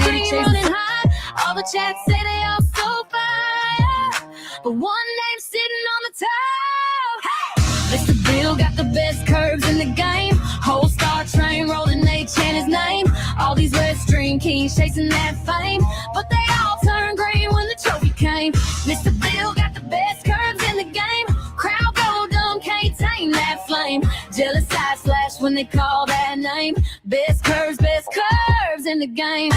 city running high. All the chats say they all so fire, but one name sitting on the top. Hey! Mr. Bill got the best curves in the game. Whole star train rolling, they chant his name. All these Western kings chasing that fame, but they all turned green when the trophy came. Mr. Bill got the best curves in the game. Crowd go dumb, can't tame that flame. Jealous eyes flash when they call that name. Best curves in the game.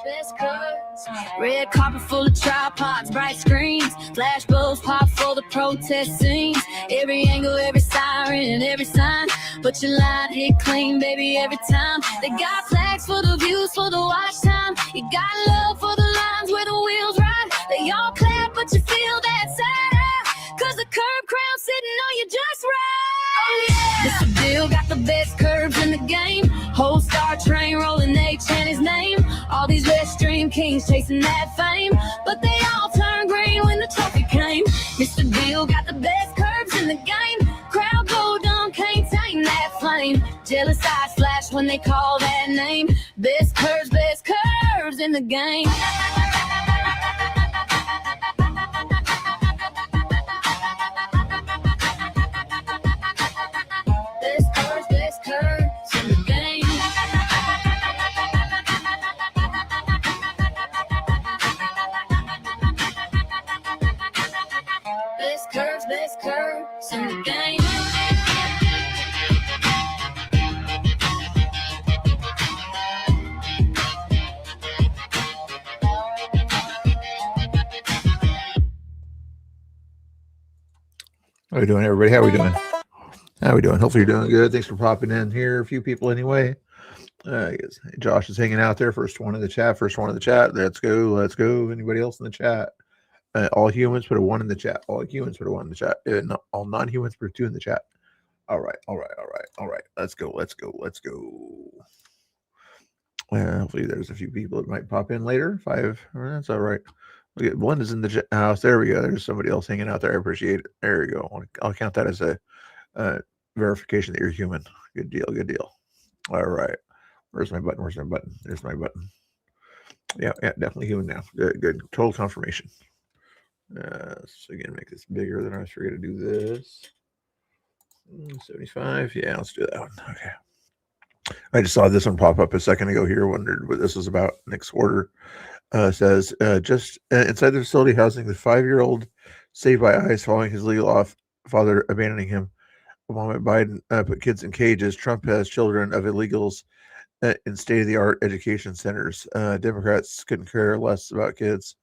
Best curves. Red carpet full of tripods, bright screens, flash bulbs pop for the protest scenes. Every angle, every siren, every sign. But your line hit clean, baby, every time. They got flags for the views, for the watch time. You got love for the lines where the wheels ride. They all clap, but you feel that side eye, 'cause the curb crown sitting on you just right. Oh yeah! Mr. Bill got the best curves in the game. Whole star train rolling, they chant his name. All these Western kings chasing that fame, but they all turned green when the trophy came. Mr. Bill got the best curves in the game. Crowd go dumb, can't tame that flame. Jealous eyes flash when they call that name. Best curves in the game. Best curves in the game. Best curves in the game. How we doing, everybody? How we doing? How we doing? Hopefully you're doing good. Thanks for popping in here. A few people anyway. I guess Josh is hanging out there. First one in the chat. Let's go. Anybody else in the chat? All humans put a 1 in the chat. All humans put a 1 in the chat. All non-humans put a 2 in the chat. All right. Let's go. Hopefully there's a few people that might pop in later. 5. That's all right. Okay, 1 is in the house. There we go. There's somebody else hanging out there. I appreciate it. There you go. I'll count that as a verification that you're human. Good deal. All right. Where's my button? There's my button. Yeah, definitely human now. Good. Total confirmation. So again, make this bigger. Then I was going to do this. 75. Yeah, let's do that one. Okay. I just saw this one pop up a second ago here. Wondered what this was about. Next order says just inside the facility housing the 5-year-old saved by ICE following his legal father abandoning him. Obama Biden put kids in cages. Trump has children of illegals in state-of-the-art education centers. Democrats couldn't care less about kids.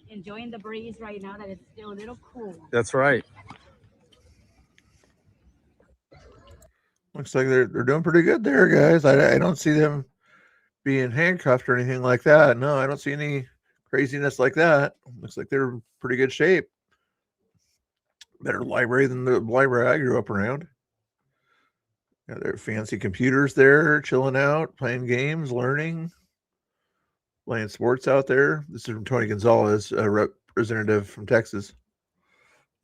Enjoying the breeze right now that it's still a little cool. That's right. Looks like they're doing pretty good there, guys. I don't see them being handcuffed or anything like that. No, I don't see any craziness like that. Looks like they're in pretty good shape. Better library than the library I grew up around. Got their fancy computers there, chilling out, playing games, learning, playing sports out there. This is from Tony Gonzalez, a representative from Texas.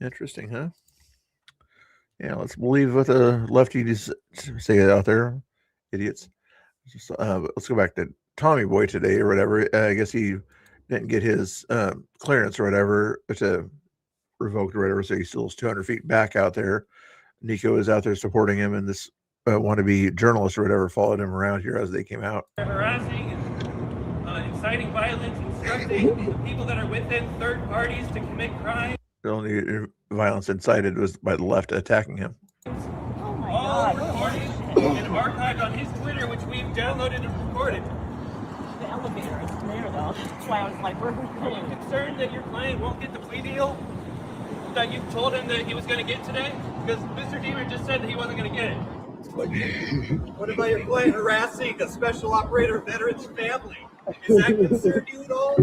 Interesting, huh? Yeah, let's believe what the lefties say out there. Idiots. Let's go back to Tommy Boy today or whatever. I guess he didn't get his clearance or whatever to revoked or whatever, so he still is 200 feet back out there. Nico is out there supporting him, and this wannabe journalist or whatever followed him around here as they came out. Harassing and inciting violence, instructing people that are within third parties to commit crime. The only violence incited was by the left attacking him. Oh my All God. recorded and archived on his Twitter, which we've downloaded and recorded. The elevator is there though. That's why I was like, we're Are you concerned that your client won't get the plea deal? that you told him that he was going to get today? Because Mr. Deaver just said that he wasn't going to get it. What about your point harassing a special operator veteran's family? Is that concern you at all?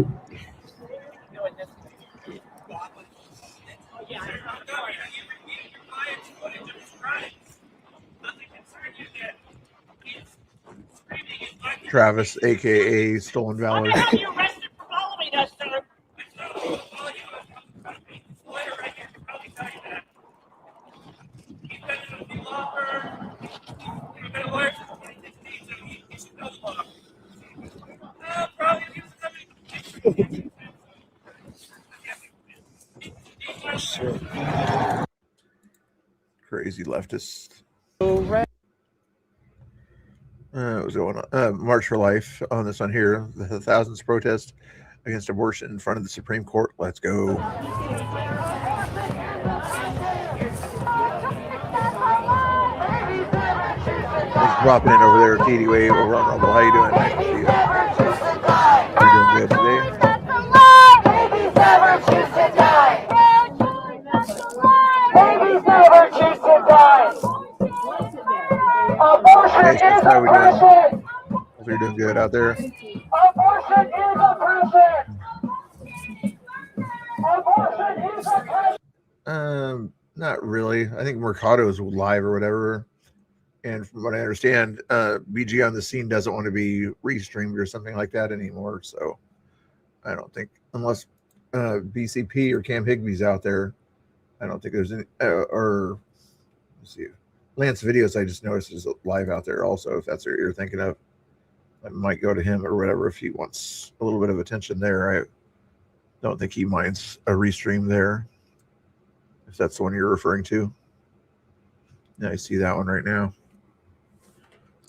Travis, aka Stolen Valor. Why have you arrested for following us, sir? Crazy leftist. What was going on? March for Life on this one here. The thousands protest against abortion in front of the Supreme Court. Let's go. Thanks for dropping in over there, TD Wave over on Rumble. How you doing? Nice to see you. Are you doing good today? Babies never choose to die. Babies never choose to die. Abortion Hey, is how we doing? oppression. Hope you're doing good out there. Abortion is oppression. Abortion is oppression. Not really. I think Mercado is live or whatever. And from what I understand, BG on the Scene doesn't want to be restreamed or something like that anymore. So I don't think, unless BCP or Cam Higby's out there, I don't think there's any, or let's see, Lance Videos, I just noticed is live out there also, if that's what you're thinking of. I might go to him or whatever if he wants a little bit of attention there. I don't think he minds a restream there, if that's the one you're referring to. Yeah, I see that one right now.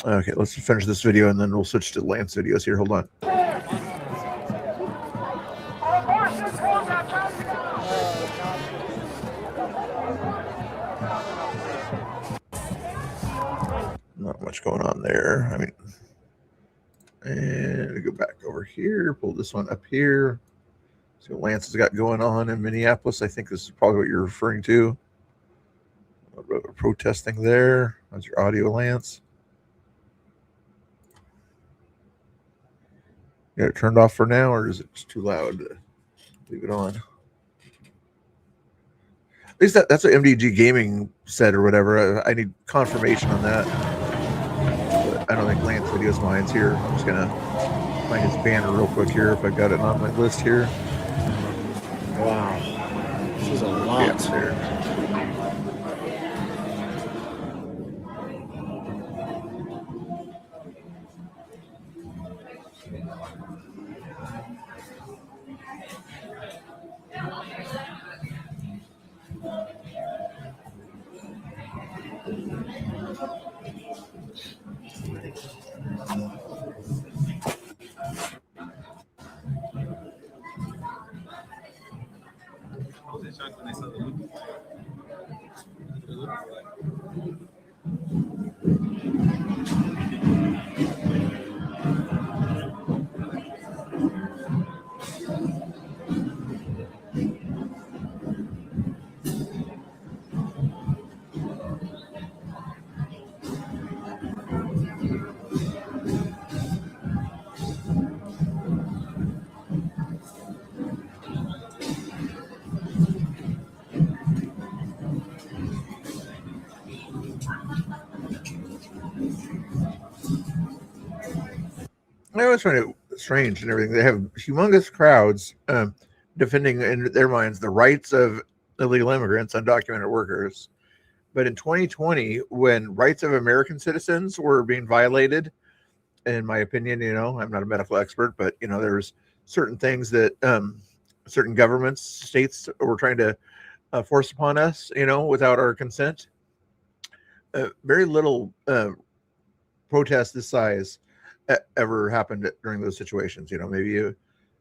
Okay, let's finish this video and then we'll switch to Lance Videos here. Hold on. Not much going on there. I mean, and go back over here, pull this one up here. See what Lance has got going on in Minneapolis. I think this is probably what you're referring to. Protesting there. That's your audio, Lance. You got it turned off for now, or is it just too loud to leave it on? At least that's what MDG Gaming said or whatever. I need confirmation on that. But I don't think Lance Videos mine's here. I'm just going to find his banner real quick here if I got it on my list here. Wow. This is a lot. Yeah, there. I always find it strange and everything. They have humongous crowds defending, in their minds, the rights of illegal immigrants, undocumented workers. But in 2020, when rights of American citizens were being violated, in my opinion, I'm not a medical expert, but, there's certain things that certain governments, states were trying to force upon us, without our consent. Very little protest this size ever happened during those situations. Maybe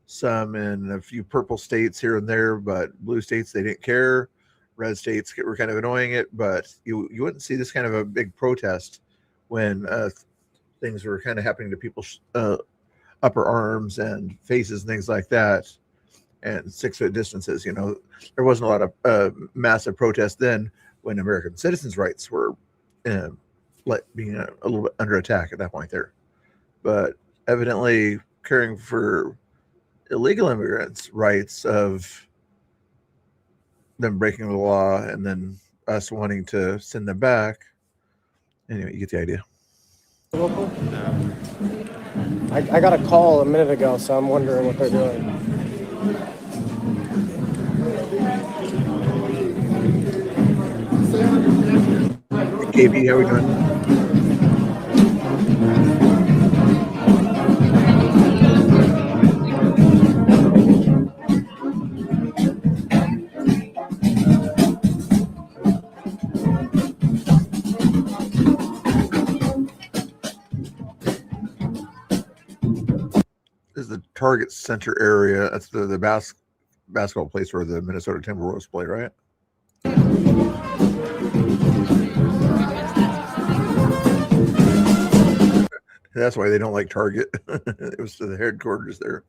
some in a few purple states here and there, but blue states, they didn't care. Red states were kind of annoying it, but you wouldn't see this kind of a big protest when things were kind of happening to people's upper arms and faces and things like that. and 6 foot distances. You know, there wasn't a lot of massive protests then when American citizens' rights were being a little bit under attack at that point there. But evidently, caring for illegal immigrants' rights of them breaking the law and then us wanting to send them back. Anyway, you get the idea. I got a call a minute ago, so I'm wondering what they're doing. KB, how we doing? This is the Target Center area. That's the basketball place where the Minnesota Timberwolves play, right? That's why they don't like Target. It was to the headquarters there.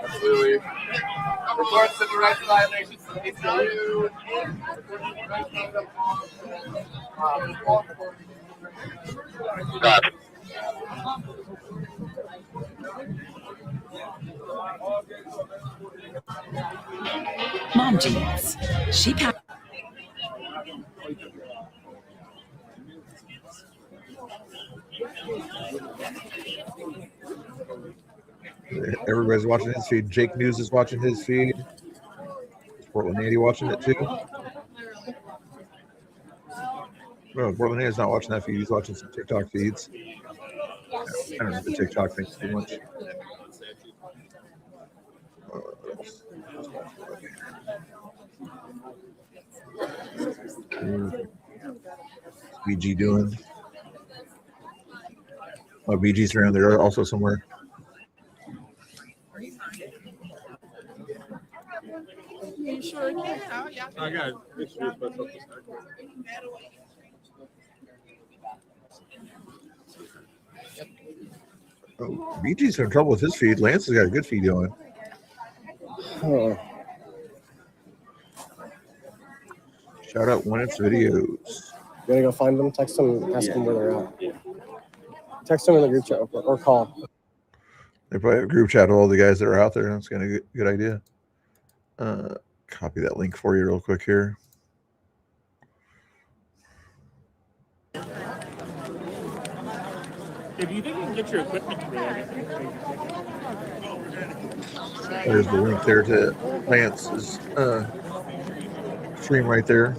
Absolutely. Report civil rights violations to the ACLU. Mom jeans. She packed. Everybody's watching his feed. Jake News is watching his feed. Is Portland Andy watching it too? No, Portland Andy's not watching that feed. He's watching some TikTok feeds. I don't know the TikTok thing too much. BG doing? Oh, BG's around there also somewhere. You sure can. I got introduced myself. Oh, BG's having trouble with his feed. Lance has got a good feed going. Oh. Shout out When It's Videos. You gotta go find them, text them, ask them where they're at. Text them in the group chat or call. They probably have a group chat of all the guys that are out there. That's kind of a good idea. Copy that link for you real quick here. If you think you can get your equipment today, There's the link there to Lance's stream right there.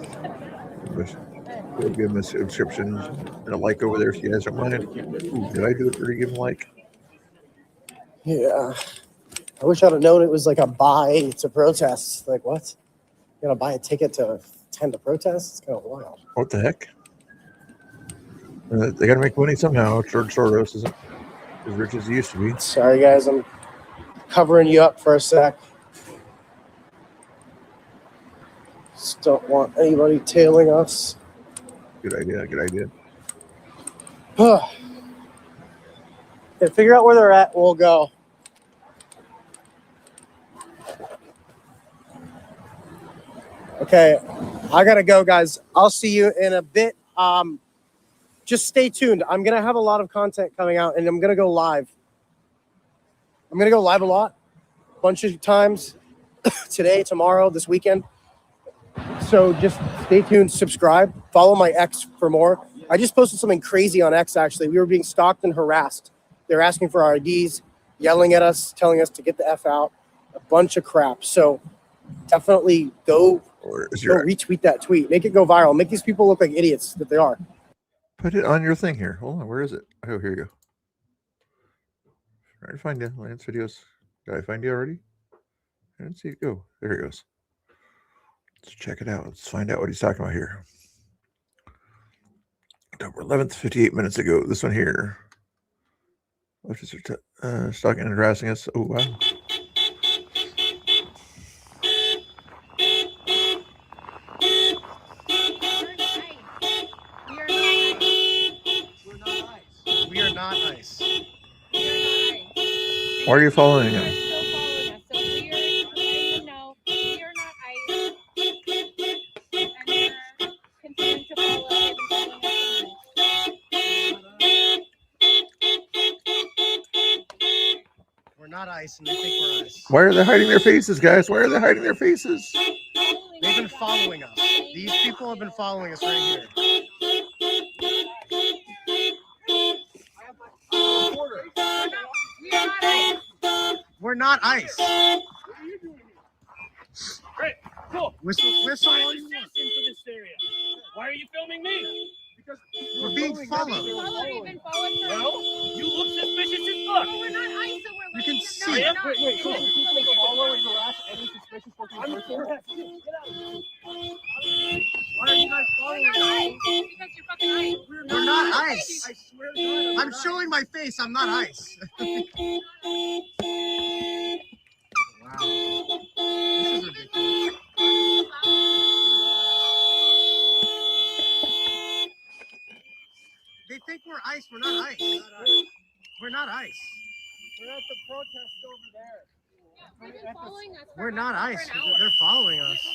We'll give him a subscription and a like over there if you guys don't mind. Ooh, did I do it for give him a like? Yeah. I wish I'd have known it was like a buy to protest. Like, what? You gotta buy a ticket to attend a protest? It's kind of wild. What the heck? They got to make money somehow. George Soros isn't as rich as he used to be. Sorry, guys. I'm covering you up for a sec. Just don't want anybody tailing us. Good idea. Good idea. Okay, figure out where they're at. We'll go. Okay, I gotta go, guys. I'll see you in a bit. Just stay tuned. I'm gonna have a lot of content coming out, and I'm gonna go live. I'm gonna go live a lot, a bunch of times today, tomorrow, this weekend. So just stay tuned, subscribe, follow my X for more. I just posted something crazy on X, actually. We were being stalked and harassed. They're asking for our IDs, yelling at us, telling us to get the F out, a bunch of crap. So definitely go retweet that tweet. Make it go viral. Make these people look like idiots that they are. Put it on your thing here. Hold on. Where is it? Oh, here you go. Trying to find you. Lance videos. Did I find you already? I didn't see it go. There it goes. Let's check it out. Let's find out what he's talking about here. October 11th, 58 minutes ago. This one here. Stalking and harassing us. Oh, wow. We are not ice. Why are you following him? We're not ice, and they think we're ice. Why are they hiding their faces, guys? Why are they hiding their faces? They've been following us. These people have been following us right here. We're not ice. Great, cool. Whistle all you want. Into this area. Why are you filming me? Because We're being followed. well, you look suspicious as fuck. You can see. Wait, Follow and harass any suspicious looking person. Why are you guys following us? We're not ice. I swear to God. I'm showing my face. I'm not ice. Wow. This is ridiculous. They think we're ice. We're not ice. We're not ice. We're at the protest over there. We're not ice. They're following us.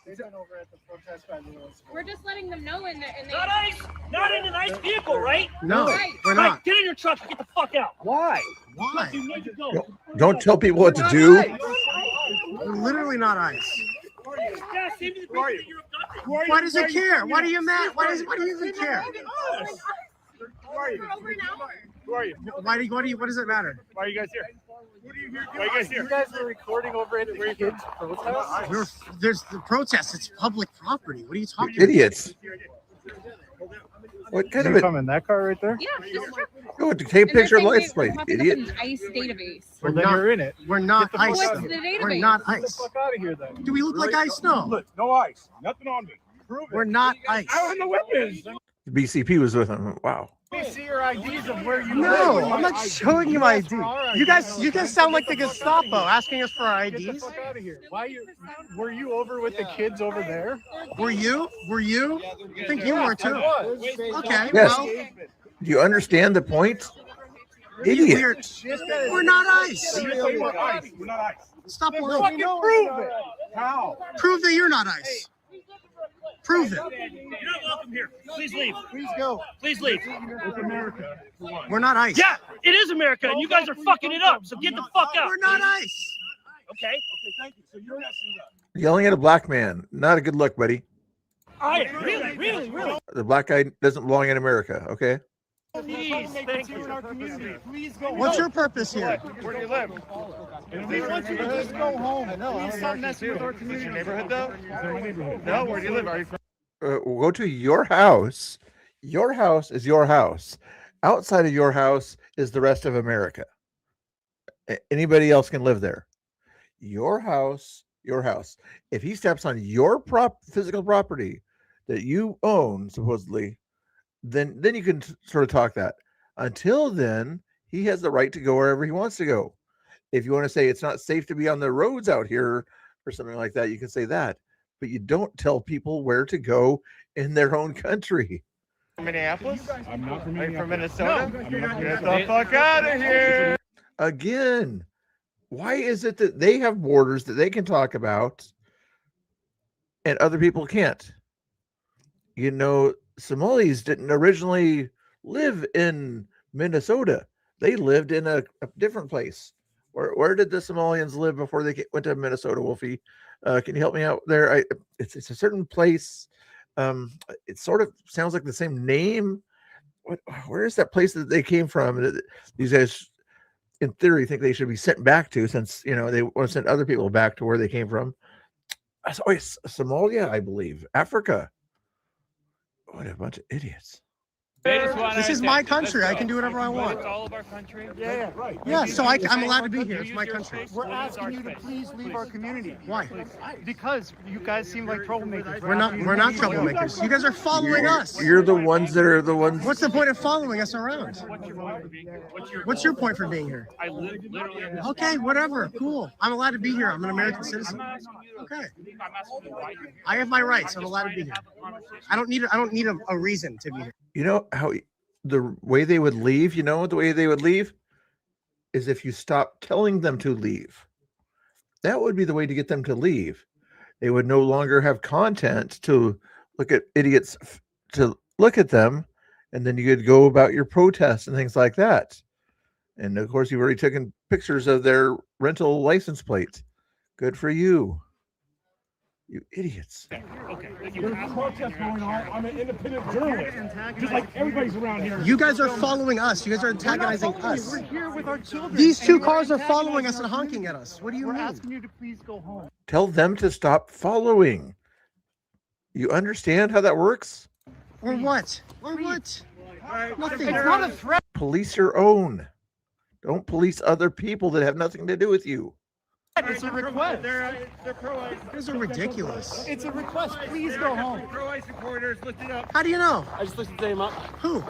They've been over at the protest by the Lewis. We're just letting them know in the. not ice, not in a nice vehicle, right? No, we're Right, not. get in your truck and get the fuck out. Why? Why? You need to go. Don't tell people what to do. We're literally not ice. Yeah, save me the picture that you're abducted. Why does it care? Why do you mad? Why do you even care? Who are you? Who are you? What does it matter? Why are you guys here? What are you here? Why are you guys here? You guys were recording over at the kids' protest? There's the protest. It's public property. What are you talking about? Idiots. What kind of come in that car right there? Yeah, this truck. Go to take a picture of license plate, idiot. ICE database. Well, then you're in it. We're not Get the fuck ice. out What's of the here. database? We're not Get the ice. fuck out of here then. Do we look like ice? No. Look, no ice. Nothing on me. Prove it. We're not ice. Out in the weapons. BCP was with him. Wow. Let me see your IDs of where you No, live. I'm not showing you my ID. You guys sound like the Gestapo asking us for our Get the IDs. fuck out of here. Were you over with the kids over there? Were you? I think you were too. Okay. Yes. Well, Do you understand the point? Idiot. we're not ice. We're ice. We're not ice. Stop lying. Fucking prove it. How? Prove that you're not ice. Prove it. You're not welcome here. Please leave. Please go. Please leave. It's America. For one. We're not ice. Yeah, it is America, and you guys are fucking it up. So get the fuck out. We're not ice. Okay. Okay, thank you. So you're messing it up. Yelling at a black man. Not a good look, buddy. I really. The black guy doesn't belong in America, okay? Please, thank you. In our community. Please go. What's your purpose here? Where do you live? We want you to just go home. I know. Please stop messing with our community. Your neighborhood though? My neighborhood. No, where do you live? Are you from? We'll go to your house. Your house is your house. Outside of your house is the rest of America. Anybody else can live there. Your house, your house. If he steps on your physical property that you own, supposedly, then you can sort of talk that. Until then, he has the right to go wherever he wants to go. If you want to say it's not safe to be on the roads out here or something like that, you can say that. But you don't tell people where to go in their own country. Minneapolis? I'm not from Minneapolis. Are you from Minnesota? No, Get the fuck out of here. Again, why is it that they have borders that they can talk about and other people can't? You know, Somalis didn't originally live in Minnesota. They lived in a different place. Where did the Somalians live before they went to Minnesota, Wolfie? Can you help me out there? It's a certain place. It sort of sounds like the same name. Where is that place that they came from? These guys, in theory, think they should be sent back to, since they want to send other people back to where they came from. Somalia, I believe, Africa. What a bunch of idiots! This is my country. I can do whatever I want. It's all of our country. Yeah, right. Yeah, so I'm allowed to be here. It's my country. We're asking you to please leave our community. Why? Because you guys seem like troublemakers. We're not troublemakers. You guys are following us. You're the ones that are the ones. What's the point of following us around? What's your point for being here? I live literally in this. Okay, whatever. Cool. I'm allowed to be here. I'm an American citizen. Okay. I'm asking you why you're here. I have my rights. I'm allowed to be here. I don't need a reason to be here. You know how the way they would leave, the way they would leave is if you stop telling them to leave. That would be the way to get them to leave. They would no longer have content to look at idiots, to look at them, and then you could go about your protests and things like that. And of course, you've already taken pictures of their rental license plates. Good for you. You idiots. There's a protest going on. I'm an independent journalist. Just like everybody's around here. You guys are following us. You guys are antagonizing us. We're here with our children. These two cars are following us and honking at us. What do you We're mean? asking you to please go home. Tell them to stop following. You understand how that works? Or what? Or what? Nothing. It's not a threat. Police your own. Don't police other people that have nothing to do with you. It's a request. They're pro-ICE. These are ridiculous. It's a request. Please go home. Pro-ICE supporters, lift it up. How do you know? I just looked his name up. Who?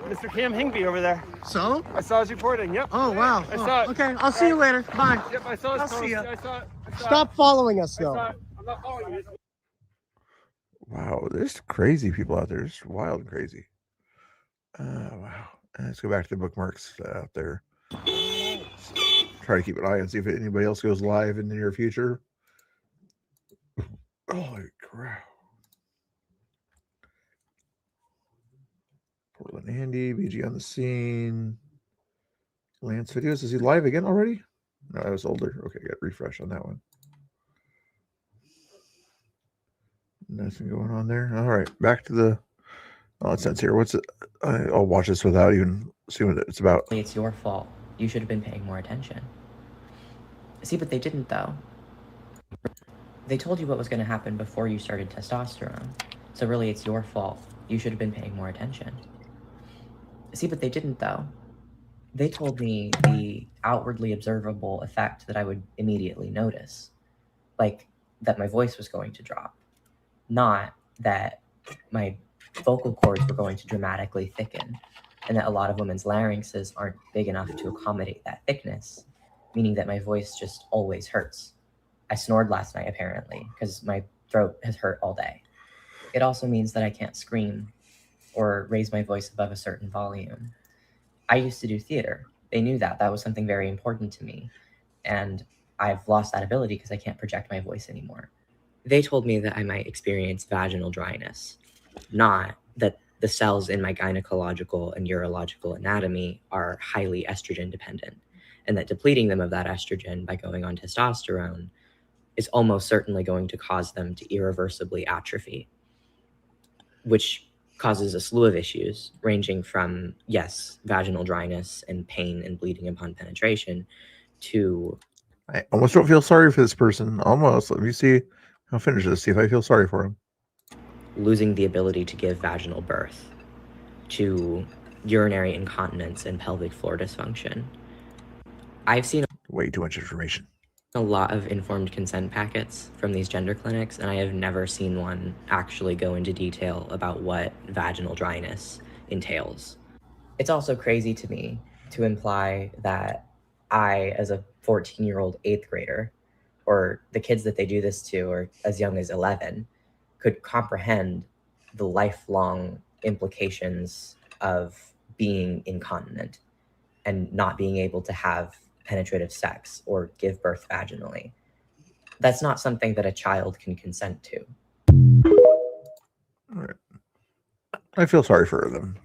Mr. Cam Hingby over there. So? I saw his reporting. Yep. Oh, wow. I saw it. Okay, I'll see you later. Bye. Yep, I saw his I'll post. see ya. I saw it. Stop following us, I saw though. it. I'm not following you. Wow, there's crazy people out there. It's wild and crazy. Wow. Let's go back to the bookmarks out there. Try to keep an eye and see if anybody else goes live in the near future. Holy crap. Portland Andy, BG on the scene. Lance Videos. Is he live again already? No, I was older. Okay, got refresh on that one. Nothing going on there. All right, back to the nonsense here. What's it? I'll watch this without even seeing what it's about. It's your fault. You should have been paying more attention. See, but they didn't, though. They told you what was going to happen before you started testosterone. So really, it's your fault. You should have been paying more attention. See, but they didn't, though. They told me the outwardly observable effect that I would immediately notice. Like, that my voice was going to drop. Not that my vocal cords were going to dramatically thicken, and that a lot of women's larynxes aren't big enough to accommodate that thickness, meaning that my voice just always hurts. I snored last night, apparently, because my throat has hurt all day. It also means that I can't scream or raise my voice above a certain volume. I used to do theater. They knew that. That was something very important to me. And I've lost that ability because I can't project my voice anymore. They told me that I might experience vaginal dryness, not that the cells in my gynecological and urological anatomy are highly estrogen dependent, and that depleting them of that estrogen by going on testosterone is almost certainly going to cause them to irreversibly atrophy, which causes a slew of issues ranging from, yes, vaginal dryness and pain and bleeding upon penetration to... I almost don't feel sorry for this person. Almost. Let me see. I'll finish this, see if I feel sorry for him. losing the ability to give vaginal birth, to urinary incontinence and pelvic floor dysfunction. I've seen way too much information. A lot of informed consent packets from these gender clinics, and I have never seen one actually go into detail about what vaginal dryness entails. It's also crazy to me to imply that I, as a 14-year-old 8th grader, or the kids that they do this to are as young as 11, could comprehend the lifelong implications of being incontinent and not being able to have penetrative sex or give birth vaginally. That's not something that a child can consent to. All right. I feel sorry for them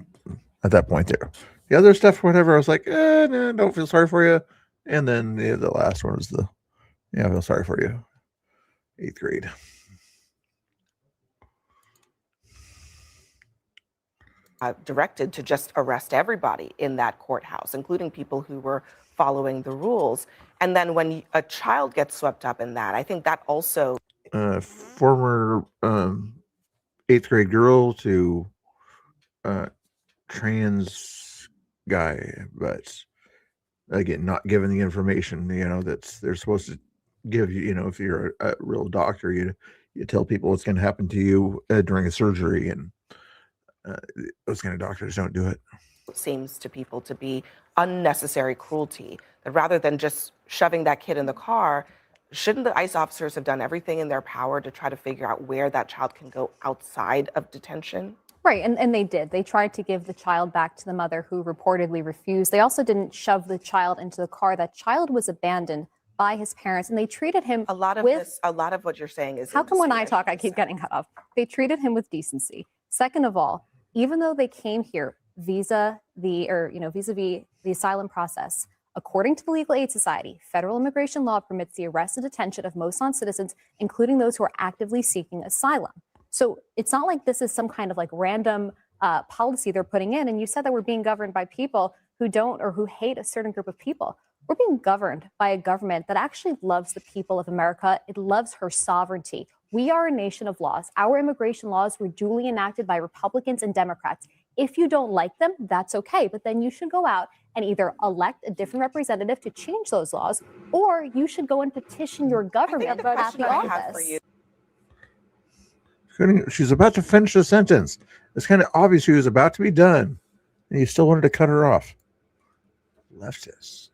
at that point there. The other stuff, whatever, I was like, no, don't feel sorry for you. And then the last one was I feel sorry for you. 8th grade. Directed to just arrest everybody in that courthouse, including people who were following the rules. And then when a child gets swept up in that, I think that also... Former 8th grade girl to trans guy, but again, not given the information, that's they're supposed to give you. If you're a real doctor, you tell people what's going to happen to you during a surgery, and those kind of doctors don't do it. Seems to people to be unnecessary cruelty. That rather than just shoving that kid in the car, shouldn't the ICE officers have done everything in their power to try to figure out where that child can go outside of detention? Right, and they did. They tried to give the child back to the mother, who reportedly refused. They also didn't shove the child into the car. That child was abandoned by his parents, and they treated him a lot of what you're saying is, how come when I talk I keep getting cut off? They treated him with decency. Second of all, even though they came here vis-a-vis the asylum process, according to the Legal Aid Society, federal immigration law permits the arrest and detention of most non-citizens, including those who are actively seeking asylum. So it's not like this is some kind of like random policy they're putting in. And you said that we're being governed by people who don't or who hate a certain group of people. We're being governed by a government that actually loves the people of America. It loves her sovereignty. We are a nation of laws. Our immigration laws were duly enacted by Republicans and Democrats. If you don't like them, that's okay. But then you should go out and either elect a different representative to change those laws, or you should go and petition your government at the office. She's about to finish the sentence. It's kind of obvious she was about to be done, and you still wanted to cut her off. Leftists.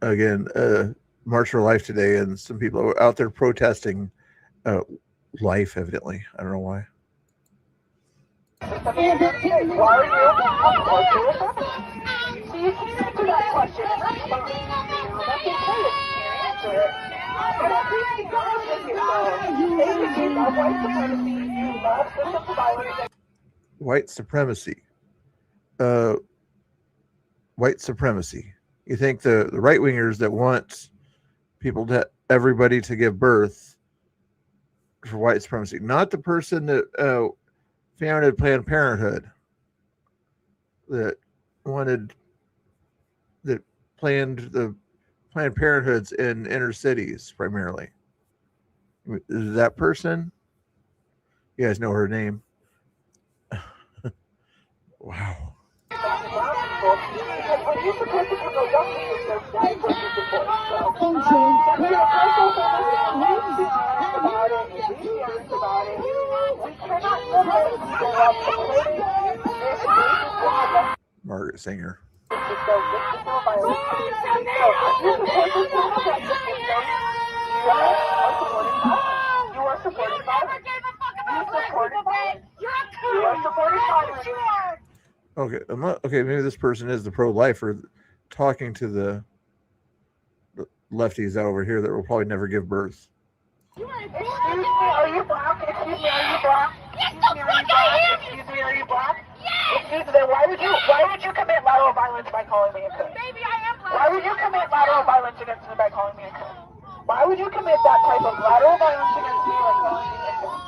Again, March for Life today, and some people are out there protesting life, evidently. I don't know why. White supremacy. White supremacy. You think the right wingers that want everybody to give birth for white supremacy, not the person that founded Planned Parenthood, that planned the Planned Parenthoods in inner cities primarily. Is that person? You guys know her name. Wow. Margaret Sanger. Okay, maybe this person is the pro-lifer talking to the lefties out over here that will probably never give birth. Excuse me, are you black? Excuse me, are you black? Yes, the fuck I am! Excuse me, are you black? Yes! Excuse me, then why would you commit lateral violence by calling me a coon? Maybe I am black. Why would you commit lateral violence against me by calling me a coon? Why would you commit that type of lateral violence against me by calling me a coon?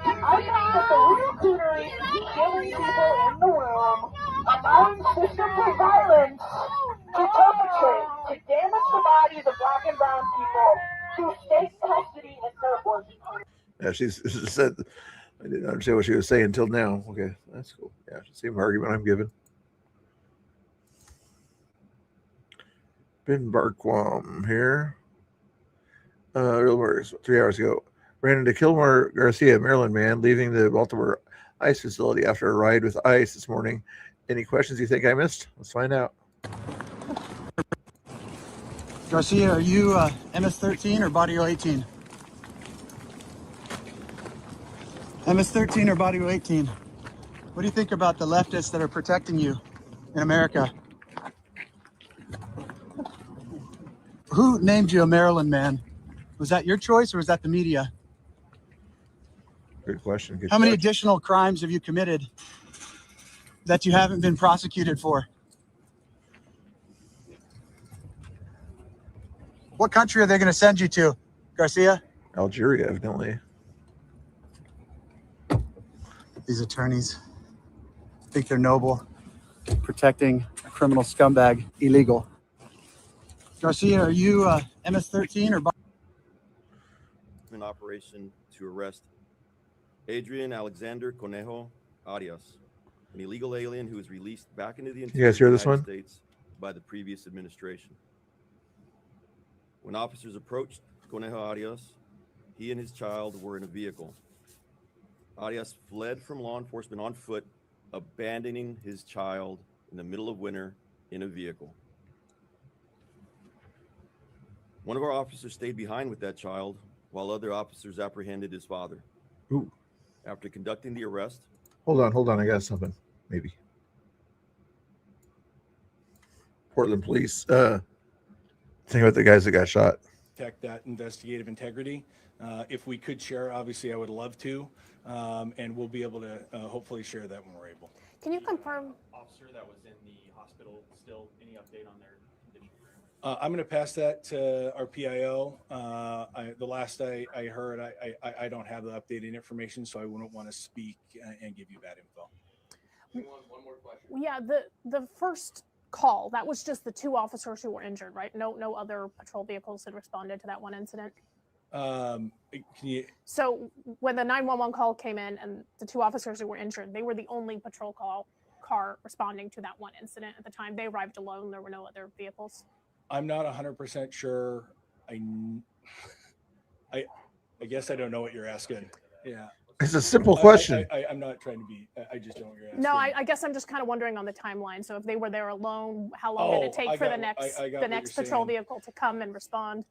I think that the real coonery is killing people in the room, allowing systemic violence to perpetrate, to damage the bodies of black and brown people, to state custody and therefore. Yeah, she said, I didn't understand what she was saying until now. Okay, that's cool. Yeah, same argument I'm giving. Ben Barquam here. Real murders 3 hours ago. Ran into Kilmer Garcia, Maryland man, leaving the Baltimore ICE facility after a ride with ICE this morning. Any questions you think I missed? Let's find out. Garcia, are you MS-13 or Body 18? MS-13 or Body 18? What do you think about the leftists that are protecting you in America? Who named you a Maryland man? Was that your choice or was that the media? Good question. How many additional crimes have you committed that you haven't been prosecuted for? What country are they going to send you to, Garcia? Algeria, evidently. These attorneys think they're noble, protecting a criminal scumbag illegal. Garcia, are you MS-13 or? operation to arrest Adrian Alexander Conejo Arias, an illegal alien who was released back into the interior guys hear of the this United one? States by the previous administration. When officers approached Conejo Arias, he and his child were in a vehicle. Arias fled from law enforcement on foot, abandoning his child in the middle of winter in a vehicle. One of our officers stayed behind with that child while other officers apprehended his father. Ooh. After conducting the arrest, Hold on. I got something. Maybe. Portland police. Think about the guys that got shot. Protect that investigative integrity. If we could share, obviously, I would love to, and we'll be able to hopefully share that when we're able. Can you confirm? Officer that was in the hospital, still any update on their condition? I'm going to pass that to our PIO. The last I heard, I don't have the updated information, so I wouldn't want to speak and give you bad info. One more question. Yeah, the first call, that was just the 2 officers who were injured, right? No other patrol vehicles had responded to that one incident. Can you? So when the 911 call came in and the 2 officers who were injured, they were the only patrol car responding to that one incident at the time. They arrived alone. There were no other vehicles. I'm not 100% sure. I guess I don't know what you're asking. Yeah. It's a simple question. I'm not trying to be. I just don't know what you're asking. No, I guess I'm just kind of wondering on the timeline. So if they were there alone, how long did it take for the next patrol vehicle to come and respond?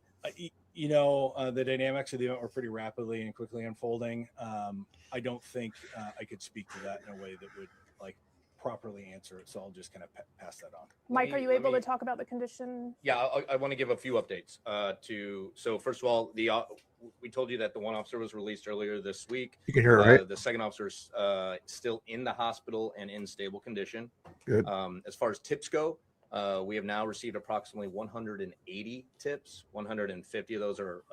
You know, the dynamics of the event were pretty rapidly and quickly unfolding. I don't think I could speak to that in a way that would properly answer it. So I'll just kind of pass that on. Mike, are you able to talk about the condition? Yeah, I want to give a few updates. So first of all, we told you that the 1 officer was released earlier this week. You can hear it, right? The 2nd officer is still in the hospital and in stable condition. Good. As far as tips go, we have now received approximately 180 tips. 150 of those are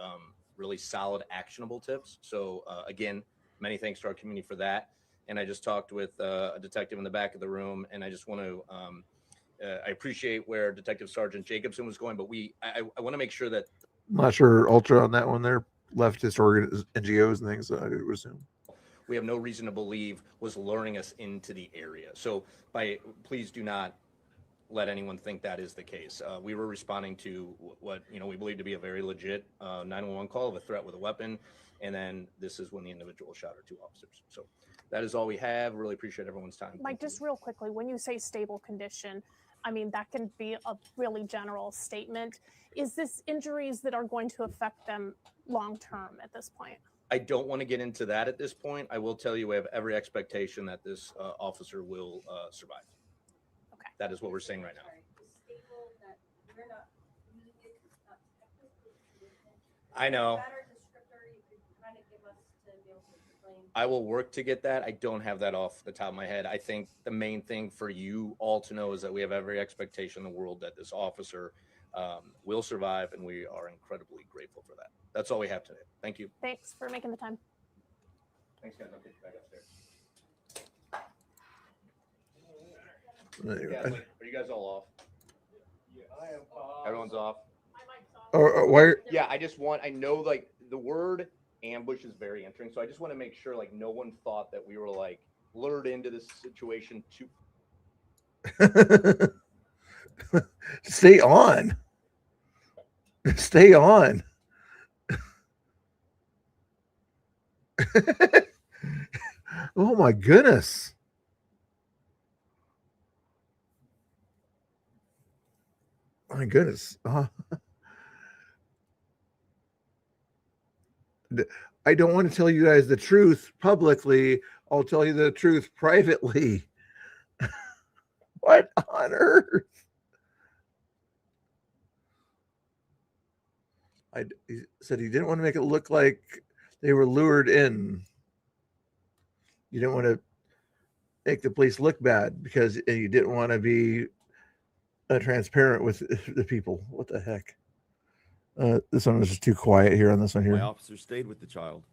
really solid, actionable tips. So again, many thanks to our community for that. And I just talked with a detective in the back of the room, and I just want to I appreciate where Detective Sergeant Jacobson was going, but I want to make sure that I'm not sure Ultra on that one. They're leftist NGOs and things, I would assume. we have no reason to believe was luring us into the area. So please do not let anyone think that is the case. We were responding to what we believe to be a very legit 911 call of a threat with a weapon, and then this is when the individual shot our 2 officers. So that is all we have. Really appreciate everyone's time. Mike, just real quickly, when you say stable condition, I mean, that can be a really general statement. Is this injuries that are going to affect them long term at this point? I don't want to get into that at this point. I will tell you we have every expectation that this officer will survive. Okay. That is what we're saying right now. I know. I will work to get that. I don't have that off the top of my head. I think the main thing for you all to know is that we have every expectation in the world that this officer will survive, and we are incredibly grateful for that. That's all we have today. Thank you. Thanks for making the time. Thanks, guys. I'll get you back upstairs. Anyway. Are you guys all off? Yeah, I am off. Everyone's off. Why? Yeah, I know like the word ambush is very interesting, so I just want to make sure like no one thought that we were like lured into this situation to Stay on. Stay on. Oh my goodness. My goodness. I don't want to tell you guys the truth publicly. I'll tell you the truth privately. What on earth? He said he didn't want to make it look like they were lured in. You didn't want to make the police look bad because you didn't want to be transparent with the people. What the heck? This one was just too quiet here on this one here. My officers stayed with the child.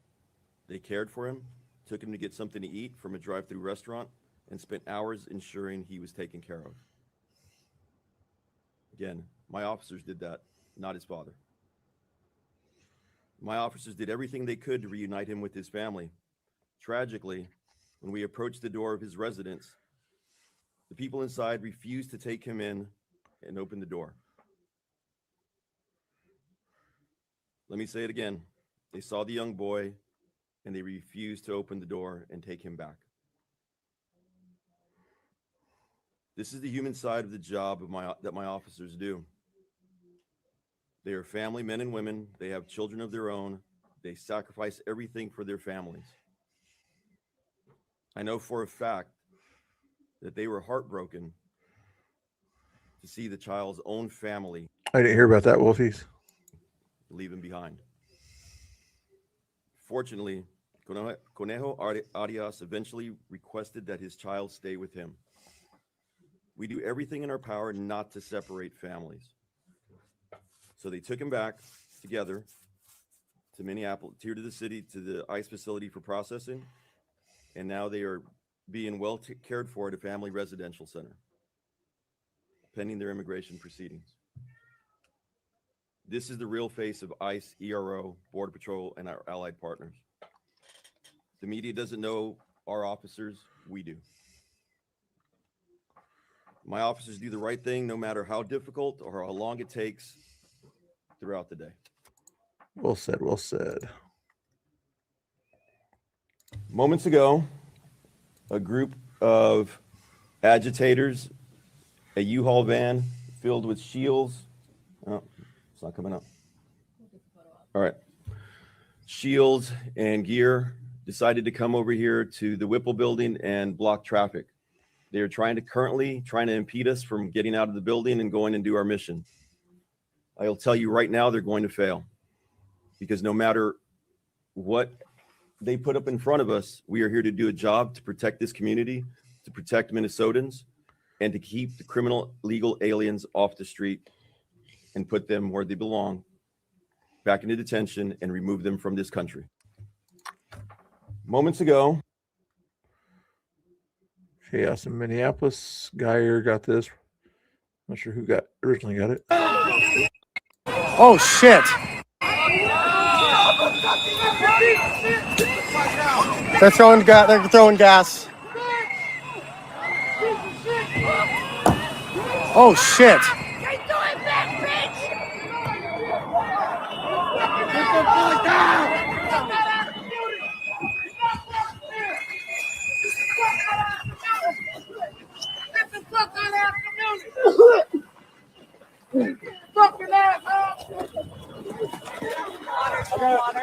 They cared for him, took him to get something to eat from a drive-through restaurant, and spent hours ensuring he was taken care of. Again, my officers did that, not his father. My officers did everything they could to reunite him with his family. Tragically, when we approached the door of his residence, the people inside refused to take him in and open the door. Let me say it again. They saw the young boy and they refused to open the door and take him back. This is the human side of the job that my officers do. They are family men and women. They have children of their own. They sacrifice everything for their families. I know for a fact that they were heartbroken to see the child's own family. I didn't hear about that, Wolfies. Leave him behind. Fortunately, Conejo Arias eventually requested that his child stay with him. We do everything in our power not to separate families. So they took him back together to Minneapolis, here to the city, to the ICE facility for processing. And now they are being well cared for at a family residential center, pending their immigration proceedings. This is the real face of ICE, ERO, Border Patrol, and our allied partners. The media doesn't know our officers, we do. My officers do the right thing no matter how difficult or how long it takes throughout the day. Well said, well said. Moments ago, a group of agitators, a U-Haul van filled with shields. Oh, it's not coming up. All right. Shields and gear decided to come over here to the Whipple building and block traffic. They are currently trying to impede us from getting out of the building and going and do our mission. I'll tell you right now, they're going to fail, because no matter what they put up in front of us, we are here to do a job to protect this community, to protect Minnesotans, and to keep the criminal illegal aliens off the street and put them where they belong, back into detention, and remove them from this country. Moments ago, Chaos in Minneapolis. Geyer got this. Not sure who originally got it. Oh shit! They're throwing gas. Oh shit!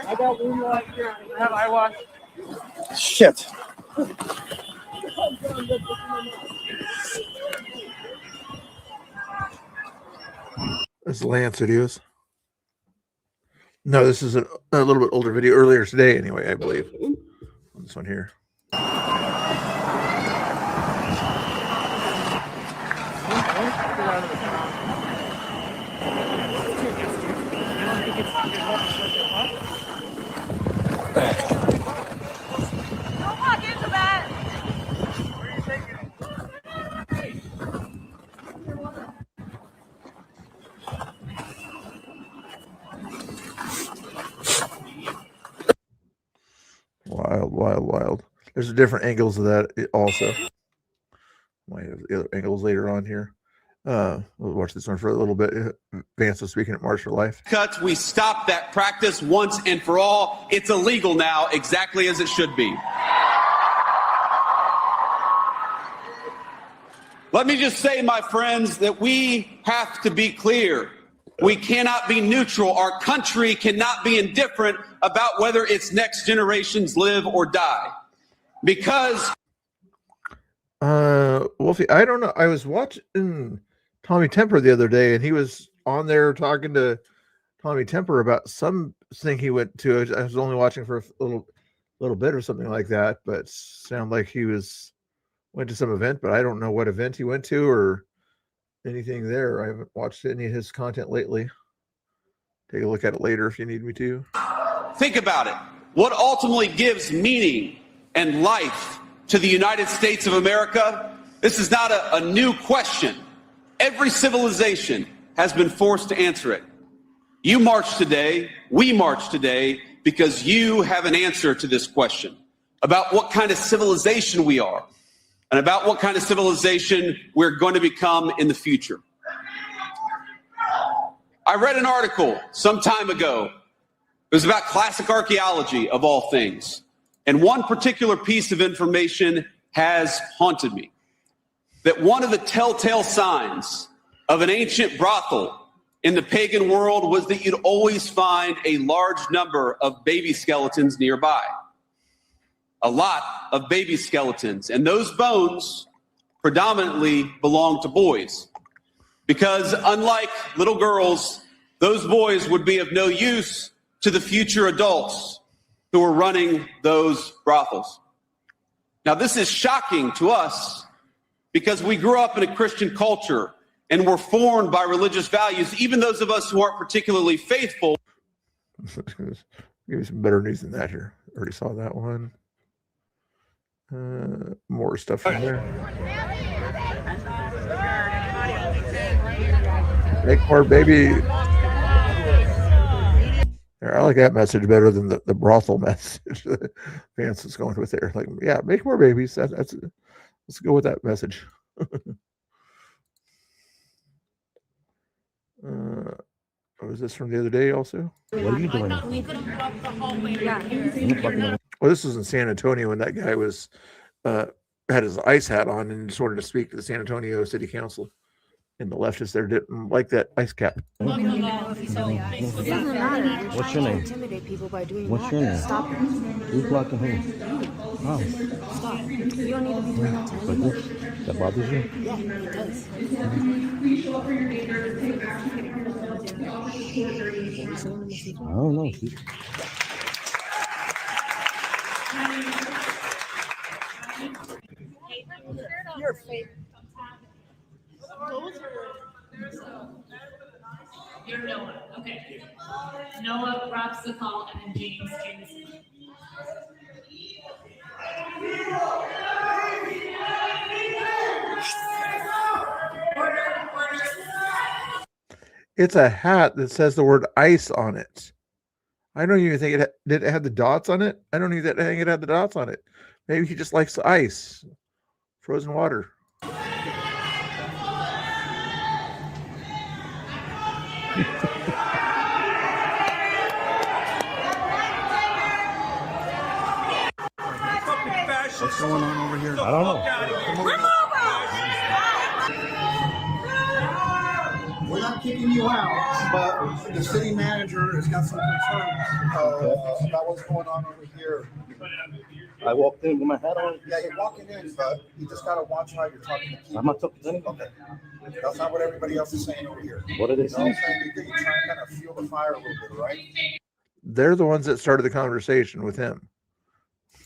I got one more here. I have eye wash. Shit. This is Lance videos. No, this is a little bit older video, earlier today anyway, I believe. This one here. Wild. There's different angles of that also. Might have the other angles later on here. We'll watch this one for a little bit. Vance was speaking at March for Life. Cuts, we stop that practice once and for all. It's illegal now, exactly as it should be. Let me just say, my friends, that we have to be clear. We cannot be neutral. Our country cannot be indifferent about whether its next generations live or die. Because Wolfie, I don't know. I was watching Tommy Temper the other day, and he was on there talking to Tommy Temper about something he went to. I was only watching for a little bit or something like that, but it sounded like he went to some event, but I don't know what event he went to or anything there. I haven't watched any of his content lately. Take a look at it later if you need me to. think about it. What ultimately gives meaning and life to the United States of America? This is not a new question. Every civilization has been forced to answer it. You march today, we march today, because you have an answer to this question about what kind of civilization we are and about what kind of civilization we're going to become in the future. I read an article some time ago. It was about classic archaeology, of all things. And one particular piece of information has haunted me. That one of the telltale signs of an ancient brothel in the pagan world was that you'd always find a large number of baby skeletons nearby. A lot of baby skeletons. And those bones predominantly belong to boys. Because unlike little girls, those boys would be of no use to the future adults who are running those brothels. Now, this is shocking to us because we grew up in a Christian culture and were formed by religious values, even those of us who aren't particularly faithful. Give me some better news than that here. Already saw that one. More stuff in there. Make more baby. I like that message better than the brothel message Vance is going with there. Like, yeah, make more babies. That's let's go with that message. Was this from the other day also? What are you doing? Well, this was in San Antonio when that guy was had his ice hat on and just wanted to speak to the San Antonio City Council. And the leftists there didn't like that ice cap. What's your name? What's your name? Stop it. Who's blocking who? Oh. Stop. You don't need to be doing that to Like anyone. this? That bothers you? Yeah, it does. I don't know. Your favorite. You're Noah. Okay. Noah rocks the call, and then James Jameson. It's a hat that says the word ice on it. I don't even think did it have the dots on it. I don't even think it had the dots on it. Maybe he just likes the ice, frozen water. What's going on over here? I don't know. We're not kicking you out, but the city manager has got some concerns about what's going on over here. I walked in with my hat on. Yeah, you're walking in, but you just gotta watch how you're talking to people. I'm not talking to anyone. Okay. That's not what everybody else is saying over here. What are they You know what I'm saying? saying? You're trying to kind of fuel the fire a little bit, right? They're the ones that started the conversation with him.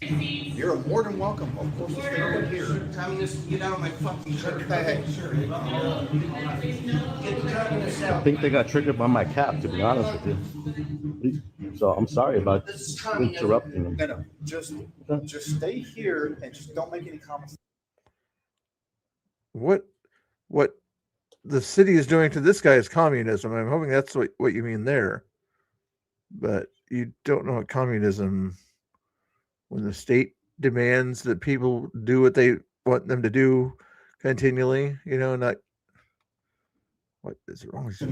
You're more than welcome, of course, to stay over here. Tell me just get out of my fucking shirt. Hey, I think they got triggered by my cap, to be honest with you. So I'm sorry about interrupting them. No, just stay here and just don't make any comments. What the city is doing to this guy is communism. I'm hoping that's what you mean there. But you don't know what communism, when the state demands that people do what they want them to do continually, not what is wrong with you?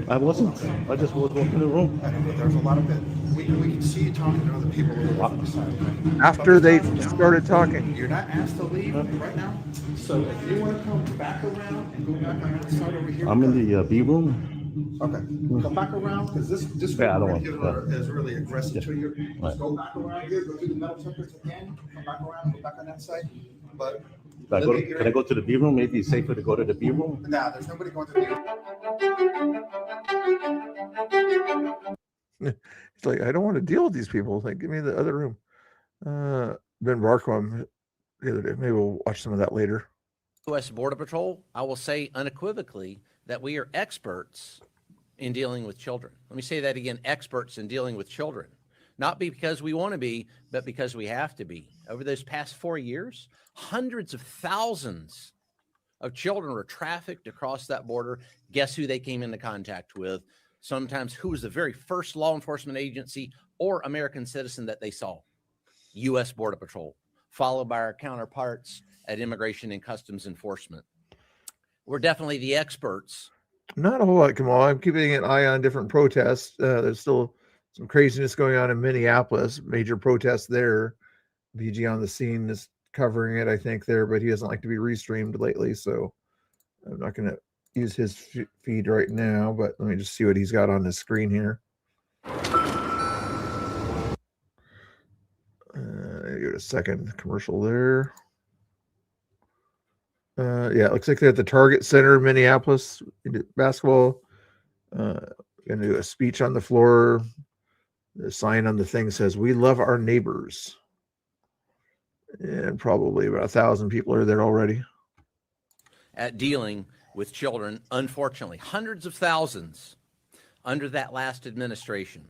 I wasn't. I just was walking in the room. I know, but there's a lot of it. We can see you talking to other people on the side. After they started talking. You're not asked to leave right now. So if you want to come back around and go back on that side over here. I'm in the B room. Okay, come back around because this Yeah, I don't group want is really aggressive to you. Right. Just go back around here, go through the metal detectors again, come back around, go back on that side. But Can I go to the B room? Maybe it's safer to go to the B room. nah, there's nobody going to the. It's like, I don't want to deal with these people. Like, give me the other room. Ben Barkholm the other day. Maybe we'll watch some of that later. U.S. Border Patrol, I will say unequivocally that we are experts in dealing with children. Let me say that again, experts in dealing with children. Not because we want to be, but because we have to be. Over those past 4 years, hundreds of thousands of children were trafficked across that border. Guess who they came into contact with? sometimes who was the very first law enforcement agency or American citizen that they saw? U.S. Border Patrol, followed by our counterparts at Immigration and Customs Enforcement. We're definitely the experts. Not a whole lot, Kamal. I'm keeping an eye on different protests. There's still some craziness going on in Minneapolis, major protests there. BG on the scene is covering it, I think, there, but he doesn't like to be restreamed lately, so I'm not going to use his feed right now, but let me just see what he's got on his screen here. Give it a second commercial there. Yeah, it looks like they're at the Target Center in Minneapolis basketball. Going to do a speech on the floor. The sign on the thing says, "We love our neighbors." And probably about 1,000 people are there already. At dealing with children, unfortunately, hundreds of thousands under that last administration.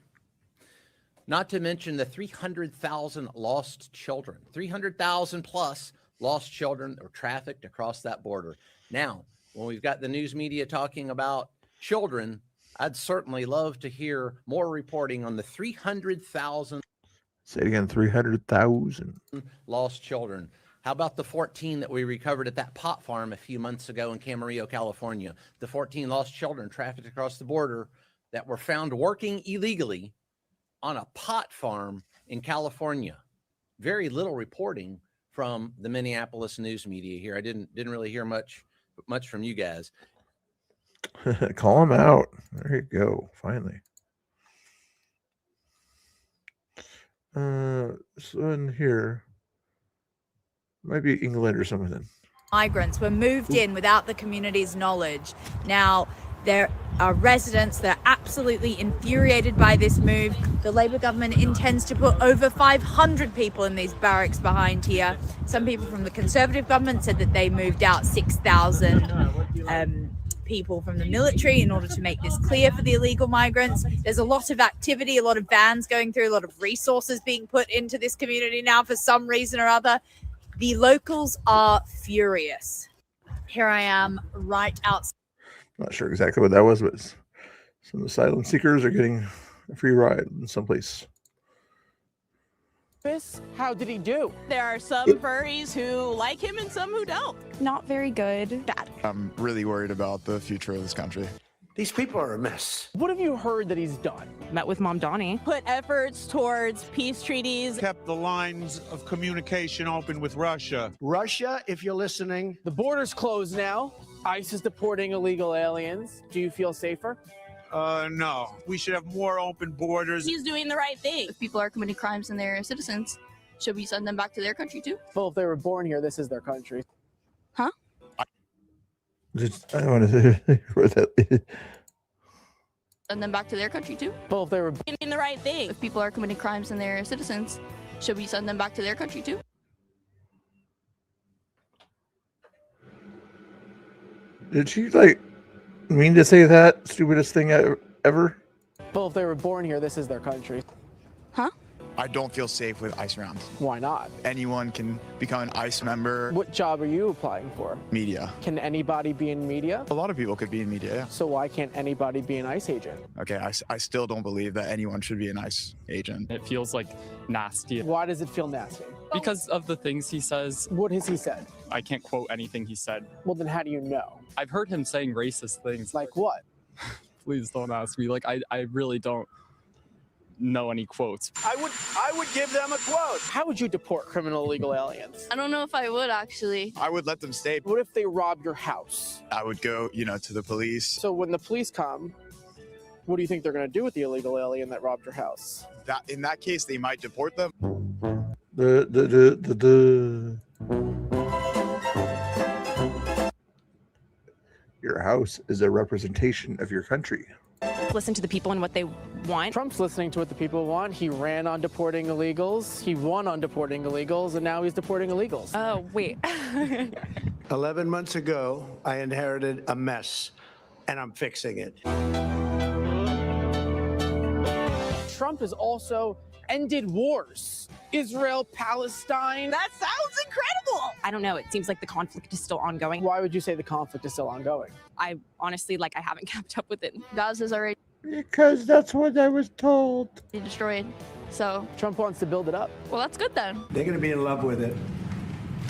Not to mention the 300,000 lost children, 300,000 plus lost children that were trafficked across that border. Now, when we've got the news media talking about children, I'd certainly love to hear more reporting on the 300,000. Say it again, 300,000 lost children. How about the 14 that we recovered at that pot farm a few months ago in Camarillo, California? The 14 lost children trafficked across the border that were found working illegally on a pot farm in California. Very little reporting from the Minneapolis news media here. I didn't really hear much from you guys. Call him out. There you go. Finally. So in here, might be England or something. Migrants were moved in without the community's knowledge. Now, there are residents that are absolutely infuriated by this move. The Labour government intends to put over 500 people in these barracks behind here. Some people from the Conservative government said that they moved out 6,000 people from the military in order to make this clear for the illegal migrants. There's a lot of activity, a lot of vans going through, a lot of resources being put into this community now for some reason or other. The locals are furious. Here I am right outside. Not sure exactly what that was, but some of the asylum seekers are getting a free ride in someplace. How did he do? There are some furries who like him and some who don't. Not very good. Bad. I'm really worried about the future of this country. These people are a mess. What have you heard that he's done? Met with Mom Donnie. Put efforts towards peace treaties. Kept the lines of communication open with Russia. Russia, if you're listening. The border's closed now. ICE is deporting illegal aliens. Do you feel safer? No. We should have more open borders. He's doing the right thing. If people are committing crimes and they're citizens, should we send them back to their country too? Well, if they were born here, this is their country. Huh? I don't want to say where that is. Send them back to their country too? Well, if they were doing the right thing. If people are committing crimes and they're citizens, should we send them back to their country too? Did she mean to say that stupidest thing ever? Well, if they were born here, this is their country. Huh? I don't feel safe with ICE around. Why not? Anyone can become an ICE member. What job are you applying for? Media. Can anybody be in media? A lot of people could be in media, yeah. So why can't anybody be an ICE agent? Okay, I still don't believe that anyone should be an ICE agent. It feels like nasty. Why does it feel nasty? Because of the things he says. What has he said? I can't quote anything he said. Well, then how do you know? I've heard him saying racist things. Like what? Please don't ask me. I really don't know any quotes. I would give them a quote. How would you deport criminal illegal aliens? I don't know if I would actually. I would let them stay. What if they rob your house? I would go, to the police. So when the police come, what do you think they're going to do with the illegal alien that robbed your house? In that case, they might deport them. Your house is a representation of your country. Listen to the people and what they want. Trump's listening to what the people want. He ran on deporting illegals. He won on deporting illegals, and now he's deporting illegals. Oh, wait. 11 months ago, I inherited a mess, and I'm fixing it. Trump has also ended wars. Israel, Palestine. That sounds incredible. I don't know. It seems like the conflict is still ongoing. Why would you say the conflict is still ongoing? I honestly, I haven't kept up with it. Gaza's already. Because that's what I was told. Be destroyed. So Trump wants to build it up. well, that's good then. They're going to be in love with it.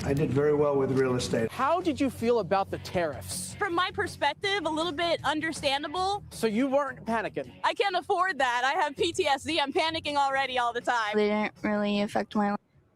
I did very well with real estate. How did you feel about the tariffs? From my perspective, a little bit understandable. So you weren't panicking? I can't afford that. I have PTSD. I'm panicking already all the time. They didn't really affect my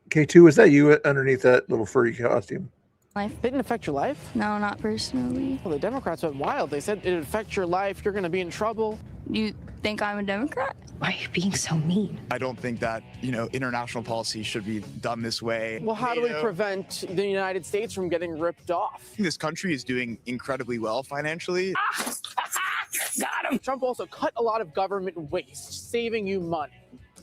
K2, was that you underneath that little furry costume? life. Didn't affect your life? No, not personally. Well, the Democrats went wild. They said it'd affect your life. You're going to be in trouble. You think I'm a Democrat? Why are you being so mean? I don't think that, international policy should be done this way. Well, how do we prevent the United States from getting ripped off? This country is doing incredibly well financially. Got him. Trump also cut a lot of government waste, saving you money.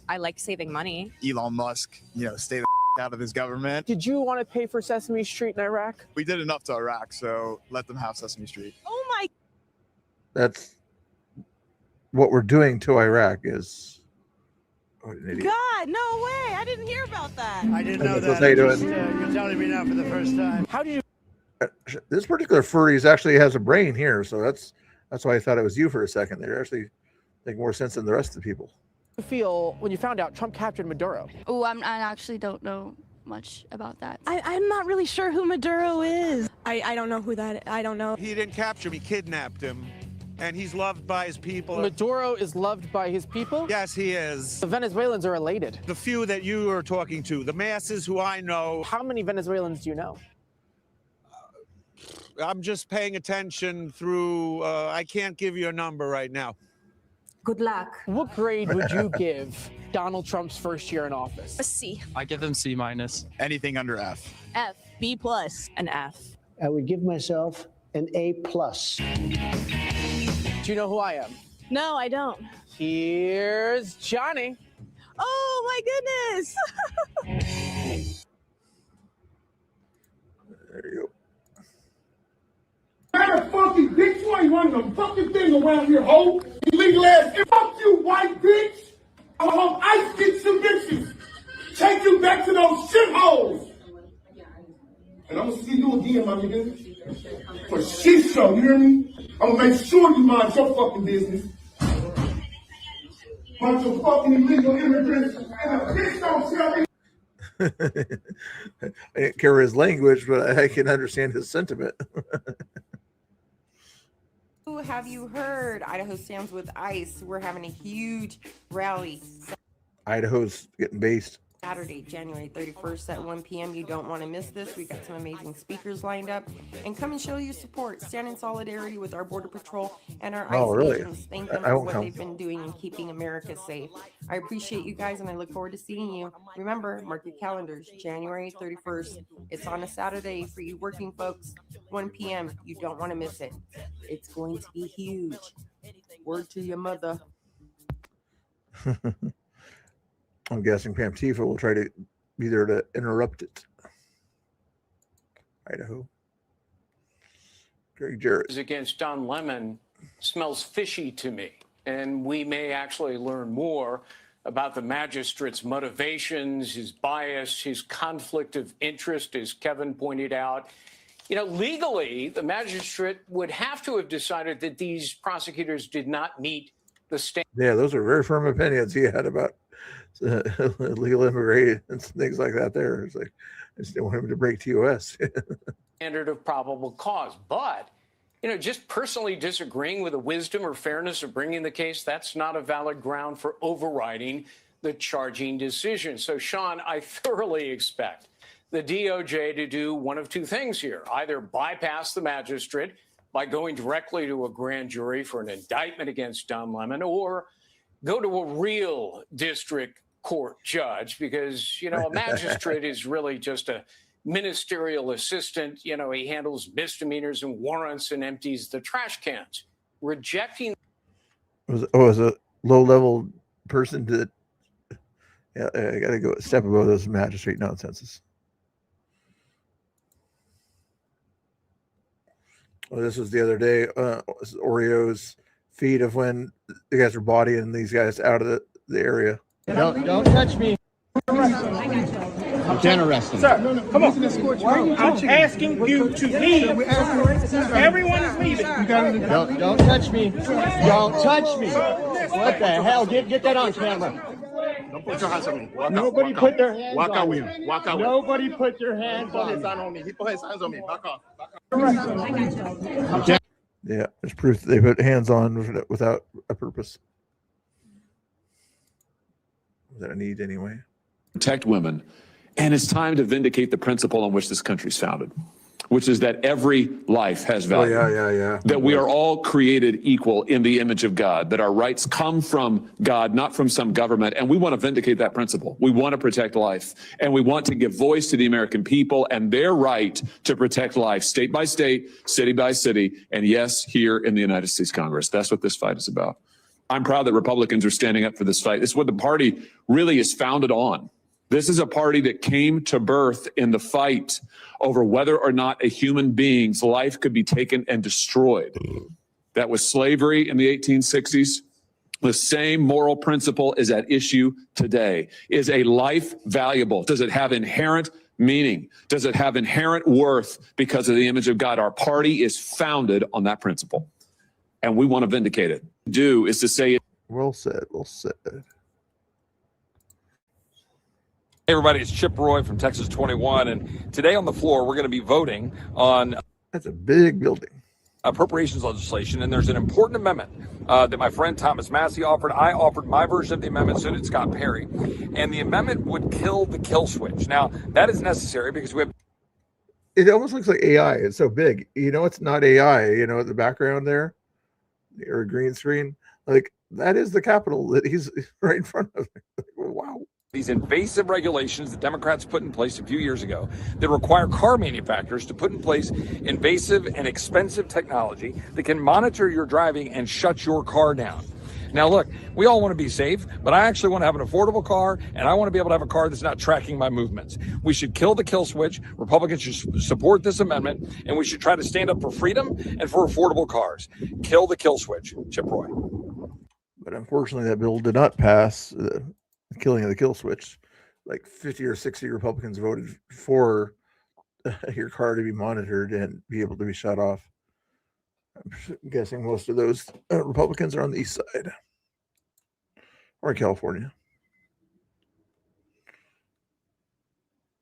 I like saving money. Elon Musk, stay the out of his government. Did you want to pay for Sesame Street in Iraq? We did enough to Iraq, so let them have Sesame Street. Oh my. That's what we're doing to Iraq is. Oh, an idiot. God, no way. I didn't hear about that. I didn't know That's that. how you doing. You're telling me now for the first time. How did you This particular furry actually has a brain here, so that's why I thought it was you for a second. They actually make more sense than the rest of the people. feel when you found out Trump captured Maduro? Oh, I actually don't know much about that. I'm not really sure who Maduro is. I don't know who that is. I don't know. He didn't capture him, he kidnapped him. And he's loved by his people. Maduro is loved by his people? Yes, he is. The Venezuelans are elated. The few that you are talking to, the masses who I know. How many Venezuelans do you know? I'm just paying attention through, I can't give you a number right now. Good luck. What grade would you give Donald Trump's first year in office? A C. I give them C-. Anything under F. F. B+. An F. I would give myself an A+. Do you know who I am? No, I don't. Here's Johnny. Oh my goodness. There you go. That fucking bitch, you ain't running a fucking thing around here, hoe. Illegal ass. Fuck you, white bitch. I hope ICE gets some bitches. Take you back to those shitholes. And I'm gonna see you again, my nigga. For shit show, you hear me? I'm gonna make sure you mind your fucking business. Bunch of fucking illegal immigrants. And a bitch don't tell me. I didn't care his language, but I can understand his sentiment. Have you heard? Idaho stands with ICE. We're having a huge rally Idaho's getting based. Saturday, January 31st at 1 p.m. You don't want to miss this. We got some amazing speakers lined up. And come and show your support. Stand in solidarity with our Border Patrol and our ICE agents. Thank them for what they've been doing in keeping America safe. I appreciate you guys, and I look forward to seeing you. Remember, mark your calendars, January 31st. It's on a Saturday for you working folks, 1 p.m. You don't want to miss it. It's going to be huge. Word to your mother. I'm guessing Pam Tifa will try to be there to interrupt it. Idaho. Greg Jarrett. Against Don Lemon smells fishy to me. And we may actually learn more about the magistrate's motivations, his bias, his conflict of interest, as Kevin pointed out. Legally, the magistrate would have to have decided that these prosecutors did not meet the standard. Yeah, those are very firm opinions he had about illegal immigration and things like that there. It's like, I just didn't want him to break TOS. Standard of probable cause. But, just personally disagreeing with the wisdom or fairness of bringing the case, that's not a valid ground for overriding the charging decision. So, Sean, I thoroughly expect the DOJ to do one of two things here. Either bypass the magistrate by going directly to a grand jury for an indictment against Don Lemon, or go to a real district court judge, because, a magistrate is really just a ministerial assistant. He handles misdemeanors and warrants and empties the trash cans. Rejecting. As a low-level person that, yeah, I got to go a step above those magistrate nonsenses. Well, this was the other day, Oreo's feed of when the guys were bodying these guys out of the area. Don't touch me. I'm ten arrested. Sir, come on. I'm asking you to leave. Everyone is leaving. Don't touch me. Don't touch me. What the hell? Get that on camera. Don't put your hands on me. Nobody put their hands Walk on out me. with me. Walk out with me. Nobody put their hands He put on his me. hand on me. He put his hands on me. Back off. Back off. Yeah, there's proof that they put hands on without a purpose. That I need anyway. Protect women. And it's time to vindicate the principle on which this country's founded, which is that every life has value. Yeah. That we are all created equal in the image of God, that our rights come from God, not from some government. And we want to vindicate that principle. We want to protect life. And we want to give voice to the American people and their right to protect life, state by state, city by city, and yes, here in the United States Congress. That's what this fight is about. I'm proud that Republicans are standing up for this fight. This is what the party really is founded on. This is a party that came to birth in the fight over whether or not a human being's life could be taken and destroyed. That was slavery in the 1860s. The same moral principle is at issue today. Is a life valuable? Does it have inherent meaning? Does it have inherent worth because of the image of God? Our party is founded on that principle, and we want to vindicate it. Do is to say, well said. Hey everybody, it's Chip Roy from Texas 21, and today on the floor we're going to be voting on that's a big building appropriations legislation, and there's an important amendment that my friend Thomas Massey offered. I offered my version of the amendment, so did Scott Perry, and the amendment would kill the kill switch. Now that is necessary because we have. It almost looks like AI. It's so big. You know, it's not AI. You know, the background there, or a green screen, like that is the Capitol that he's right in front of. Wow. These invasive regulations that Democrats put in place a few years ago that require car manufacturers to put in place invasive and expensive technology that can monitor your driving and shut your car down. Now, look, we all want to be safe, but I actually want to have an affordable car, and I want to be able to have a car that's not tracking my movements. We should kill the kill switch. Republicans should support this amendment, and we should try to stand up for freedom and for affordable cars. Kill the kill switch. Chip Roy. But unfortunately, that bill did not pass. Killing of the kill switch. Like 50 or 60 Republicans voted for your car to be monitored and be able to be shut off. I'm guessing most of those Republicans are on the east side or California.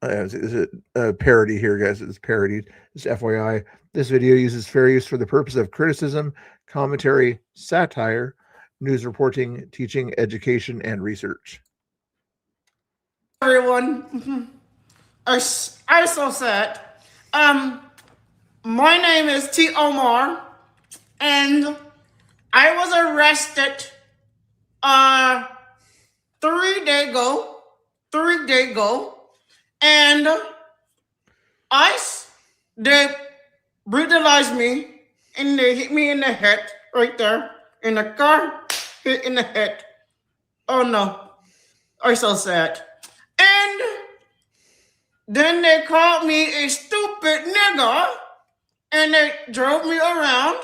Is it a parody here, guys? It's parodied. Just FYI, this video uses fair use for the purpose of criticism, commentary, satire, news reporting, teaching, education, and research. Everyone, I'm so sad. My name is T. Omar, and I was arrested 3 days ago, and ICE, they brutalized me, and they hit me in the head right there, in the car, hit in the head. Oh no, I'm so sad. And then they called me a stupid nigger, and they drove me around,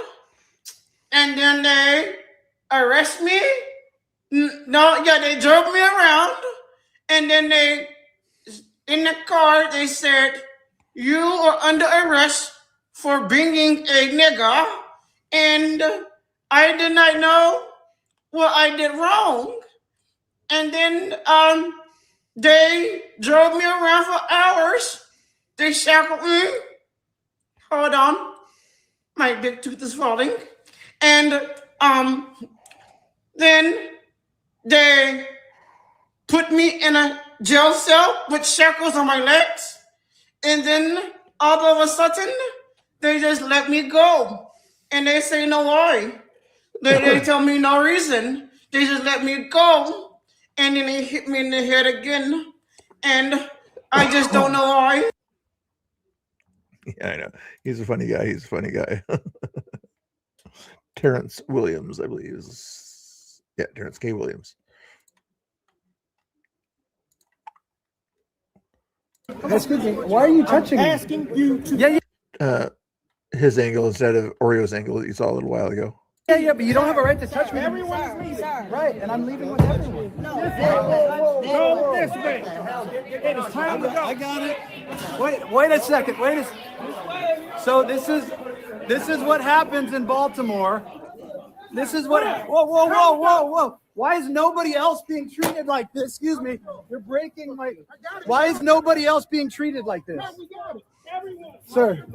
and then they arrested me. They drove me around, and then they, in the car, they said, you are under arrest for being a nigger, and I did not know what I did wrong. And then, they drove me around for hours. They shackled me. Hold on. My big tooth is falling. And then they put me in a jail cell with shackles on my legs. And then all of a sudden, they just let me go. And they say no why. They tell me no reason. They just let me go. And then he hit me in the head again. And I just don't know why. Yeah, I know. He's a funny guy. Terrence Williams, I believe. Terrence K. Williams. Excuse me. Why are you touching me? Asking you to. His angle instead of Oreo's angle that you saw a little while ago. Yeah, but you don't have a right to touch me. Everyone is leaving. Right, and I'm leaving with everyone. Go this way. It is time to go. I got it. Wait a second. So this is what happens in Baltimore. This is what. Whoa. Why is nobody else being treated like this? Excuse me. You're breaking my. Why is nobody else being treated like this? Sir,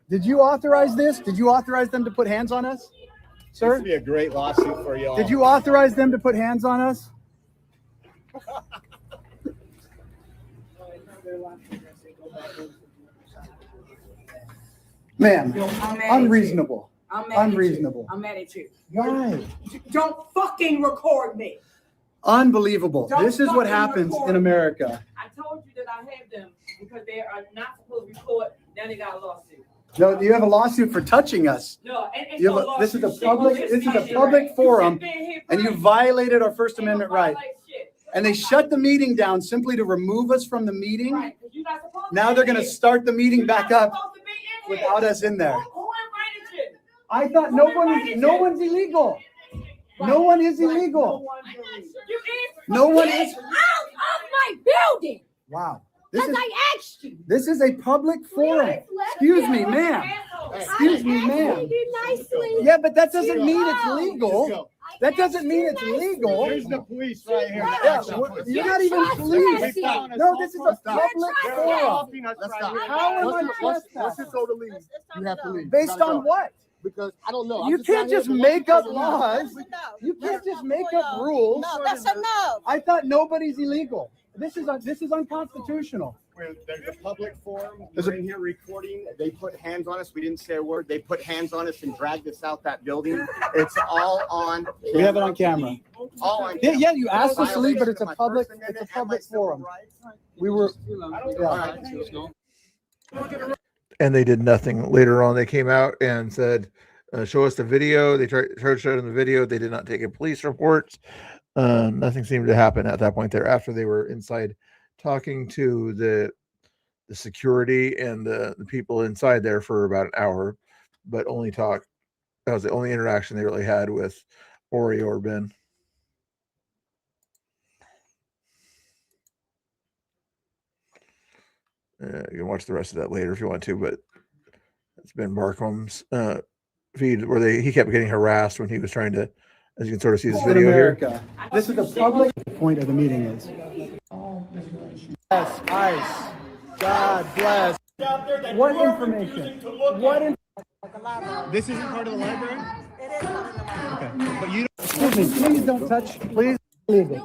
did you authorize this? Did you authorize them to put hands on us? Sir? This would be a great lawsuit for you all. Did you authorize them to put hands on us? Ma'am, unreasonable. Unreasonable. I'm mad at you. Why? Don't fucking record me. Unbelievable. This is what happens in America. I told you that I have them because they are not supposed to record. Now they got a lawsuit. No, you have a lawsuit for touching us. No, this is a public forum, and you violated our First Amendment right. And they shut the meeting down simply to remove us from the meeting. Now they're going to start the meeting back up without us in there. I thought no one's illegal. No one is illegal. No one is. Out of my building. Wow. Because I asked you. This is a public forum. Excuse me, ma'am. Excuse me, ma'am. Yeah, but that doesn't mean it's legal. That doesn't mean it's legal. There's the police right here. Yeah, you're not even police. No, this is a public forum. How am I trespassing? Once you go to leave, you have to leave. Based on what? Because I don't know. You can't just make up laws. You can't just make up rules. No, that's a no. I thought nobody's illegal. This is unconstitutional. There's a public forum. We're in here recording. They put hands on us. We didn't say a word. They put hands on us and dragged us out that building. It's all on. We have it on camera. All on camera. Yeah, you asked us to leave, but it's a public forum. We were. Yeah. And they did nothing. Later on, they came out and said, show us the video. They tried to show them the video. They did not take a police report. Nothing seemed to happen at that point there after they were inside talking to the security and the people inside there for about an hour, but only talk. That was the only interaction they really had with Ori or Ben. You can watch the rest of that later if you want to, but it's Ben Barkham's feed where he kept getting harassed when he was trying to, as you can sort of see this video here. This is the public point of the meeting is. Yes, ice. God bless. What information? This isn't part of the library? Okay. But you Excuse me, please don't touch. Please leave it.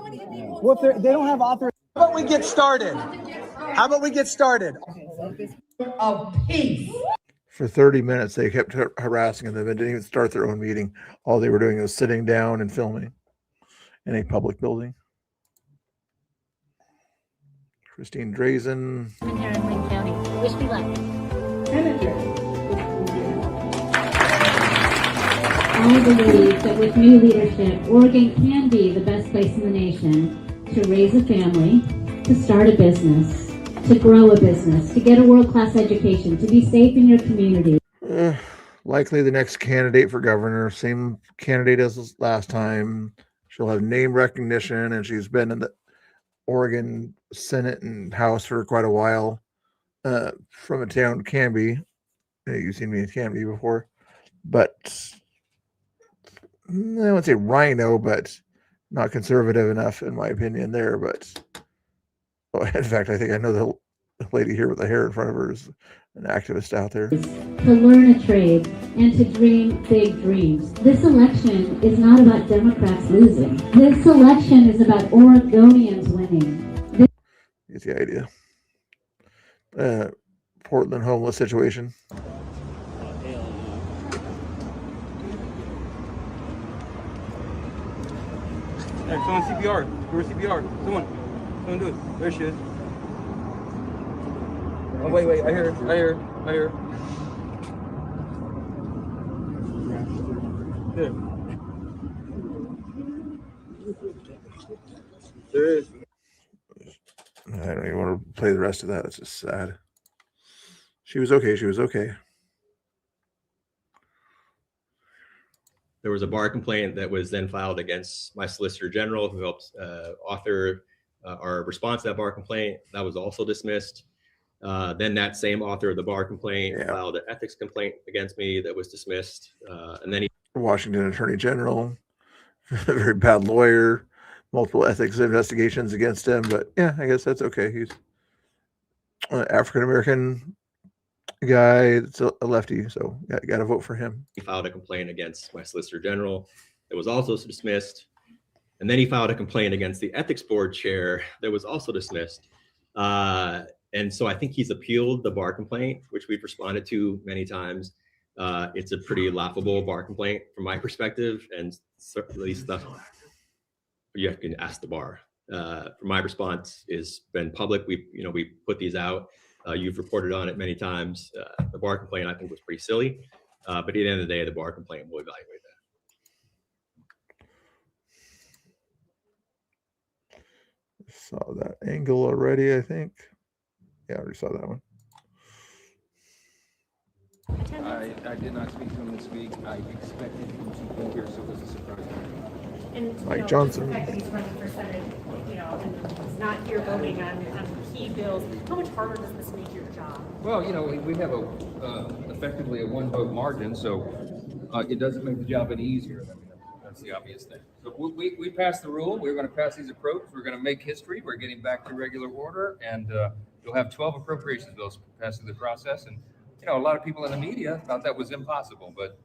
Well, if they don't have authorization. How about we get started? Of peace. For 30 minutes, they kept harassing them and didn't even start their own meeting. All they were doing was sitting down and filming in a public building. Christine Drazen. Here in Wayne County. Wish me luck. I believe that with new leadership, Oregon can be the best place in the nation to raise a family, to start a business, to grow a business, to get a world-class education, to be safe in your community. Likely the next candidate for governor, same candidate as last time. She'll have name recognition, and she's been in the Oregon Senate and House for quite a while. From a town, Canby. You've seen me in Canby before, but I wouldn't say rhino, but not conservative enough in my opinion there. But in fact, I think I know the lady here with the hair in front of her is an activist out there. To learn a trade and to dream big dreams. This election is not about Democrats losing. This election is about Oregonians winning. Get the idea. Portland homeless situation. Hey, someone CPR. Do CPR. Someone do it. There she is. Oh wait, I hear. There. There is. I don't even want to play the rest of that. It's just sad. She was okay. There was a bar complaint that was then filed against my Solicitor General, who helped author our response to that bar complaint. That was also dismissed. Then that same author of the bar complaint filed an ethics complaint against me that was dismissed. And then Washington Attorney General, a very bad lawyer, multiple ethics investigations against him. But yeah, I guess that's okay. He's an African-American guy. It's a lefty, so got to vote for him. He filed a complaint against my Solicitor General that was also dismissed. And then he filed a complaint against the ethics board chair that was also dismissed. And so I think he's appealed the bar complaint, which we've responded to many times. It's a pretty laughable bar complaint from my perspective, and certainly stuff you can ask the bar. My response has been public. We put these out. You've reported on it many times. The bar complaint I think was pretty silly, but at the end of the day, the bar complaint will evaluate that. Saw that angle already, I think. Yeah, I already saw that one. I did not speak to him this week. I expected him to be here, so it was a surprise. And Mike Johnson. The fact that he's running for Senate, and he's not here voting on key bills. How much harder does this make your job? Well, we have effectively a one-vote margin, so it doesn't make the job any easier. I mean, that's the obvious thing. So we passed the rule. We're going to pass these approaches. We're going to make history. We're getting back to regular order, and you'll have 12 appropriations bills pass through the process. And a lot of people in the media thought that was impossible, but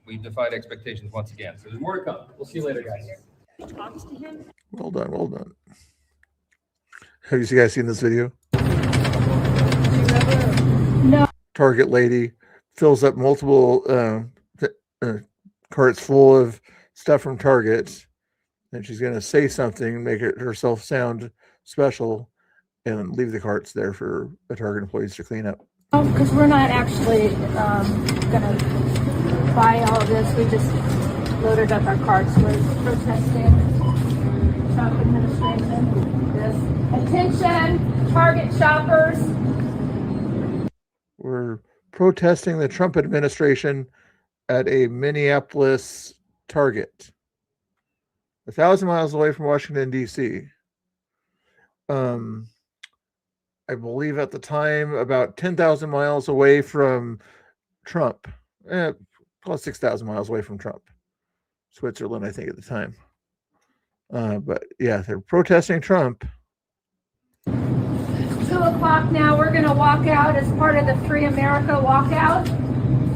we defied expectations once again. So there's more to come. We'll see you later, guys. Talks to him? Well done, well done. Have you guys seen this video? No. Target lady fills up multiple carts full of stuff from Target, and she's going to say something, make it herself sound special, and leave the carts there for the Target employees to clean up. Because we're not actually going to buy all of this. We just loaded up our carts. We're protesting Trump administration. This. Attention, Target shoppers. We're protesting the Trump administration at a Minneapolis Target, 1,000 miles away from Washington, D.C. I believe at the time about 10,000 miles away from Trump, plus 6,000 miles away from Trump, Switzerland, I think at the time. But yeah, they're protesting Trump. 2 o'clock now. We're going to walk out as part of the Free America walkout.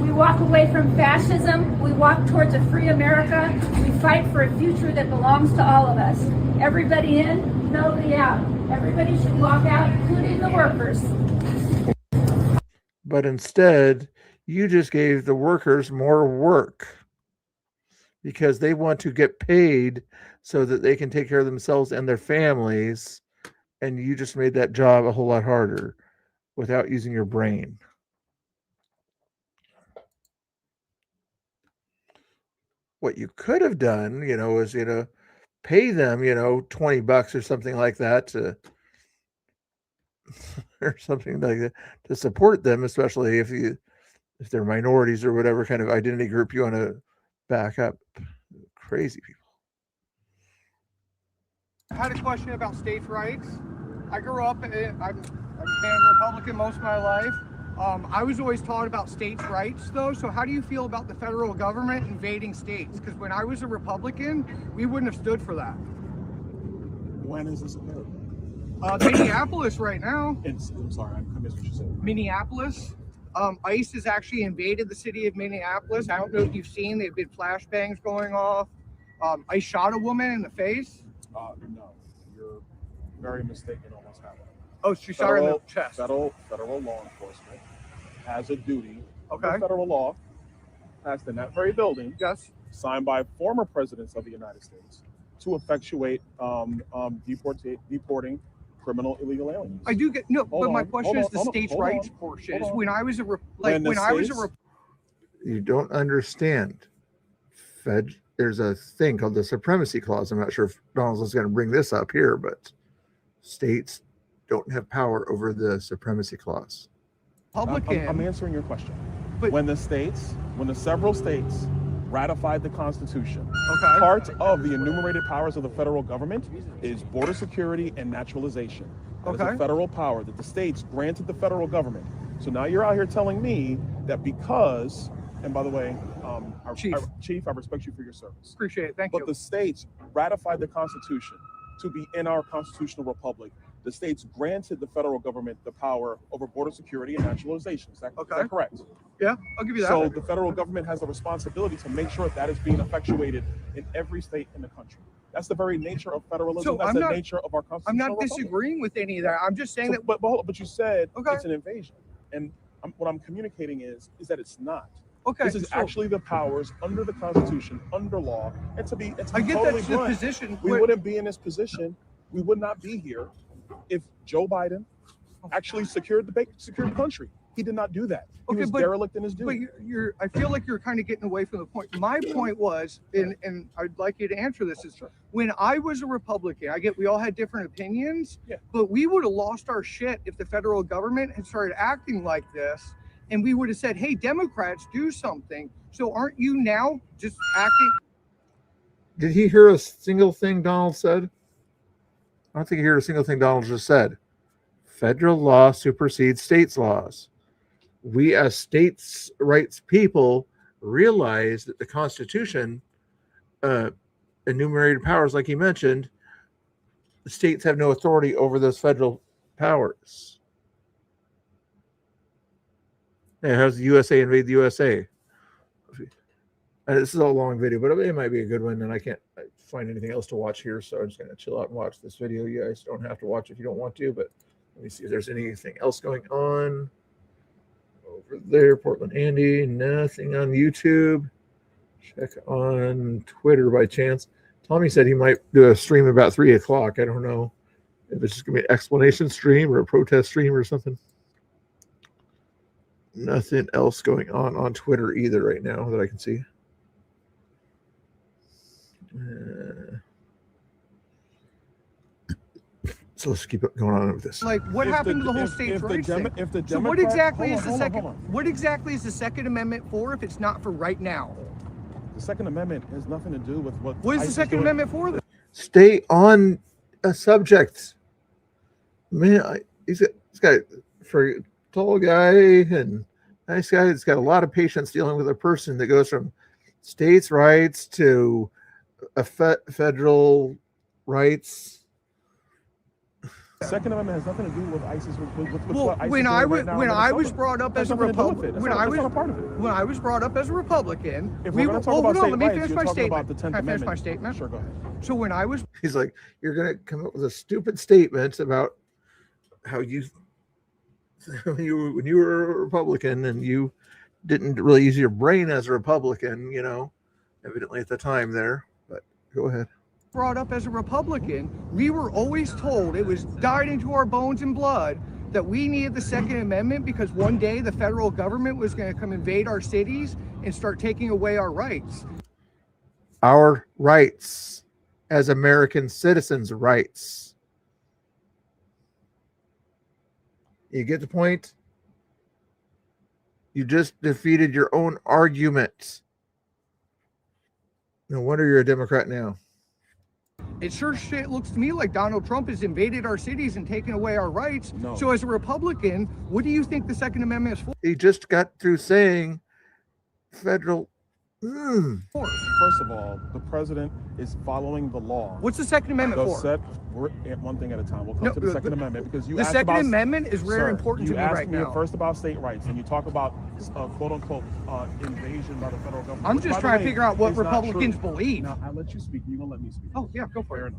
We walk away from fascism. We walk towards a free America. We fight for a future that belongs to all of us. Everybody in, nobody out. Everybody should walk out, including the workers. But instead, you just gave the workers more work because they want to get paid so that they can take care of themselves and their families. And you just made that job a whole lot harder without using your brain. What you could have done, is, pay them, $20 or something like that to or something like that to support them, especially if they're minorities or whatever kind of identity group you want to back up. Crazy people. I had a question about states' rights. I grew up, I've been a Republican most of my life. I was always taught about states' rights, though. So how do you feel about the federal government invading states? Because when I was a Republican, we wouldn't have stood for that. When is this occurred? Minneapolis right now. I'm sorry, I missed what you said. Minneapolis. ICE has actually invaded the city of Minneapolis. I don't know if you've seen, they've been flashbangs going off. I shot a woman in the face. No, you're very mistaken on what's happening. Oh, she shot her in the chest. Federal law enforcement has a duty. Okay. Federal law passed in that very building. Yes. Signed by former presidents of the United States to effectuate deporting criminal illegal aliens. I do get but my question is the states' rights portion. Is when I was you don't understand. There's a thing called the supremacy clause. I'm not sure if Donald's going to bring this up here, but states don't have power over the supremacy clause. Republican. I'm answering your question. But when the several states ratified the Constitution. Okay. Part of the enumerated powers of the federal government is border security and naturalization. That is a federal power that the states granted the federal government. So now you're out here telling me that because, and by the way, Chief, I respect you for your service. Appreciate it. Thank you. you. But the states ratified the Constitution to be in our constitutional republic. The states granted the federal government the power over border security and naturalization. Is that correct? Yeah, I'll give you that. So the federal government has a responsibility to make sure that is being effectuated in every state in the country. That's the very nature of federalism. So That's the nature of our I'm constitutional not disagreeing with any of that. I'm just saying that. But you said it's an invasion, and what I'm communicating is that it's not. Okay, This is actually the powers under the Constitution, under law, and to be I get totally that's the blunt, position. we wouldn't be in this position. We would not be here if Joe Biden actually secured the country. He did not do that. He was derelict in his duty. But you're I feel like you're kind of getting away from the point. My point was, and I'd like you to answer this, is when I was a Republican, I get we all had different opinions, but we would have lost our shit if the federal government had started acting like this, and we would have said, hey, Democrats, do something. So aren't you now just acting? Did he hear a single thing Donald said? I don't think he heard a single thing Donald just said. Federal law supersedes states' laws. We as states' rights people realize that the Constitution, enumerated powers, like he mentioned, the states have no authority over those federal powers. Yeah, how's the USA invade the USA? And this is a long video, but it might be a good one, and I can't find anything else to watch here, so I'm just going to chill out and watch this video. You guys don't have to watch if you don't want to, but let me see if there's anything else going on over there. Portland Andy, nothing on YouTube. Check on Twitter by chance. Tommy said he might do a stream about 3 o'clock. I don't know if it's just going to be an explanation stream or a protest stream or something. Nothing else going on Twitter either right now that I can see. So let's keep going on with this. Like, what happened to the whole states' rights thing? So what exactly is the second? What exactly is the Second Amendment for if it's not for right now? The Second Amendment has nothing to do with what. What is the Second Amendment for? Then? Stay on a subject. Man, he's got for a tall guy and nice guy. He's got a lot of patience dealing with a person that goes from states' rights to a federal rights. The Second Amendment has nothing to do with ISIS. Well, when I was brought up as a Republican, when I was brought up as a Republican, if we're going to talk about state rights, you're talking about the 10th Can I finish Amendment. my statement? Sure, go ahead. So when I was, He's like, you're going to come up with a stupid statement about how you when you were a Republican and you didn't really use your brain as a Republican, you know, evidently at the time there. But go ahead. Brought up as a Republican, we were always told, it was dyed into our bones and blood, that we needed the Second Amendment because one day the federal government was going to come invade our cities and start taking away our rights. Our rights as American citizens' rights. You get the point? You just defeated your own argument. No wonder you're a Democrat now. It sure shit looks to me like Donald Trump has invaded our cities and taken away our rights. No. So as a Republican, what do you think the Second Amendment is for? He just got through saying federal. First of all, the president is following the law. What's the Second Amendment for? We're at one thing at a time. We'll come to the Second Amendment because you the asked Second about, Amendment is very important to me right now. You asked me first about state rights, and you talk about quote unquote invasion by the federal government. I'm just trying to figure out what Republicans believe. Now I let you speak. You gonna let me speak? Oh yeah, go for it.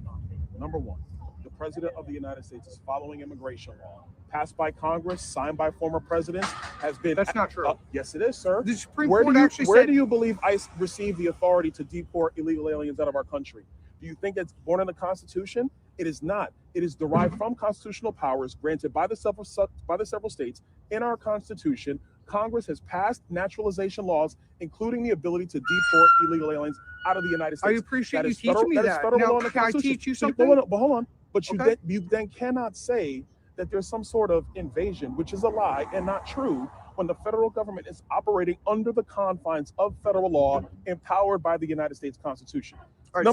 Number one, the president of the United States is following immigration law passed by Congress, signed by former presidents, has been. That's not true. Yes, it is, sir. The Supreme Court actually Where said. do you believe ICE received the authority to deport illegal aliens out of our country? Do you think it's born in the Constitution? It is not. It is derived from constitutional powers granted by the several states in our Constitution. Congress has passed naturalization laws, including the ability to deport illegal aliens out of the United States. I appreciate you teaching me that. Is federal law in the Can I Constitution. teach you something? But hold on. But you then cannot say that there's some sort of invasion, which is a lie and not true, when the federal government is operating under the confines of federal law empowered by the United States Constitution. All right, so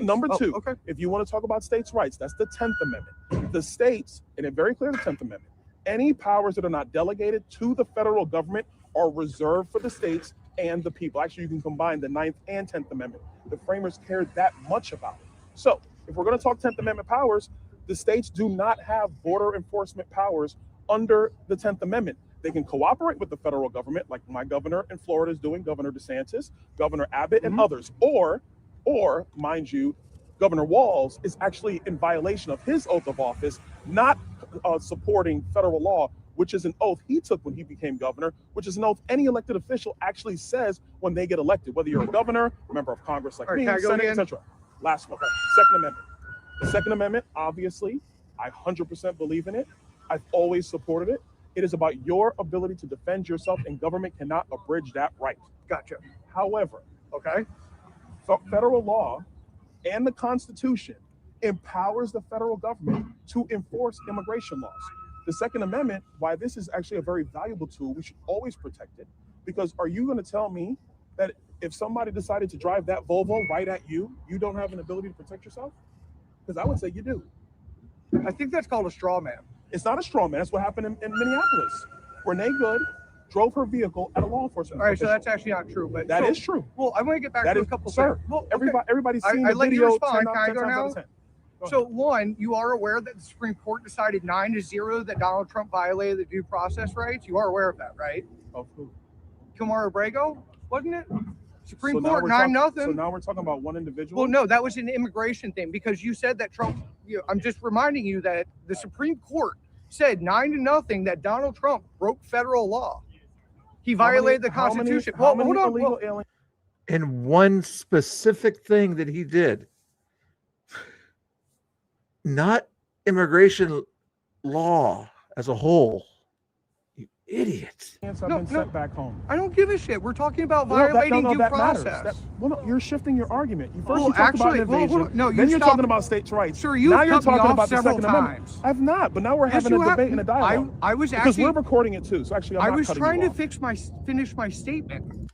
Number two, okay. if you want to talk about states' rights, that's the 10th Amendment. The states, and it's very clear the 10th Amendment, any powers that are not delegated to the federal government are reserved for the states and the people. Actually, you can combine the 9th and 10th Amendment. The framers cared that much about it. So if we're going to talk 10th Amendment powers, the states do not have border enforcement powers under the 10th Amendment. They can cooperate with the federal government, like my governor in Florida is doing, Governor DeSantis, Governor Abbott, and others. Or, mind you, Governor Walz is actually in violation of his oath of office, not supporting federal law, which is an oath he took when he became governor, which is an oath any elected official actually says when they get elected, whether you're a governor, a member of Congress like me, Senate, etc. Last one, Second Amendment. The Second Amendment, obviously, I 100% believe in it. I've always supported it. It is about your ability to defend yourself, and government cannot abridge that right. Gotcha. However, federal law and the Constitution empowers the federal government to enforce immigration laws. The Second Amendment, why this is actually a very valuable tool, we should always protect it, because are you going to tell me that if somebody decided to drive that Volvo right at you, you don't have an ability to protect yourself? Because I would say you do. I think that's called a straw man. It's not a straw man. That's what happened in Minneapolis. Renee Good drove her vehicle at a law enforcement. All right, so that's actually not true, but that is true. Well, I want to get back to a couple things. Well, everybody's seen the let video. You respond. 10 Can I go times now? out of 10. So one, you are aware that the Supreme Court decided 9-0 that Donald Trump violated the due process rights. You are aware of that, right? Of who? Kilmar Abrego, wasn't it? Supreme So Court 9-0. So now we're talking about one individual. Well, no, that was an immigration thing because you said that Trump. I'm just reminding you that the Supreme Court said 9-0 that Donald Trump broke federal law. He violated the Constitution. Hold on. And one specific thing that he did, not immigration law as a whole. You idiot. I've been sent back home. I don't give a shit. We're talking about violating due process. You're shifting your argument. First Well, you talked about actually, invasion, no, then you you're stopped- talking about states' rights. Sir, you've now you're cut me talking off about the several Second Amendment. times. I've not, but now we're Yes, having you a have. debate and a dialogue. I was because actually we're recording it too. So actually, I I'm was not trying to cutting you off. finish my statement.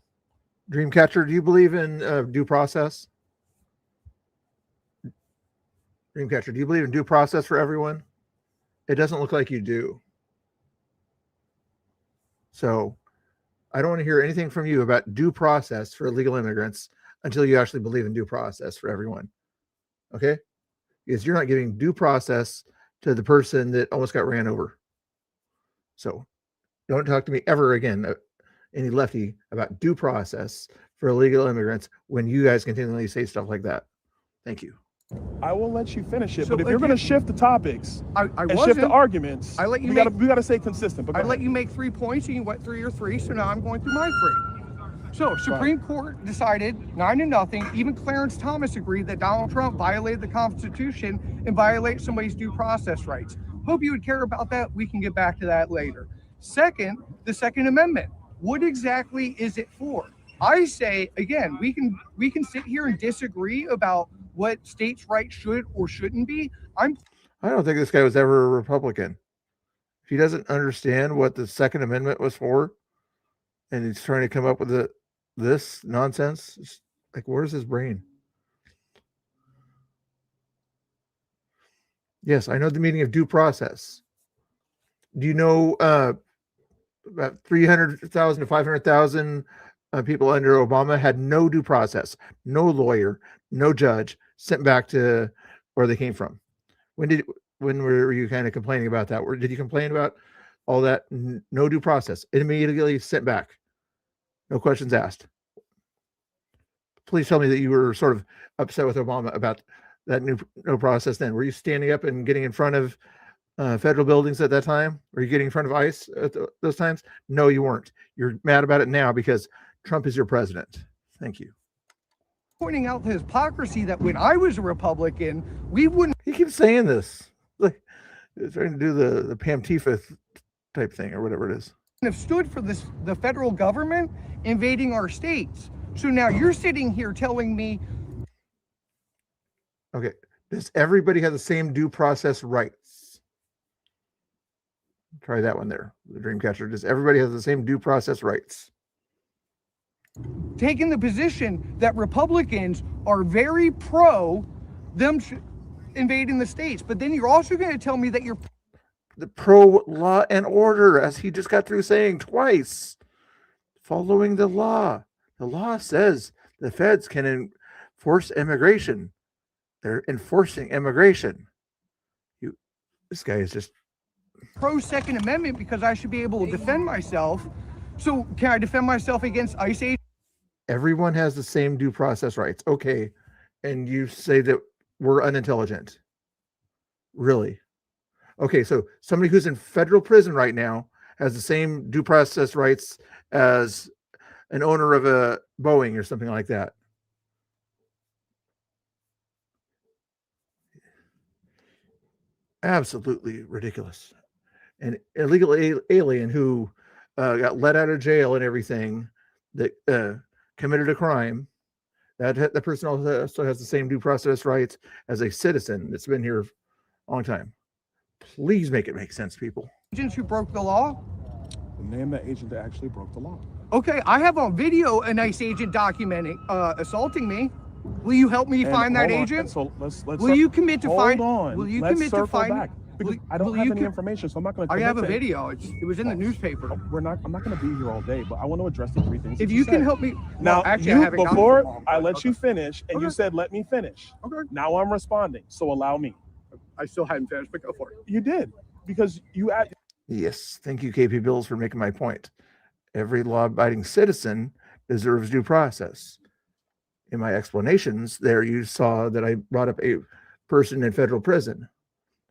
Dreamcatcher, do you believe in due process? Dreamcatcher, do you believe in due process for everyone? It doesn't look like you do. So I don't want to hear anything from you about due process for illegal immigrants until you actually believe in due process for everyone. Okay? Because you're not giving due process to the person that almost got ran over. So don't talk to me ever again, any lefty, about due process for illegal immigrants when you guys continually say stuff like that. Thank you. I will let you finish it, So but if you're going to shift the topics and shift the arguments, I let you we got to stay consistent. But I let you make 3 points and you went through your 3, so now I'm going through my 3. So Supreme Court decided 9-0. Even Clarence Thomas agreed that Donald Trump violated the Constitution and violated somebody's due process rights. Hope you would care about that. We can get back to that later. Second, the Second Amendment. What exactly is it for? I say, again, we can sit here and disagree about what states' rights should or shouldn't be. I don't think this guy was ever a Republican. If he doesn't understand what the Second Amendment was for, and he's trying to come up with this nonsense, it's like, where's his brain? Yes, I know the meaning of due process. Do you know about 300,000 to 500,000 people under Obama had no due process, no lawyer, no judge, sent back to where they came from? When were you kind of complaining about that? Or did you complain about all that? No due process, immediately sent back, no questions asked. Please tell me that you were sort of upset with Obama about that no process then. Were you standing up and getting in front of federal buildings at that time? Were you getting in front of ICE at those times? No, you weren't. You're mad about it now because Trump is your president. Thank you. Pointing out the hypocrisy that when I was a Republican, we wouldn't. He keeps saying this, like trying to do the Pam Tifa type thing or whatever it is. Have stood for the federal government invading our states. So now you're sitting here telling me. Okay, does everybody have the same due process rights? Try that one there. The Dreamcatcher. Does everybody has the same due process rights? Taking the position that Republicans are very pro them invading the states, but then you're also going to tell me that you're the pro law and order, as he just got through saying twice. Following the law. The law says the feds can enforce immigration. They're enforcing immigration. This guy is just pro Second Amendment because I should be able to defend myself. So can I defend myself against ICE agents? Everyone has the same due process rights. Okay. And you say that we're unintelligent. Really? Okay, so somebody who's in federal prison right now has the same due process rights as an owner of a Boeing or something like that. Absolutely ridiculous. An illegal alien who got let out of jail and everything, that committed a crime, that the person also has the same due process rights as a citizen that's been here a long time. Please make it make sense, people. Agents who broke the law? Name the agent that actually broke the law. Okay, I have on video a nice agent documenting assaulting me. Will you help me find that agent? So let's will you commit to find? On. Will you let's commit to find? Back. Because I don't have any information, so I'm not going to. I have a video. It was in the newspaper. I'm not going to be here all day, but I want to address the three things. If you can help me now, actually, before I let you finish, and you said let me finish. Okay. Now I'm responding, so allow me. I still hadn't finished, but go for it. You did because you asked. Yes, thank you, KP Bills, for making my point. Every law-abiding citizen deserves due process. In my explanations there, you saw that I brought up a person in federal prison,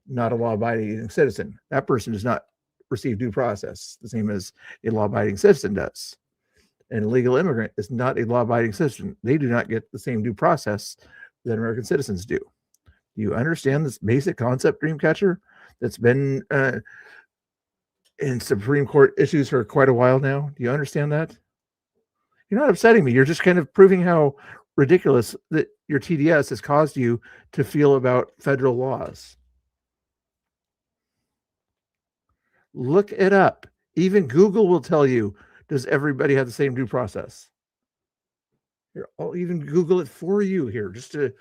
not a law-abiding citizen. That person does not receive due process, the same as a law-abiding citizen does. An illegal immigrant is not a law-abiding citizen. They do not get the same due process that American citizens do. Do you understand this basic concept, Dreamcatcher, that's been in Supreme Court issues for quite a while now? Do you understand that? You're not upsetting me. You're just kind of proving how ridiculous that your TDS has caused you to feel about federal laws. Look it up. Even Google will tell you, does everybody have the same due process? Here, I'll even Google it for you here, just to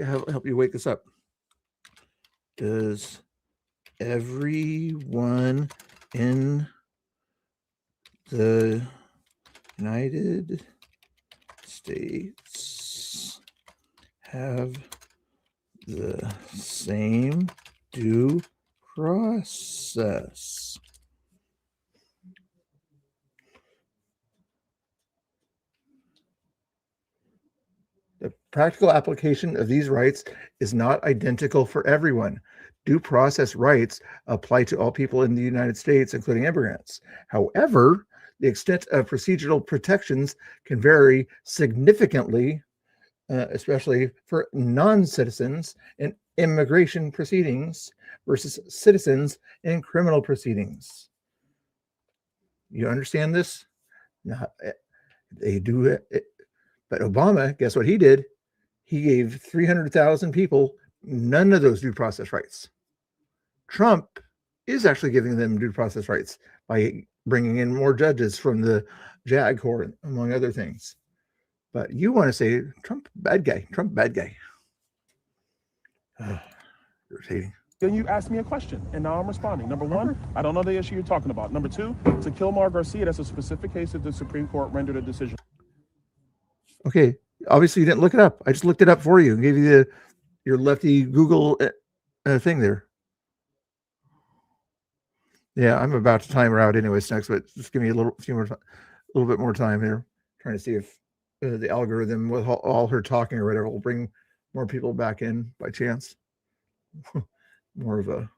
help you wake us up. Does everyone in the United States have the same due process? The practical application of these rights is not identical for everyone. Due process rights apply to all people in the United States, including immigrants. However, the extent of procedural protections can vary significantly, especially for non-citizens in immigration proceedings versus citizens in criminal proceedings. You understand this? No, they do it. But Obama, guess what he did? He gave 300,000 people none of those due process rights. Trump is actually giving them due process rights by bringing in more judges from the JAG court, among other things. But you want to say Trump bad guy, Trump bad guy. Irritating. Then you asked me a question, and now I'm responding. Number one, I don't know the issue you're talking about. Number two, to kill Mar Garcia, that's a specific case that the Supreme Court rendered a decision. Okay, obviously you didn't look it up. I just looked it up for you and gave you your lefty Google thing there. Yeah, I'm about to time her out anyways next, but just give me a little bit more time here. Trying to see if the algorithm with all her talking or whatever will bring more people back in by chance. More of a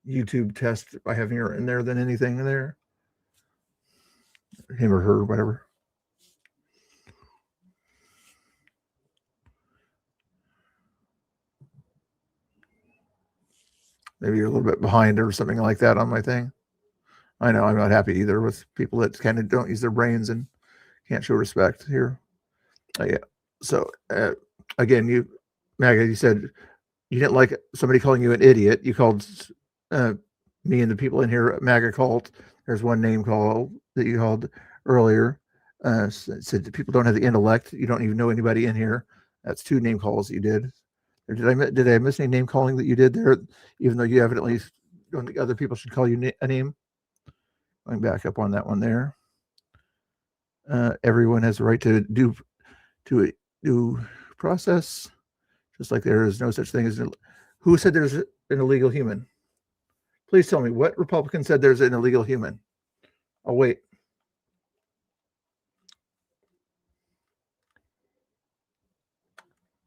YouTube test by having her in there than anything in there. Him or her, whatever. Maybe you're a little bit behind or something like that on my thing. I know I'm not happy either with people that kind of don't use their brains and can't show respect here. Yeah. So again, Maggie, you said you didn't like somebody calling you an idiot. You called me and the people in here, MAGA cult. There's one name call that you called earlier. Said that people don't have the intellect. You don't even know anybody in here. That's 2 name calls that you did. Or did I miss any name calling that you did there? Even though you evidently don't think other people should call you a name. Going back up on that one there. Everyone has the right to due process, just like there is no such thing as who said there's an illegal human. Please tell me what Republican said there's an illegal human. I'll wait.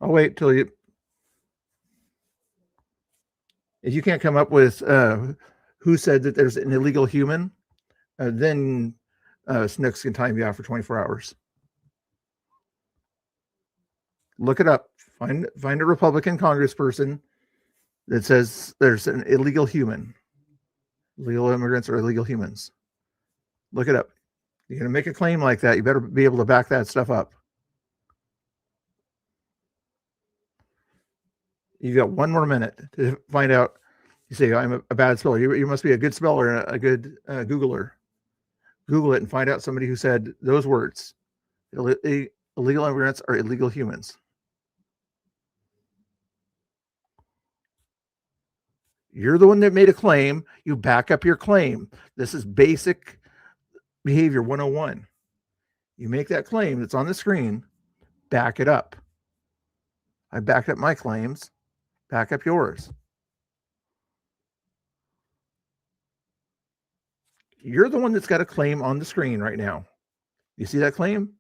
I'll wait till you. If you can't come up with who said that there's an illegal human, then Snooks can time you out for 24 hours. Look it up. Find a Republican congressperson that says there's an illegal human. Illegal immigrants are illegal humans. Look it up. You're going to make a claim like that, you better be able to back that stuff up. You got 1 more minute to find out. You say, I'm a bad speller. You must be a good speller and a good Googler. Google it and find out somebody who said those words. Illegal immigrants are illegal humans. You're the one that made a claim. You back up your claim. This is basic behavior 101. You make that claim that's on the screen, back it up. I backed up my claims. Back up yours. You're the one that's got a claim on the screen right now. You see that claim?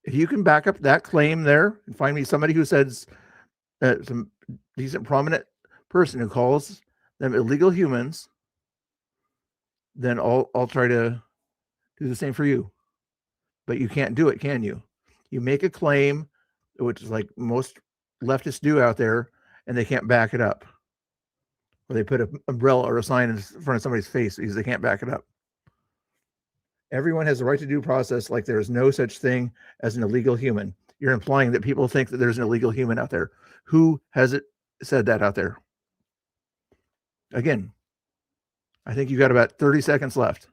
If you can back up that claim there and find me somebody who says some decent prominent person who calls them illegal humans, then I'll try to do the same for you. But you can't do it, can you? You make a claim, which is like most leftists do out there, and they can't back it up. Or they put an umbrella or a sign in front of somebody's face because they can't back it up. Everyone has the right to due process, like there is no such thing as an illegal human. You're implying that people think that there's an illegal human out there. Who has it said that out there? Again, I think you got about 30 seconds left.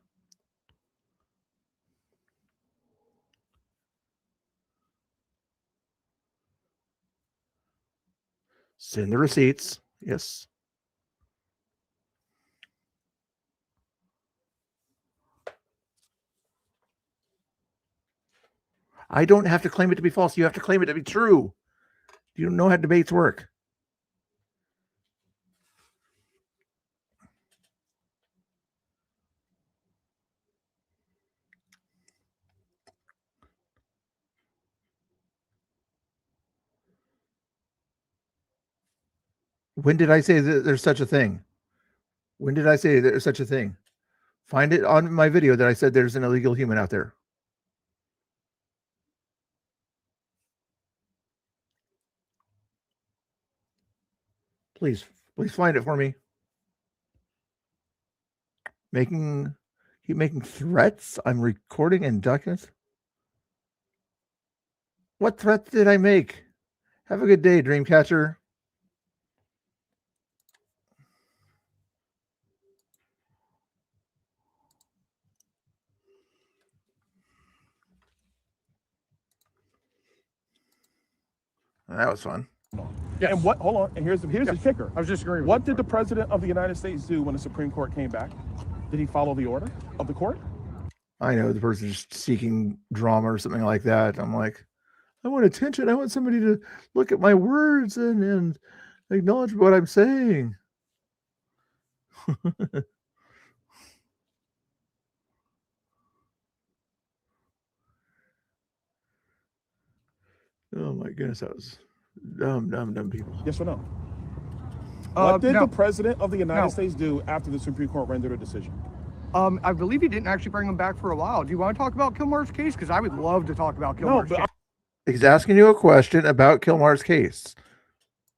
Send the receipts. Yes. I don't have to claim it to be false. You have to claim it to be true. You don't know how debates work. When did I say that there's such a thing? When did I say there's such a thing? Find it on my video that I said there's an illegal human out there. Please find it for me. Keep making threats. I'm recording and documents. What threats did I make? Have a good day, Dreamcatcher. That was fun. Yeah, and what? Hold on. And here's the kicker. I was just agreeing. What did the president of the United States do when the Supreme Court came back? Did he follow the order of the court? I know the person's seeking drama or something like that. I'm like, I want attention. I want somebody to look at my words and acknowledge what I'm saying. Oh my goodness, that was dumb people. Yes or no? What did the president of the United States do after the Supreme Court rendered a decision? I believe he didn't actually bring him back for a while. Do you want to talk about Kilmar's case? Because I would love to talk about Kilmar's case. He's asking you a question about Kilmar's case.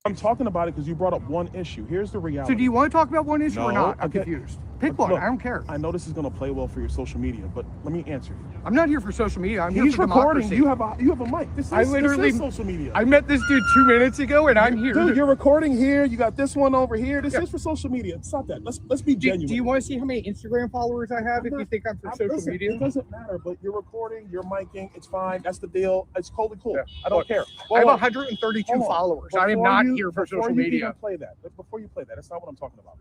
I'm talking about it because you brought up one issue. Here's the reality. So do you want to talk about one issue or not? I'm confused. Pick one. Look, I don't care. I know this is going to play well for your social media, but let me answer you. I'm not here for social media. I'm here He's for recording. democracy. You have a mic. This is social media. I met this dude 2 minutes ago, and I'm here. Dude, you're recording here. You got this one over here. This is for social media. Stop that. Let's be genuine. Do you want to see how many Instagram followers I have if you think I'm for social media? It doesn't matter, but you're recording, you're micing. It's fine. That's the deal. It's totally cool. Yeah. I don't Look, care. I have Hold on. 132 Hold on. followers. I am Before not you- here for before social you media. even play that. Before you play that, that's not what I'm talking about.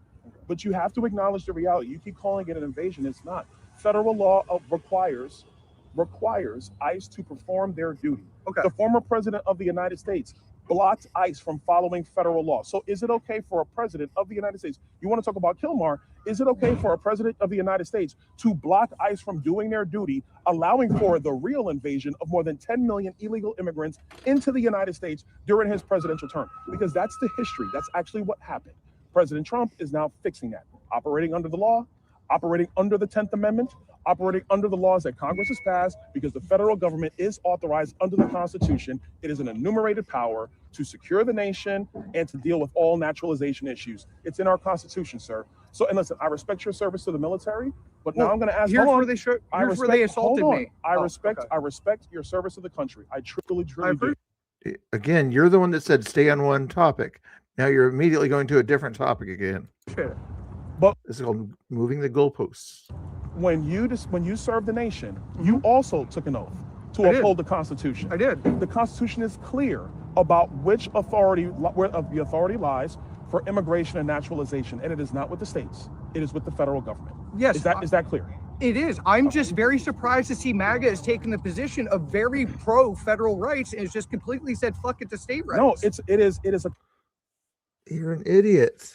But you have to acknowledge the reality. You keep calling it an invasion. It's not. Federal law requires ICE to perform their duty. Okay. The former president of the United States blocked ICE from following federal law. So is it okay for a president of the United States? You want to talk about Kilmar? Is it okay for a president of the United States to block ICE from doing their duty, allowing for the real invasion of more than 10 million illegal immigrants into the United States during his presidential term? Because that's the history. That's actually what happened. President Trump is now fixing that, operating under the law, operating under the 10th Amendment, operating under the laws that Congress has passed, because the federal government is authorized under the Constitution. It is an enumerated power to secure the nation and to deal with all naturalization issues. It's in our Constitution, sir. So, and listen, I respect your service to the military, but now I'm going to ask. Here's hold where on. they assaulted hold on. me. I Oh, respect okay. your service to the country. I truly do. Again, you're the one that said stay on one topic. Now you're immediately going to a different topic again. But this is called moving the goalposts. When you served the nation, you also took an oath to I did. uphold the Constitution. I did. The Constitution is clear about which authority, where the authority lies for immigration and naturalization, and it is not with the states. It is with the federal government. Yes. Is that clear? It is. I'm just very surprised to see MAGA has taken the position of very pro federal rights and has just completely said fuck it to state rights. No, it is a. You're an idiot.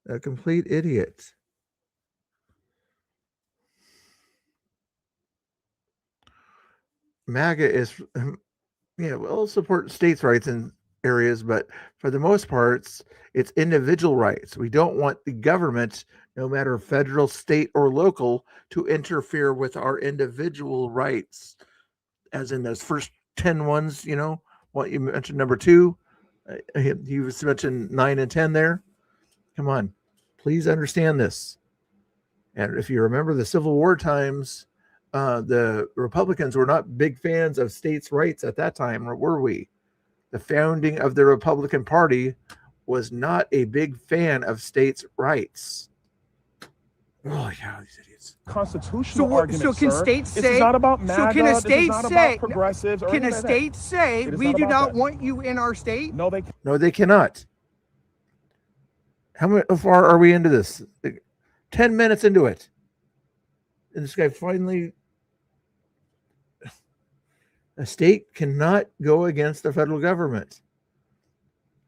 A complete idiot. MAGA is, we'll support states' rights in areas, but for the most part, it's individual rights. We don't want the government, no matter federal, state, or local, to interfere with our individual rights. As in those first 10 ones, what you mentioned, number 2, you mentioned 9 and 10 there. Come on, please understand this. And if you remember the Civil War times, the Republicans were not big fans of states' rights at that time, or were we? The founding of the Republican Party was not a big fan of states' rights. Oh yeah, these idiots. Constitutional argument, So can sir. states This say? is not about MAGA. So can a This is state not say? about progressives or Can a anything like that. state say It is we not do about not that. want you in our state? No, they cannot. How far are we into this? 10 minutes into it, and this guy finally. A state cannot go against the federal government.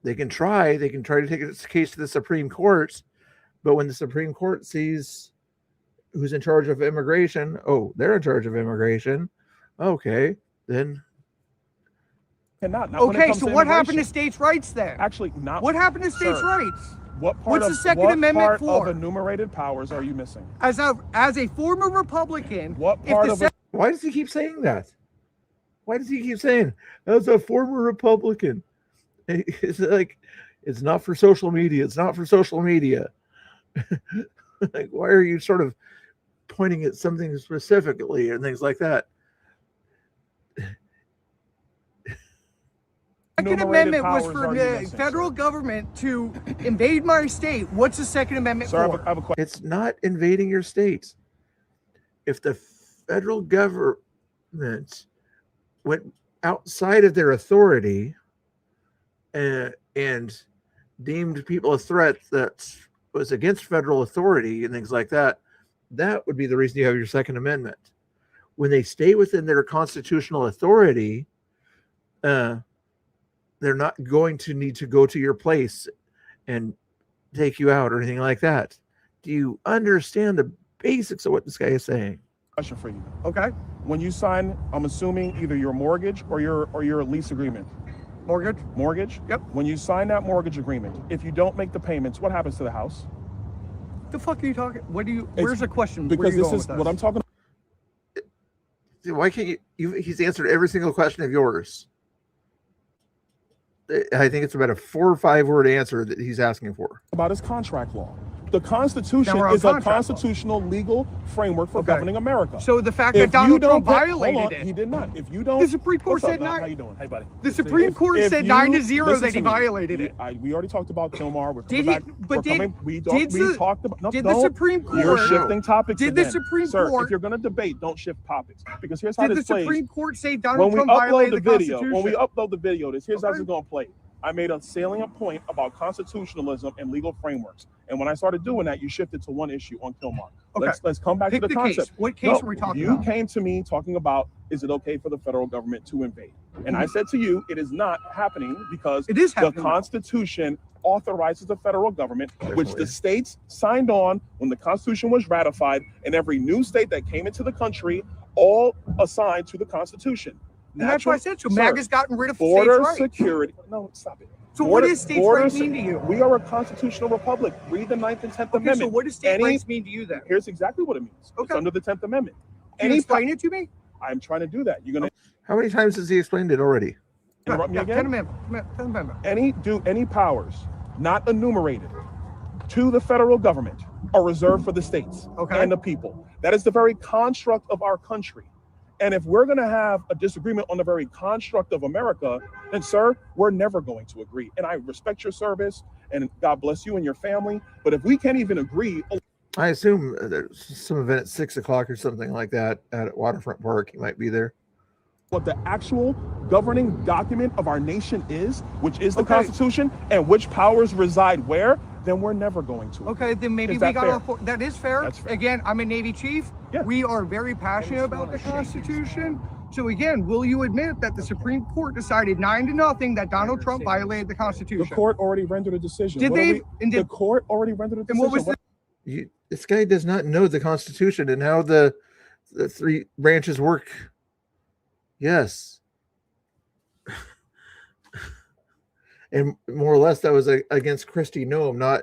They can try to take its case to the Supreme Court, but when the Supreme Court sees who's in charge of immigration, they're in charge of immigration. Okay, then. Cannot. Not when it Okay, comes so to what happened to immigration. states' rights then? Actually, not. What happened to states' Sir, rights? What part What's of, the Second what Amendment part for? of enumerated powers are you missing? As a former Republican, What if part the of Why does he keep saying that? Why does he keep saying, as a former Republican? It's like, it's not for social media. It's not for social media. Like, why are you sort of pointing at something specifically and things like that? Second Amendment was for the federal government to invade my state. What's the Second Amendment for? It's not invading your state. If the federal government went outside of their authority and deemed people a threat that was against federal authority and things like that, that would be the reason you have your Second Amendment. When they stay within their constitutional authority, they're not going to need to go to your place and take you out or anything like that. Do you understand the basics of what this guy is saying? Question for you. Okay. When you sign, I'm assuming either your mortgage or your lease agreement. Mortgage? Yep. When you sign that mortgage agreement, if you don't make the payments, what happens to the house? The fuck are you talking? Where's the question? Because this is what I'm talking about. Why can't he's answered every single question of yours. I think it's about a 4 or 5 word answer that he's asking for. About his contract law. The Constitution Then we're on is a contract law. constitutional legal framework for Okay. governing America. So the fact If that Donald you don't Trump put- violated hold on, it. he did not. If you don't, The Supreme Court what's up, said Doc? not. How you doing? Hey, buddy. The Supreme Court said 9-0 listen that he to me. violated it. We already talked about Kilmar. We're Did coming he? back. But We're did coming, we did we the- talked about. No, did the don't. Supreme You're Court- shifting topics. Did the again. Supreme Sir, Court- if you're going to debate, don't shift topics because here's how Did the this plays. Supreme Court say When Donald we Trump upload violated the the video, Constitution? when we upload the video, here's how this is going to play. I made a salient point about constitutionalism and legal frameworks, and when I started doing that, you shifted to one issue on Kilmar. Okay. Let's come back Pick to the the case. concept. What case are we talking you about? came to me talking about, is it okay for the federal government to invade? And I said to you, it is not happening because It is the happening. Constitution authorizes the federal government, which the states signed on when the Constitution was ratified, and every new state that came into the country all assigned to the Constitution. And that's why I said so. Sir, MAGA's gotten rid of border states' rights. security. No, stop it. So what does states' rights mean to you? We are a constitutional republic. Read the 9th and 10th Okay, Amendment. so what does state rights mean to you then? Here's exactly what it means. It's under the 10th Amendment. Can you explain it to me? I'm trying to do that. You're gonna How many times has he explained it already? interrupt me Yeah, again? 10th Amendment. Any powers not enumerated to the federal government are reserved for the states and the people. That is the very construct of our country. And if we're going to have a disagreement on the very construct of America, then, sir, we're never going to agree. And I respect your service, and God bless you and your family. But if we can't even agree, I assume there's some event at 6 o'clock or something like that at Waterfront Park. He might be there. what the actual governing document of our nation is, which is the Constitution, and which powers reside where, then we're never going to. Okay, then maybe Is we that got fair? off. That is fair. That's fair. Again, I'm a Navy chief. Yeah. We are very passionate about the Constitution. So again, will you admit that the Supreme Court decided 9-0 that Donald Trump violated the Constitution? The court already rendered a decision. Did What are they? we- the court already rendered a decision. And what was the? This guy does not know the Constitution and how the three branches work. Yes. And more or less, that was against Kristi Noem, not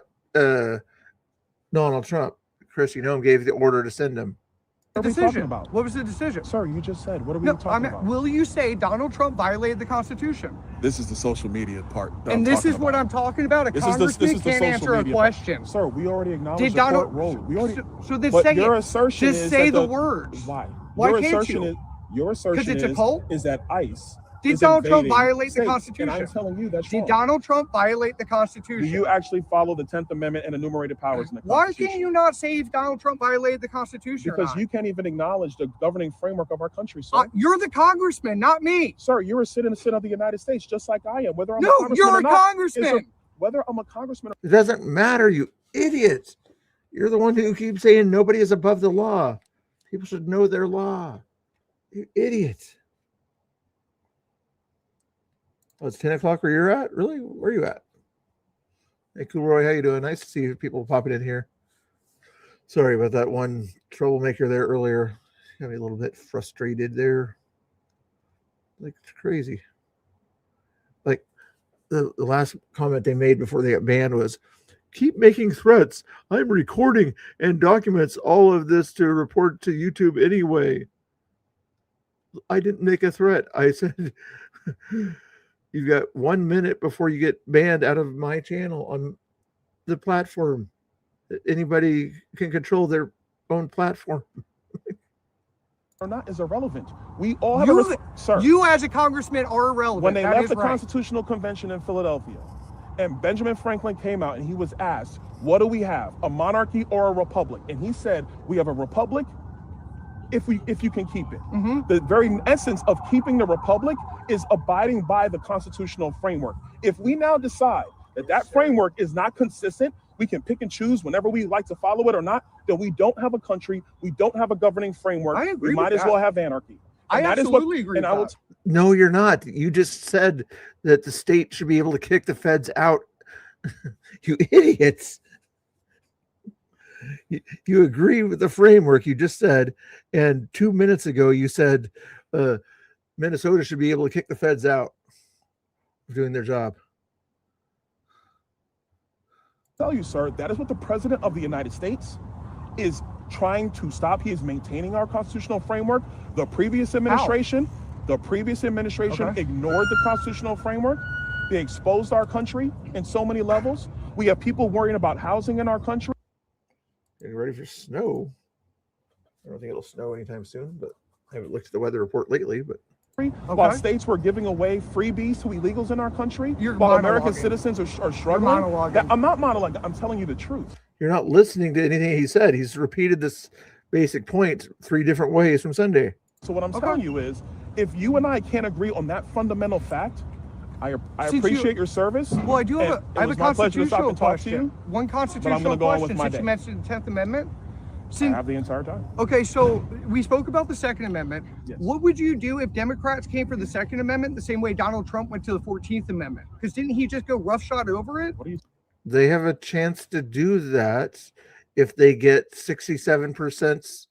Donald Trump. Kristi Noem gave the order to send him. What are we talking about? What was the decision? Sir, you just said. What are we No, talking about? will you say Donald Trump violated the Constitution? This is the social media part. that And I'm this talking is what about. I'm talking about. A This is the congressman can't social answer a media part. question. Sir, we already acknowledged Did the Donald? court role. We already. So then but say your it. assertion Just is say that the words. Why? Why your can't assertion you? is your assertion it's a is, cult? is that ICE. Did is Donald Trump invading violate the states, Constitution? And I'm telling you that's Did wrong. Donald Trump violate the Constitution? Do you actually follow the 10th Amendment and enumerated powers in the Why Constitution? can you not say if Donald Trump violated the Constitution? or Because not? you can't even acknowledge the governing framework of our country, sir. You're the congressman, not me. Sir, you're a citizen of the United States, just like I am. Whether I'm No, a congressman you're or a not, congressman. whether I'm a congressman or It doesn't matter, you idiot. You're the one who keeps saying nobody is above the law. People should know their law. You idiot. Oh, it's 10 o'clock where you're at? Really? Where are you at? Hey, Cool Roy, how you doing? Nice to see people popping in here. Sorry about that one troublemaker there earlier. Got me a little bit frustrated there. Like, it's crazy. Like, the last comment they made before they got banned was, keep making threats. I'm recording and documents all of this to report to YouTube anyway. I didn't make a threat. I said, you've got 1 minute before you get banned out of my channel on the platform. Anybody can control their own platform. or not is irrelevant. We all have sir. You as a congressman are irrelevant. When they That left is the right. Constitutional Convention in Philadelphia, and Benjamin Franklin came out and he was asked, what do we have, a monarchy or a republic? And he said, we have a republic if you can keep it. The very essence of keeping the republic is abiding by the constitutional framework. If we now decide that that framework is not consistent, we can pick and choose whenever we like to follow it or not, then we don't have a country, we don't have a governing framework. I agree we might with as well that. have anarchy. I And that is absolutely agree and with I will that. No, you're not. You just said that the state should be able to kick the feds out. You idiots. You agree with the framework you just said. And 2 minutes ago, you said Minnesota should be able to kick the feds out for doing their job. tell you, sir, that is what the president of the United States is trying to stop. He is maintaining our constitutional framework. The previous administration ignored the constitutional framework. They exposed our country in so many levels. We have people worrying about housing in our country. ready for snow. I don't think it'll snow anytime soon, but I haven't looked at the weather report lately. But while states were giving away freebies to illegals in our country, You're while American monologuing. citizens are struggling. monologuing. I'm not monologuing. I'm telling you the truth. you're not listening to anything he said. He's repeated this basic point 3 different ways from Sunday. So what I'm telling you is, if you and I can't agree on that fundamental fact, I appreciate your service. Well, I do have and a it was my pleasure to stop constitutional and talk to you. question. One But I'm constitutional going to go on with question, my since day. you mentioned the 10th Amendment. I have the entire time. Okay, so we spoke about the Second Amendment. Yes. What would you do if Democrats came for the Second Amendment the same way Donald Trump went to the 14th Amendment? Because didn't he just go roughshod over it? They have a chance to do that if they get 67%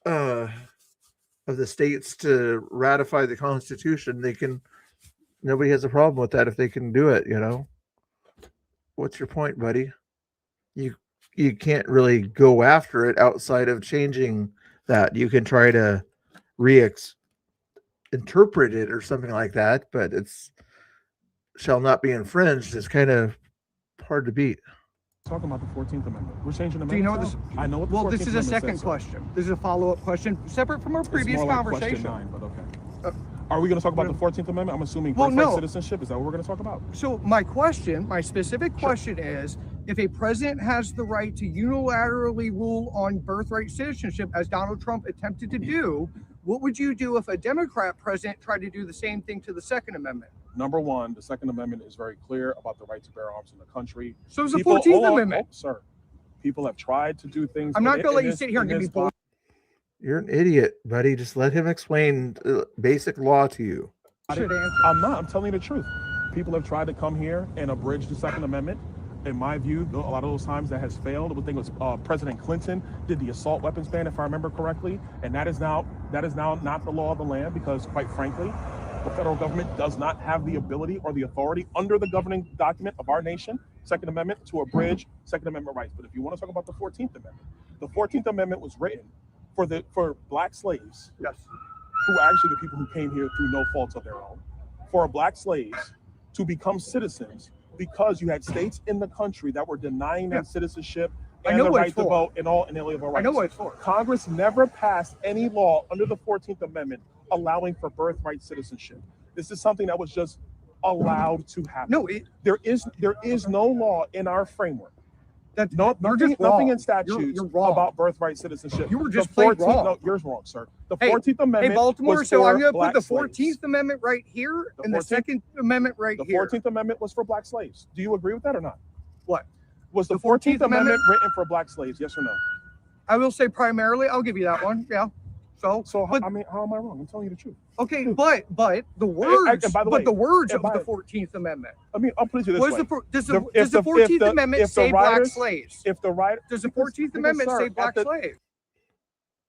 of the states to ratify the Constitution. They can. Nobody has a problem with that if they can do it. You know. What's your point, buddy? You can't really go after it outside of changing that. You can try to interpret it or something like that, but it's shall not be infringed. It's kind of hard to beat. Talking about the 14th Amendment. We're changing the Do you know what amendments this? now? I know what the Well, 14th this is a Amendment second says. question. This is a follow-up question, separate from our previous It's more like conversation. question 9, but okay. Are we going to talk about the 14th Amendment? I'm assuming Well, birthright no. citizenship. Is that what we're going to talk about? So my specific question is, if a president has the right to unilaterally rule on birthright citizenship, as Donald Trump attempted to do, what would you do if a Democrat president tried to do the same thing to the Second Amendment? Number one, the Second Amendment is very clear about the right to bear arms in the country. So is the People- 14th hold on, Amendment. oh, sir. People have tried to do things. I'm not in going to let you this- sit here and in give me this bull. You're an idiot, buddy. Just let him explain basic law to you. I'm not. I'm telling you the truth. People have tried to come here and abridge the Second Amendment. In my view, a lot of those times that has failed. I think it was President Clinton did the assault weapons ban, if I remember correctly, and that is now not the law of the land because, quite frankly, the federal government does not have the ability or the authority under the governing document of our nation, Second Amendment, to abridge Second Amendment rights. But if you want to talk about the 14th Amendment, the 14th Amendment was written for black slaves. Yes. Who are actually the people who came here through no fault of their own, for black slaves to become citizens because you had states in the country that were denying them citizenship I and know the what right it's to for. vote and all inalienable rights. I know what it's for. Congress never passed any law under the 14th Amendment allowing for birthright citizenship. This is something that was just allowed to happen. No, there is no law in our framework. That Nothing wrong. in statutes You're wrong. about birthright citizenship. You were just The plain 14th wrong. No, yours wrong, sir. The Hey, 14th Amendment. Hey, Baltimore, was so for I'm going to put black the slaves. 14th Amendment right here The and the 14th Second Amendment right The here. 14th Amendment was for black slaves. Do you agree with that or not? What? Was the 14th 14th Amendment Amendment written for black slaves? Yes or no? I will say primarily, I'll give you that one. Yeah. So I mean, how am I wrong? I'm telling you the truth. okay, but the words, and by the but way, the words and of by- the 14th Amendment. I mean, I'll put it to you this What is way. does The- the 14th Amendment say black slaves? If the right, Does the 14th Amendment say black slaves?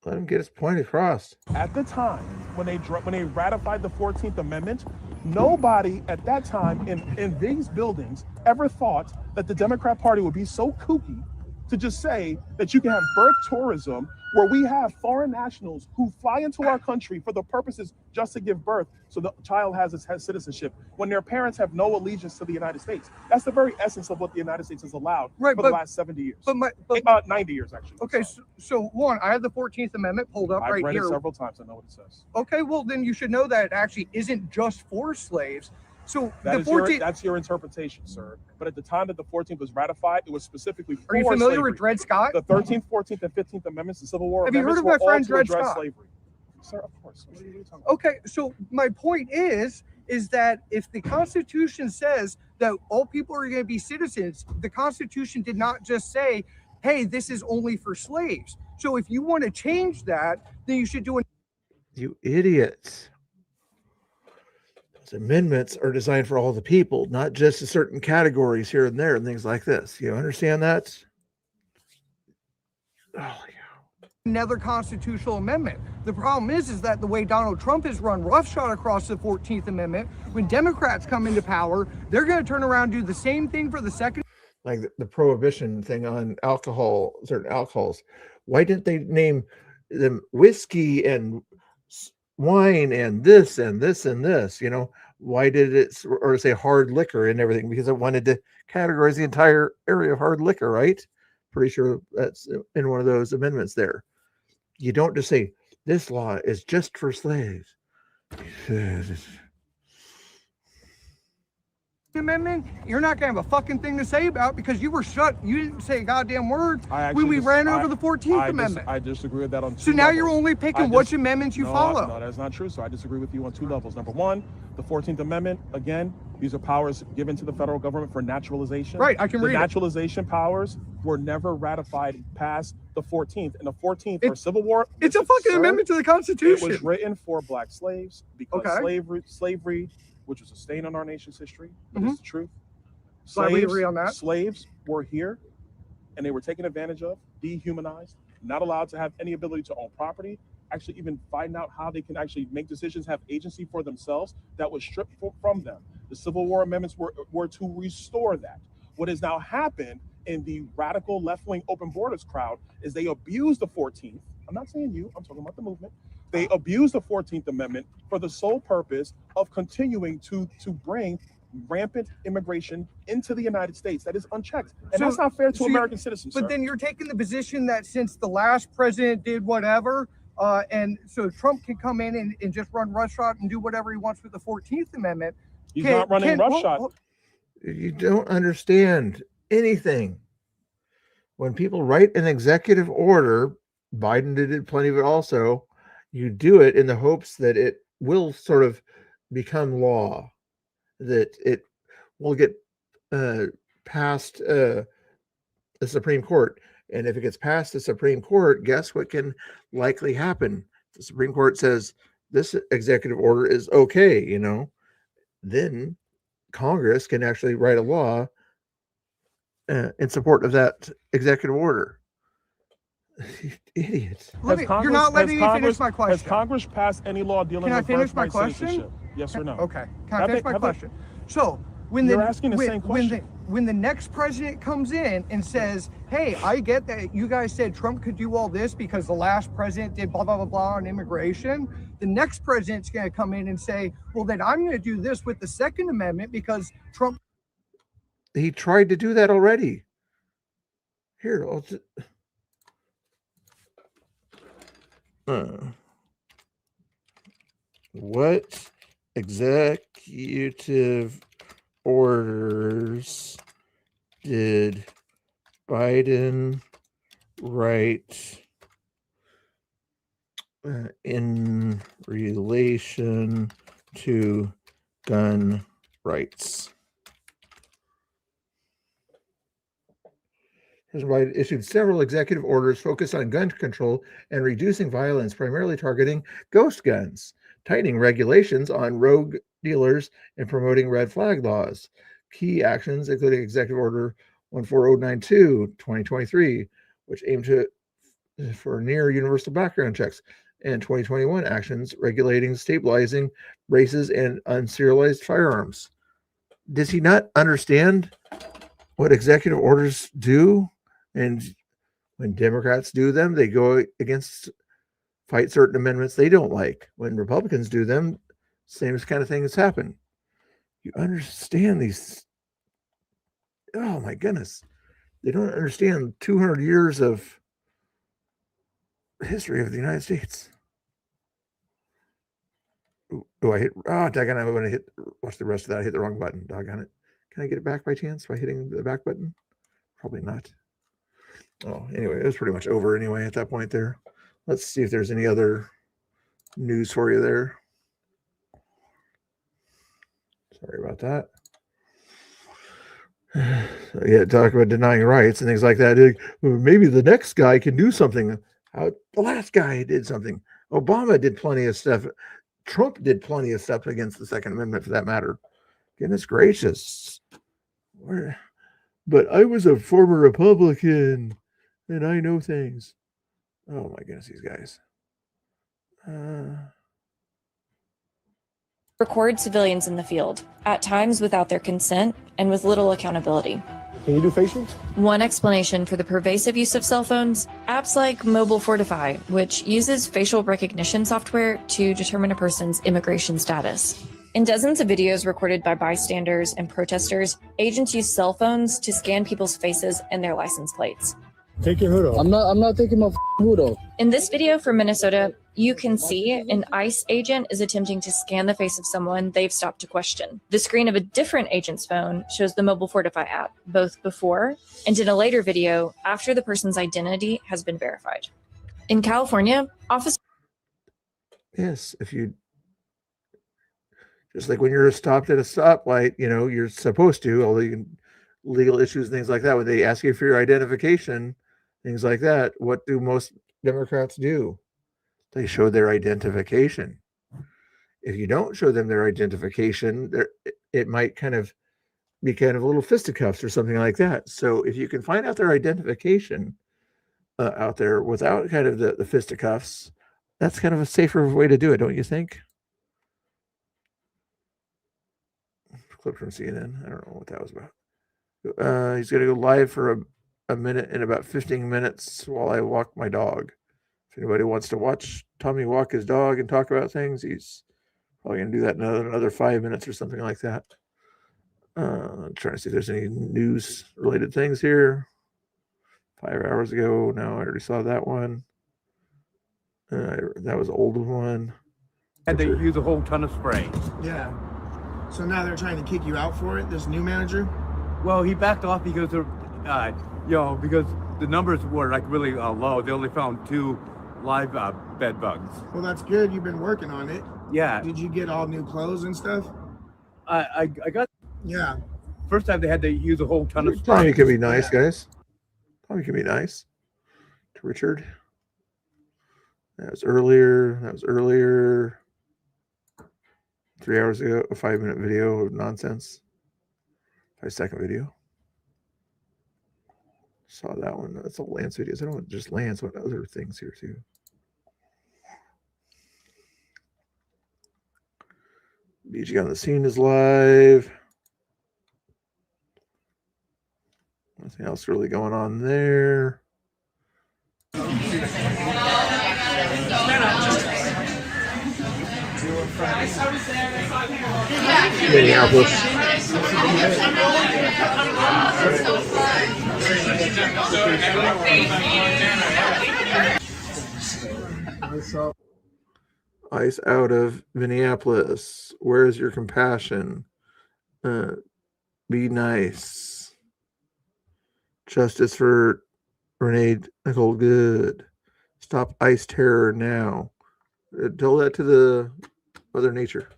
Let him get his point across. At the time when they ratified the 14th Amendment, nobody at that time in these buildings ever thought that the Democrat Party would be so kooky to just say that you can have birth tourism where we have foreign nationals who fly into our country for the purposes just to give birth so the child has citizenship when their parents have no allegiance to the United States. That's the very essence of what the United States has allowed for the last 70 years. But 90 years, actually. Okay, so one, I have the 14th Amendment pulled up I've right read here. it several times. I know what it says. Okay, well then you should know that it actually isn't just for slaves. So the 14th. That's your interpretation, sir. But at the time that the 14th was ratified, it was specifically for Are you familiar slavery. with Dred Scott? The 13th, 14th, and 15th Amendments, the Civil War Have you heard Amendments of my were all friend to Dred address Scott? slavery. Sir, of course. What are you talking about? Okay, so my point is that if the Constitution says that all people are going to be citizens, the Constitution did not just say, hey, this is only for slaves. So if you want to change that, then you should do an You idiots. Those amendments are designed for all the people, not just to certain categories here and there and things like this. You understand that? Oh, another constitutional amendment. The problem is that the way Donald Trump has run roughshod across the 14th Amendment, when Democrats come into power, they're going to turn around and do the same thing for the second. like the prohibition thing on alcohol, certain alcohols. Why didn't they name them whiskey and wine and this and this and this? You know, why did it or say hard liquor and everything? Because it wanted to categorize the entire area of hard liquor, right? Pretty sure that's in one of those amendments there. You don't just say, this law is just for slaves. Amendment, you're not gonna have a fucking thing to say about because you were shut. You didn't say a goddamn word when we ran over the 14th Amendment. I disagree with that on two So now levels. you're only picking which amendments you follow. No, that's not true. So I disagree with you on two levels. Number one, the 14th Amendment, again, these are powers given to the federal government for naturalization. Right, I can read it. The naturalization powers were never ratified past the 14th. And the 14th for Civil War. It's a fucking amendment to the Constitution. It was written for black slaves because slavery, which was a stain on our nation's history. It's the truth. Glad we agree on that. Slaves were here and they were taken advantage of, dehumanized, not allowed to have any ability to own property, actually even find out how they can actually make decisions, have agency for themselves. That was stripped from them. The Civil War amendments were to restore that. What has now happened in the radical left-wing open borders crowd is they abuse the 14th. I'm not saying you, I'm talking about the movement. They abuse the 14th Amendment for the sole purpose of continuing to bring rampant immigration into the United States that is unchecked. And that's not fair to American citizens. But then you're taking the position that since the last president did whatever, and so Trump can come in and just run roughshod and do whatever he wants with the 14th Amendment. He's not running roughshod. You don't understand anything. When people write an executive order, Biden did plenty of it also, you do it in the hopes that it will sort of become law, that it will get past the Supreme Court. And if it gets past the Supreme Court, guess what can likely happen? The Supreme Court says this executive order is okay, you know, then Congress can actually write a law in support of that executive order. Idiot. You're not letting me finish my question. Has Congress passed any law dealing Can I with finish my birthright question? citizenship? Yes or no? Okay. Can I finish my question? So when You're asking the same question. When the next president comes in and says, hey, I get that you guys said Trump could do all this because the last president did blah, blah, blah, blah on immigration. The next president's going to come in and say, well, then I'm going to do this with the Second Amendment because Trump. He tried to do that already. Here, what executive orders did Biden write in relation to gun rights? President Biden issued several executive orders focused on gun control and reducing violence, primarily targeting ghost guns, tightening regulations on rogue dealers, and promoting red flag laws. Key actions including Executive Order 14092, 2023, which aimed for near universal background checks, and 2021 actions regulating, stabilizing races and unserialized firearms. Does he not understand what executive orders do? And when Democrats do them, they go against, fight certain amendments they don't like. When Republicans do them, same kind of thing has happened. You understand these. Oh my goodness. They don't understand 200 years of history of the United States. Oh, I hit, doggone it, I'm going to watch the rest of that. I hit the wrong button. Doggone it. Can I get it back by chance by hitting the back button? Probably not. Oh, anyway, it was pretty much over anyway at that point there. Let's see if there's any other news for you there. Sorry about that. So, yeah, talk about denying rights and things like that. Maybe the next guy can do something. The last guy did something. Obama did plenty of stuff. Trump did plenty of stuff against the Second Amendment for that matter. Goodness gracious. But I was a former Republican and I know things. Oh my goodness, these guys. Record civilians in the field, at times without their consent and with little accountability. Can you do facials? One explanation for the pervasive use of cell phones, apps like Mobile Fortify, which uses facial recognition software to determine a person's immigration status. In dozens of videos recorded by bystanders and protesters, agents use cell phones to scan people's faces and their license plates. Take your hood off. I'm not taking my hood off. In this video from Minnesota, you can see an ICE agent is attempting to scan the face of someone they've stopped to question. The screen of a different agent's phone shows the Mobile Fortify app, both before and in a later video after the person's identity has been verified. In California, officers... Yes, if you... Just like when you're stopped at a stoplight, you know, you're supposed to, although you can... legal issues, things like that, when they ask you for your identification, things like that, what do most Democrats do? They show their identification. If you don't show them their identification, it might kind of be kind of a little fisticuffs or something like that. So if you can find out their identification out there without kind of the fisticuffs, that's kind of a safer way to do it, don't you think? Clip from CNN. I don't know what that was about. He's going to go live for a minute in about 15 minutes while I walk my dog. If anybody wants to watch Tommy walk his dog and talk about things, he's probably going to do that in another 5 minutes or something like that. I'm trying to see if there's any news related things here. 5 hours ago. No, I already saw that one. That was an old one. Had to use a whole ton of spray. Yeah. So now they're trying to kick you out for it, this new manager? Well, he backed off because of, because the numbers were like really low. They only found 2 live bed bugs. Well, that's good. You've been working on it. Yeah. Did you get all new clothes and stuff? I got. Yeah. First time they had to use a whole ton of spray. Tommy can be nice, guys. Tommy can be nice to Richard. That was earlier. 3 hours ago, a 5-minute video of nonsense. 5-second video. Saw that one. That's a Lance videos. I don't want just Lance, what other things here too. BG on the scene is live. Nothing else really going on there. Minneapolis. ICE out of Minneapolis. Where's your compassion? Be nice. Justice for Renee Nicole Good. Stop ICE terror now. Tell that to the Mother Nature.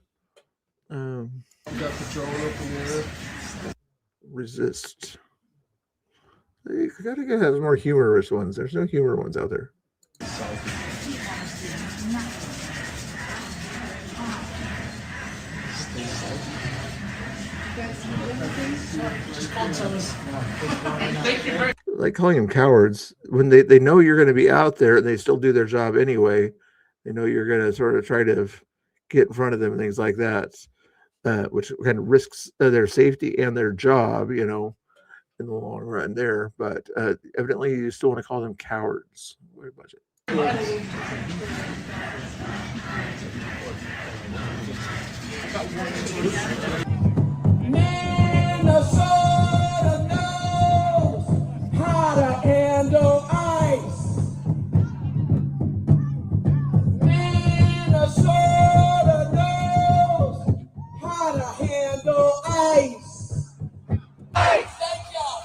Resist. You gotta have more humorous ones. There's no humor ones out there. Like calling them cowards when they know you're going to be out there and they still do their job anyway. They know you're going to sort of try to get in front of them and things like that, which kind of risks their safety and their job, you know, in the long run there. But evidently you still want to call them cowards. What a budget. Minnesota knows how to handle ice. Minnesota knows how to handle ice. Ice! Thank y'all.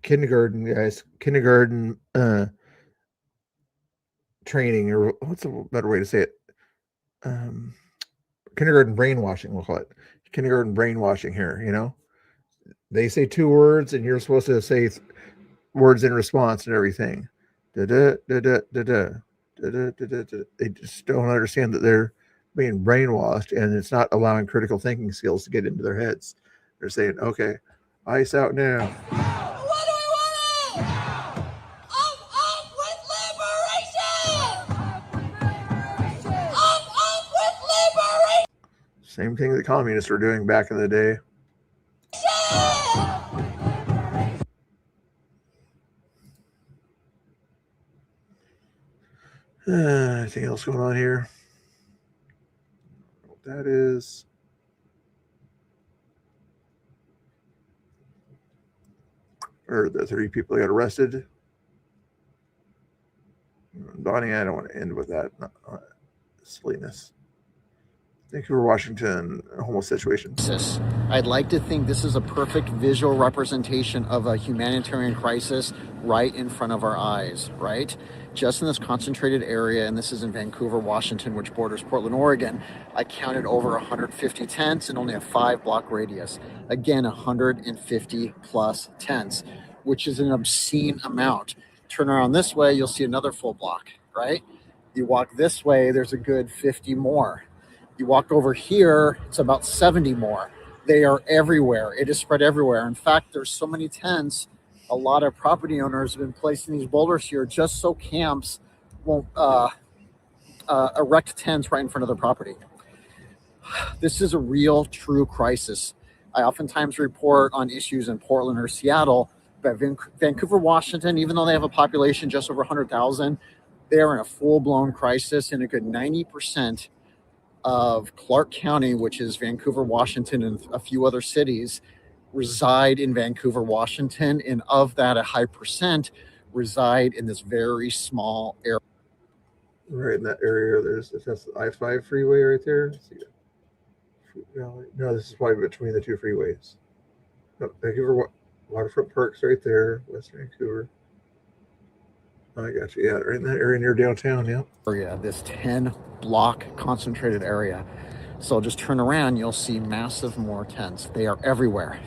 Kindergarten guys, training, or what's a better way to say it? Kindergarten brainwashing, we'll call it. Kindergarten brainwashing here, you know? They say 2 words and you're supposed to say words in response and everything. They just don't understand that they're being brainwashed and it's not allowing critical thinking skills to get into their heads. They're saying, okay, ice out now. What do we want? Up with liberation! Up with liberation! Same thing the communists were doing back in the day. Anything else going on here? What that is. Or the 3 people that got arrested. Donnie, I don't want to end with that silliness. Vancouver, Washington, homeless situation. I'd like to think this is a perfect visual representation of a humanitarian crisis right in front of our eyes, right? Just in this concentrated area, and this is in Vancouver, Washington, which borders Portland, Oregon, I counted over 150 tents in only a 5-block radius. Again, 150 plus tents, which is an obscene amount. Turn around this way, you'll see another full block, right? You walk this way, there's a good 50 more. You walk over here, it's about 70 more. They are everywhere. It is spread everywhere. In fact, there's so many tents, a lot of property owners have been placing these boulders here just so camps won't erect tents right in front of their property. This is a real, true crisis. I oftentimes report on issues in Portland or Seattle, but Vancouver, Washington, even though they have a population just over 100,000, they are in a full-blown crisis, and a good 90% of Clark County, which is Vancouver, Washington, and a few other cities, reside in Vancouver, Washington, and of that, a high percent reside in this very small area. Right in that area, that's the I-5 freeway right there. Let's see. No, this is probably between the 2 freeways. No, Vancouver Waterfront Park's right there, West Vancouver. I got you. Yeah, right in that area near downtown. Yeah. Area, this 10-block concentrated area. So just turn around, you'll see massive more tents. They are everywhere.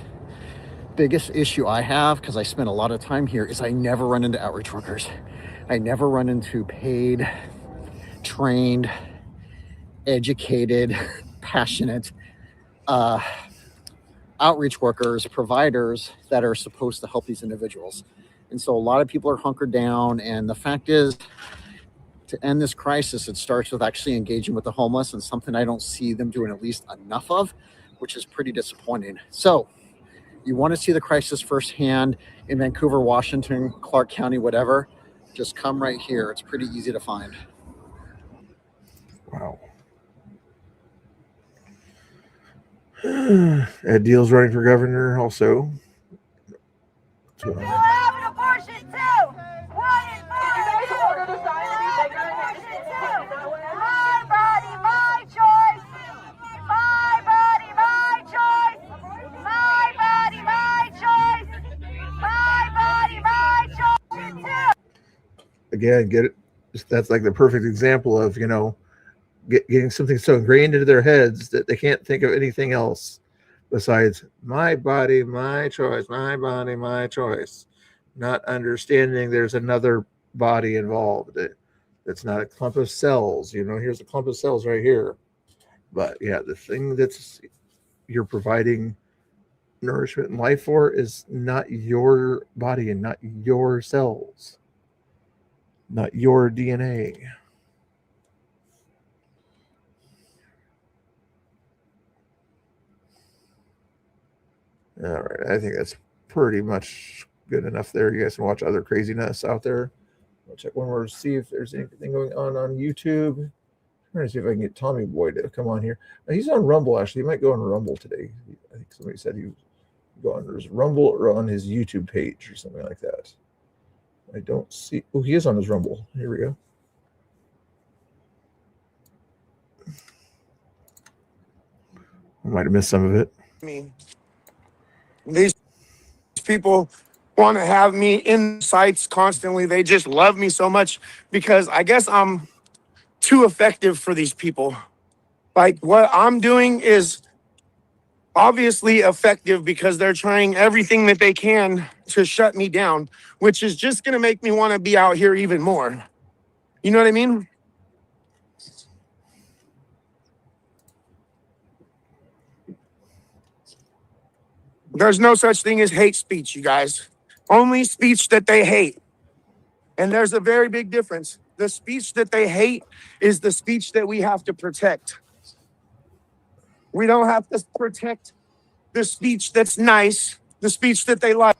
Biggest issue I have, because I spend a lot of time here, is I never run into outreach workers. I never run into paid, trained, educated, passionate outreach workers, providers that are supposed to help these individuals. And so a lot of people are hunkered down. And the fact is, to end this crisis, it starts with actually engaging with the homeless, and something I don't see them doing at least enough of, which is pretty disappointing. So you want to see the crisis firsthand in Vancouver, Washington, Clark County, whatever, just come right here. It's pretty easy to find. Wow. Ed Deal's running for governor also. You'll have an abortion too. One in 5. My body, my choice. My body, my choice. My body, my choice. My body, my choice too. Again, get it. That's like the perfect example of, you know, getting something so ingrained into their heads that they can't think of anything else besides my body, my choice, my body, my choice. Not understanding there's another body involved. It's not a clump of cells. You know, here's a clump of cells right here. But yeah, the thing that's you're providing nourishment and life for is not your body and not your cells, not your DNA. All right, I think that's pretty much good enough there. You guys can watch other craziness out there. I'll check one more to see if there's anything going on YouTube. I'm trying to see if I can get Tommy Boy to come on here. He's on Rumble, actually. He might go on Rumble today. I think somebody said he would go on his Rumble or on his YouTube page or something like that. I don't see. Oh, he is on his Rumble. Here we go. I might have missed some of it. These people want to have me in sites constantly. They just love me so much because I guess I'm too effective for these people. Like what I'm doing is obviously effective because they're trying everything that they can to shut me down, which is just going to make me want to be out here even more. You know what I mean? There's no such thing as hate speech, you guys. Only speech that they hate. And there's a very big difference. The speech that they hate is the speech that we have to protect. We don't have to protect the speech that's nice, the speech that they like.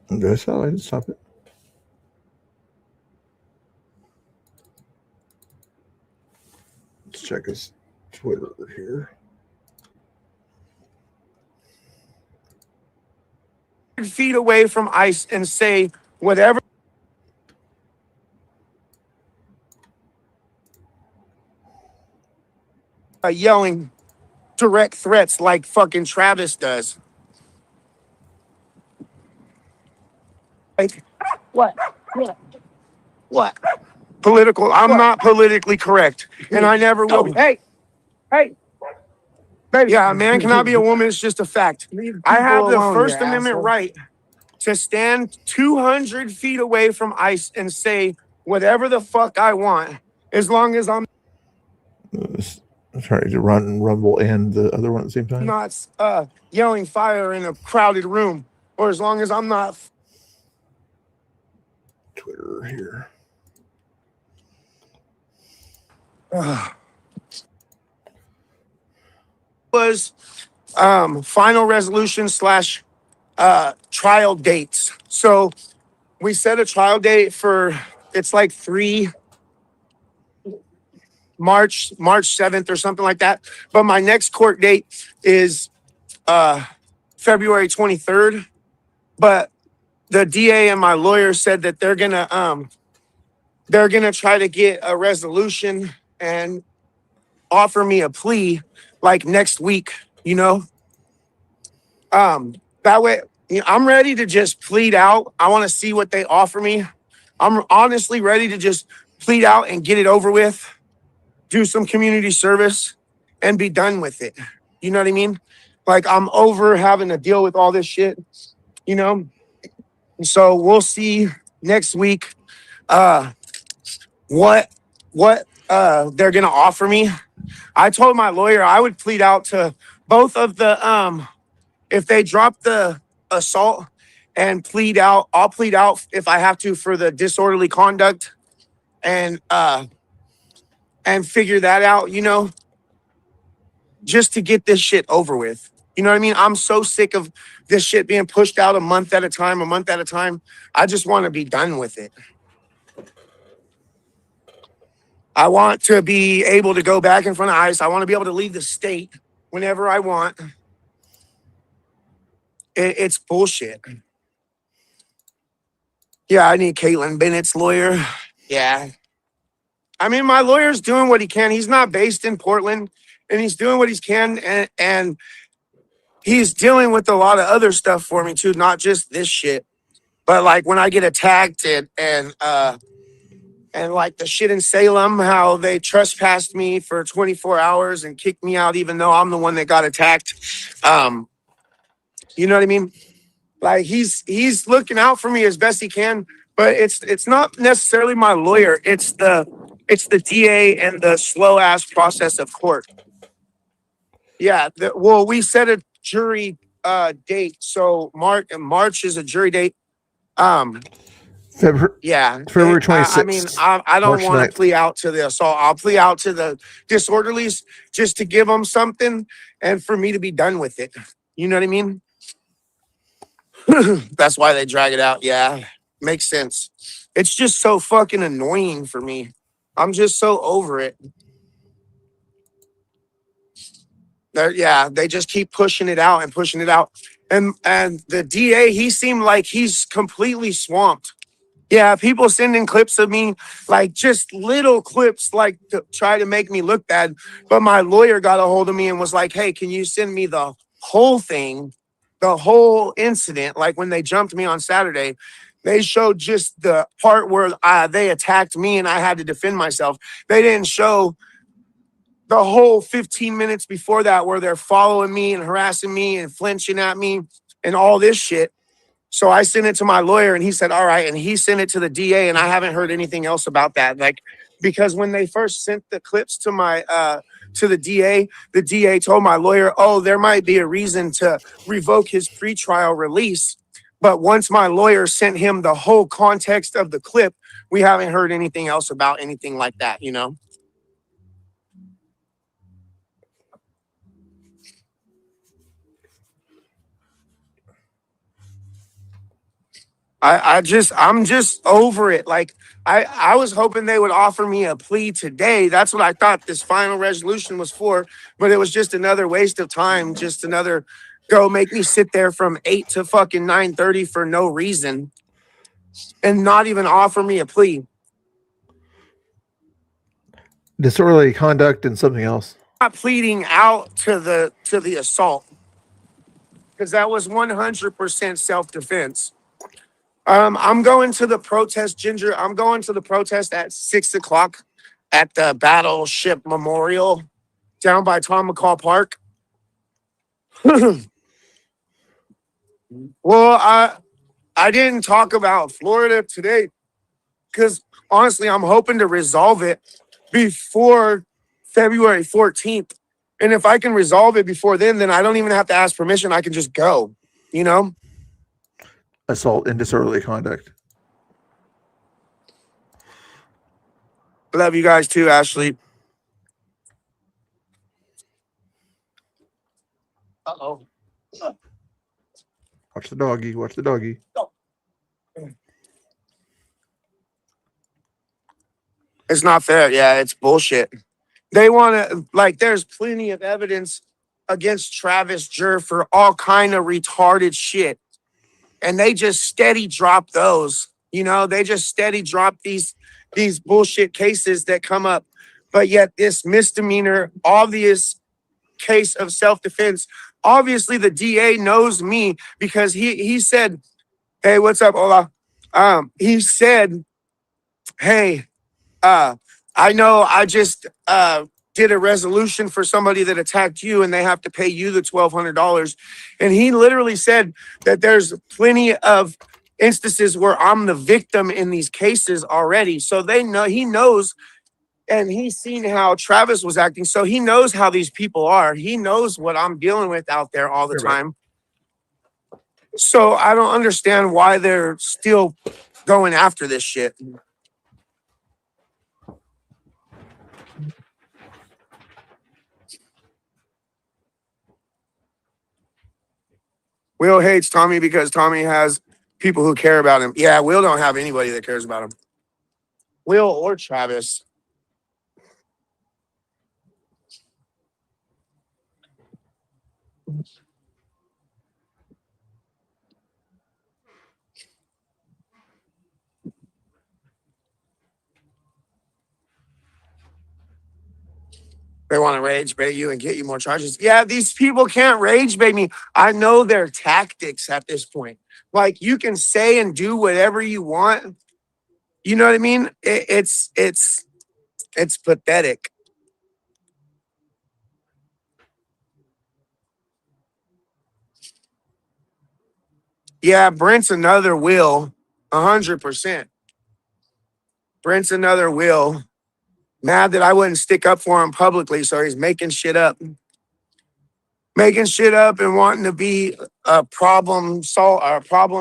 That's how I stop it. Let's check his Twitter here. Feet away from ICE and say whatever. Yelling direct threats like fucking Travis does. Like, what? Political. I'm not politically correct, and I never will be. Hey, baby. Yeah, a man cannot be a woman. It's just a fact. I have the First Amendment right to stand 200 feet away from ICE and say whatever the fuck I want, as long as I'm trying to run Rumble and the other one at the same time. not yelling fire in a crowded room, or as long as I'm not. Twitter here. Was final resolution / trial dates. So we set a trial date for, it's like March 7th or something like that. But my next court date is February 23rd. But the DA and my lawyer said that they're gonna try to get a resolution and offer me a plea like next week, you know? That way, you know, I'm ready to just plead out. I want to see what they offer me. I'm honestly ready to just plead out and get it over with, do some community service, and be done with it. You know what I mean? Like, I'm over having to deal with all this shit, you know? So we'll see next week what they're gonna offer me. I told my lawyer I would plead out to both of the if they drop the assault and plead out, I'll plead out if I have to for the disorderly conduct and figure that out, you know, just to get this shit over with. You know what I mean? I'm so sick of this shit being pushed out a month at a time. I just want to be done with it. I want to be able to go back in front of ICE. I want to be able to leave the state whenever I want. It's bullshit. Yeah, I need Caitlin Bennett's lawyer. Yeah. I mean, my lawyer's doing what he can. He's not based in Portland, and he's doing what he can, and he's dealing with a lot of other stuff for me too, not just this shit. But like when I get attacked and like the shit in Salem, how they trespassed me for 24 hours and kicked me out, even though I'm the one that got attacked. You know what I mean? Like he's looking out for me as best he can, but it's not necessarily my lawyer. It's the DA and the slow ass process of court. Yeah. Well, we set a jury date. So March is a jury date. February 26th. I mean, I don't want to plea out to the assault. I'll plea out to the disorderlies just to give them something and for me to be done with it. You know what I mean? That's why they drag it out. Yeah, makes sense. It's just so fucking annoying for me. I'm just so over it. They just keep pushing it out and pushing it out. And the DA, he seemed like he's completely swamped. Yeah, people sending clips of me, like just little clips, like to try to make me look bad. But my lawyer got a hold of me and was like, hey, can you send me the whole thing, the whole incident? Like when they jumped me on Saturday, they showed just the part where they attacked me and I had to defend myself. They didn't show the whole 15 minutes before that where they're following me and harassing me and flinching at me and all this shit. So I sent it to my lawyer and he said, all right. And he sent it to the DA and I haven't heard anything else about that. Like because when they first sent the clips to my to the DA told my lawyer, oh, there might be a reason to revoke his pretrial release. But once my lawyer sent him the whole context of the clip, we haven't heard anything else about anything like that, you know? I'm just over it. Like, I was hoping they would offer me a plea today. That's what I thought this final resolution was for, but it was just another waste of time. Just another go make me sit there from 8 to fucking 9:30 for no reason and not even offer me a plea. Disorderly conduct and something else. Not pleading out to the assault, because that was 100% self-defense. I'm going to the protest, Ginger. I'm going to the protest at 6 o'clock at the Battleship Memorial down by Tom McCall Park. Well, I didn't talk about Florida today because honestly, I'm hoping to resolve it before February 14th. And if I can resolve it before then I don't even have to ask permission. I can just go, you know? Assault and disorderly conduct. Love you guys too, Ashley. Uh-oh. Watch the doggy. Watch the doggy. It's not fair. Yeah, it's bullshit. They want to, like, there's plenty of evidence against Travis Jur for all kind of retarded shit. And they just steady drop those. You know, they just steady drop these bullshit cases that come up. But yet this misdemeanor, obvious case of self-defense, obviously the DA knows me because he said, hey, what's up, Ola? He said, hey, I know I just did a resolution for somebody that attacked you and they have to pay you the $1,200. And he literally said that there's plenty of instances where I'm the victim in these cases already. So they know, he knows, and he's seen how Travis was acting. So he knows how these people are. He knows what I'm dealing with out there all the time. So I don't understand why they're still going after this shit. Will hates Tommy because Tommy has people who care about him. Yeah, Will don't have anybody that cares about him. Will or Travis. They want to rage bait you and get you more charges. Yeah, these people can't rage bait me. I know their tactics at this point. Like, you can say and do whatever you want. You know what I mean? It's pathetic. Yeah, Brent's another Will, 100%. Brent's another Will. Mad that I wouldn't stick up for him publicly, so he's making shit up. Making shit up and wanting to be a problem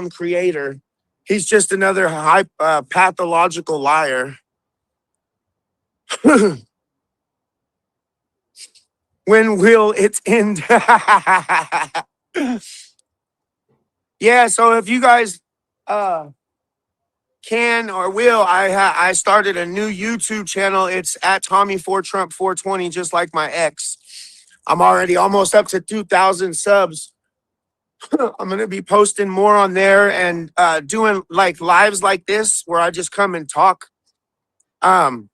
creator. He's just another pathological liar. When will it end? Yeah, so if you guys can or will, I started a new YouTube channel. It's at Tommy4Trump420, just like my ex. I'm already almost up to 2,000 subs. I'm going to be posting more on there and doing like lives like this where I just come and talk. I'm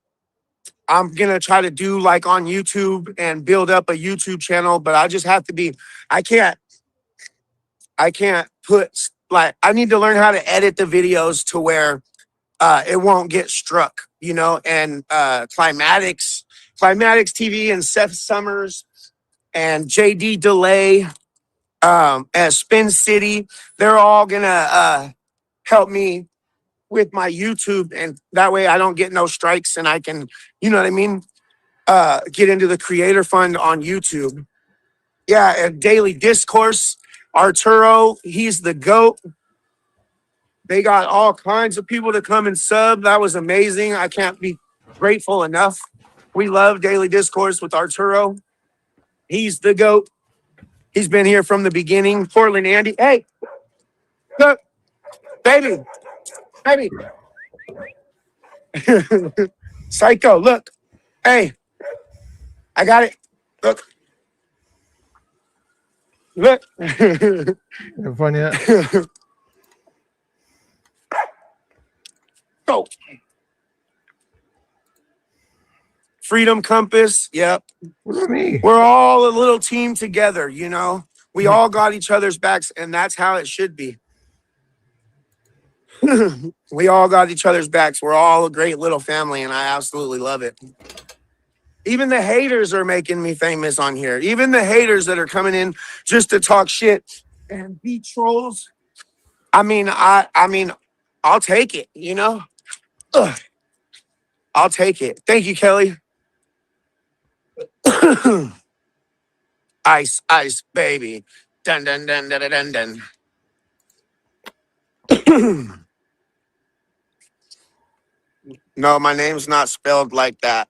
going to try to do like on YouTube and build up a YouTube channel, but I just have to be, I can't put, like, I need to learn how to edit the videos to where it won't get struck, you know, and Climatics TV and Seth Summers and JD Delay, as Spin City, they're all gonna help me with my YouTube, and that way I don't get no strikes and I can, you know what I mean? Get into the creator fund on YouTube. Yeah, and Daily Discourse, Arturo, he's the GOAT. They got all kinds of people to come and sub. That was amazing. I can't be grateful enough. We love Daily Discourse with Arturo. He's the GOAT. He's been here from the beginning. Portland Andy. Hey, look, baby. Psycho, look. Hey, I got it. Look. Have fun yet? Go. Freedom Compass. Yep. What about me? We're all a little team together, you know? We all got each other's backs, and that's how it should be. We all got each other's backs. We're all a great little family, and I absolutely love it. Even the haters are making me famous on here. Even the haters that are coming in just to talk shit and be trolls. I mean, I'll take it, you know? Ugh. I'll take it. Thank you, Kelly. Ice, ice, baby. Dun, dun, dun, dun, dun, dun, dun. No, my name's not spelled like that.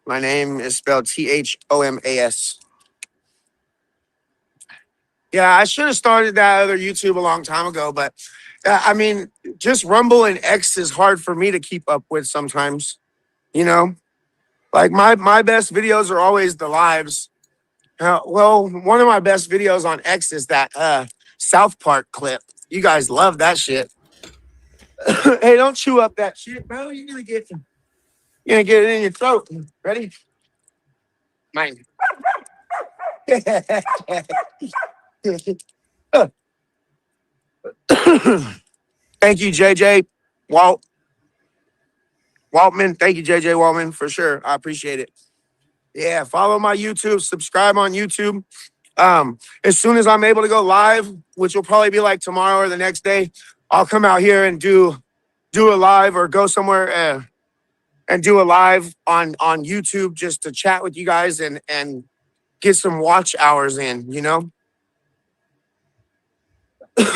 My name is spelled Thomas. Yeah, I should have started that other YouTube a long time ago, but I mean, just Rumble and X is hard for me to keep up with sometimes, you know? Like my best videos are always the lives. Well, one of my best videos on X is that South Park clip. You guys love that shit. Hey, don't chew up that shit, bro. You're gonna get it in your throat. Ready? Mine. Thank you, JJ Waltman. Thank you, JJ Waltman, for sure. I appreciate it. Yeah, follow my YouTube, subscribe on YouTube. As soon as I'm able to go live, which will probably be like tomorrow or the next day, I'll come out here and do a live or go somewhere and do a live on YouTube just to chat with you guys and get some watch hours in, you know?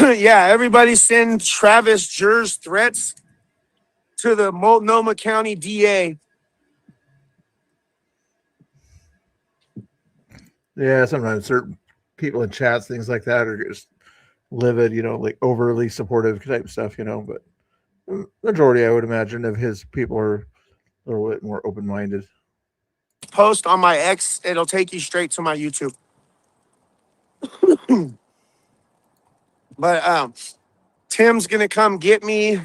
Yeah, everybody send Travis Jur's threats to the Multnomah County DA. Yeah, sometimes certain people in chats, things like that, are just livid, you know, like overly supportive type stuff, you know. But majority, I would imagine, of his people are a little bit more open-minded. Post on my X, it'll take you straight to my YouTube. But Tim's gonna come get me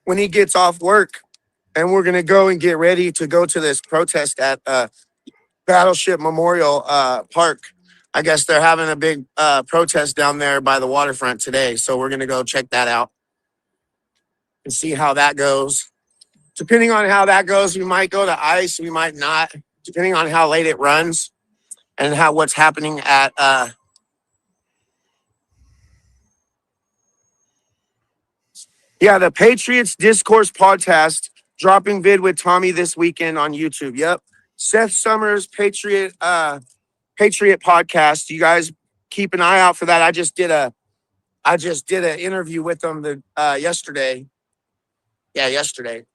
when he gets off work, and we're gonna go and get ready to go to this protest at Battleship Memorial Park. I guess they're having a big protest down there by the waterfront today, so we're gonna go check that out and see how that goes. Depending on how that goes, we might go to ICE, we might not, depending on how late it runs and what's happening at yeah, the Patriots Discourse podcast, dropping vid with Tommy this weekend on YouTube. Yep. Seth Summers Patriot podcast. You guys keep an eye out for that. I just did an interview with them yesterday. Yeah, yesterday.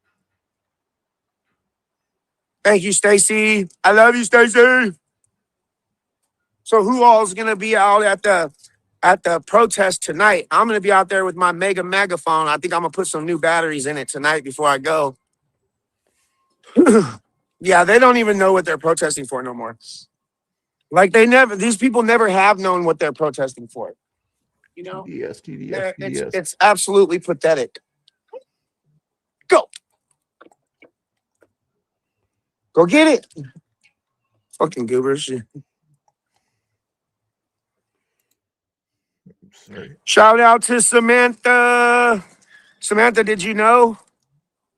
Thank you, Stacy. I love you, Stacy. So who all is gonna be out at the protest tonight? I'm gonna be out there with my mega megaphone. I think I'm gonna put some new batteries in it tonight before I go. Yeah, they don't even know what they're protesting for no more. Like these people never have known what they're protesting for. You know? TDS. It's absolutely pathetic. Go. Go get it. Fucking goobers. Sorry. Shout out to Samantha. Samantha, did you know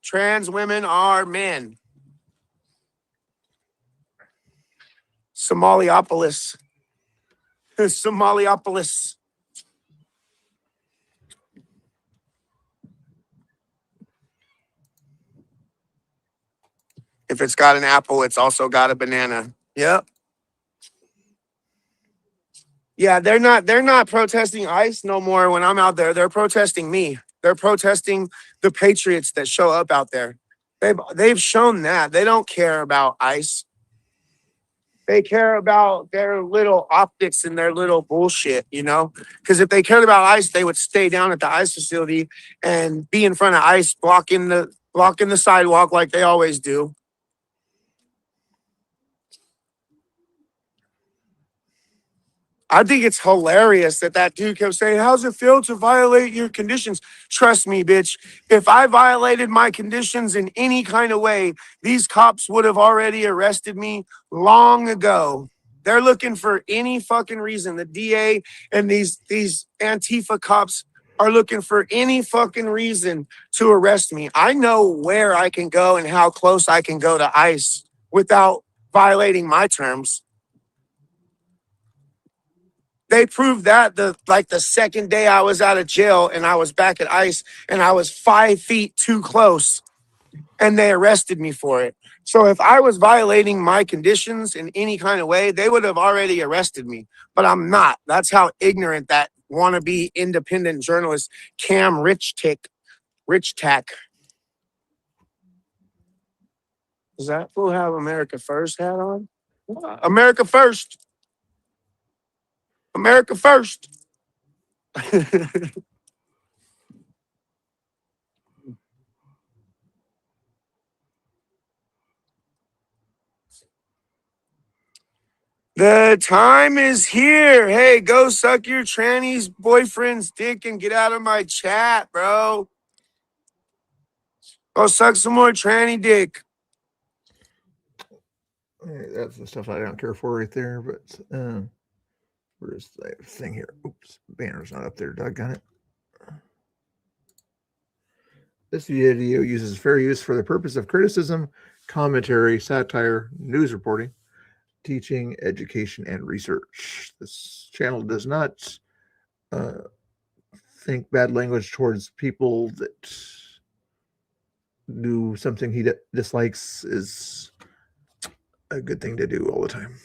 trans women are men? Somaliopolis. Somaliopolis. If it's got an apple, it's also got a banana. Yep. Yeah, they're not protesting ICE no more when I'm out there. They're protesting me. They're protesting the patriots that show up out there. They've shown that. They don't care about ICE. They care about their little optics and their little bullshit, you know? Because if they cared about ICE, they would stay down at the ICE facility and be in front of ICE, blocking the sidewalk like they always do. I think it's hilarious that dude kept saying, how's it feel to violate your conditions? Trust me, bitch. If I violated my conditions in any kind of way, these cops would have already arrested me long ago. They're looking for any fucking reason. The DA and these Antifa cops are looking for any fucking reason to arrest me. I know where I can go and how close I can go to ICE without violating my terms. They proved that the second day I was out of jail and I was back at ICE and I was 5 feet too close and they arrested me for it. So if I was violating my conditions in any kind of way, they would have already arrested me, but I'm not. That's how ignorant that wannabe independent journalist Cam Richtack. Does that fool have America First hat on? America First. America first. The time is here. Hey, go suck your tranny's boyfriend's dick and get out of my chat, bro. Go suck some more tranny dick. That's the stuff I don't care for right there, but where's the thing here? Oops, banner's not up there. Doggone it. This video uses fair use for the purpose of criticism, commentary, satire, news reporting, teaching, education, and research. This channel does not think bad language towards people that do something he dislikes is a good thing to do all the time.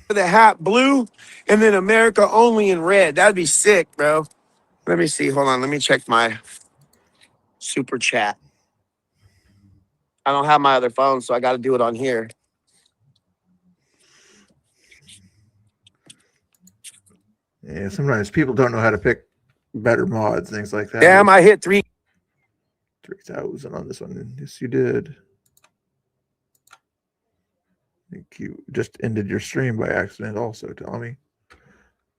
The hat blue and then America only in red. That'd be sick, bro. Let me see. Hold on. Let me check my super chat. I don't have my other phone, so I got to do it on here. Yeah, sometimes people don't know how to pick better mods, things like that. Damn, I hit 3,000 on this one. Yes, you did. I think you just ended your stream by accident also, Tommy.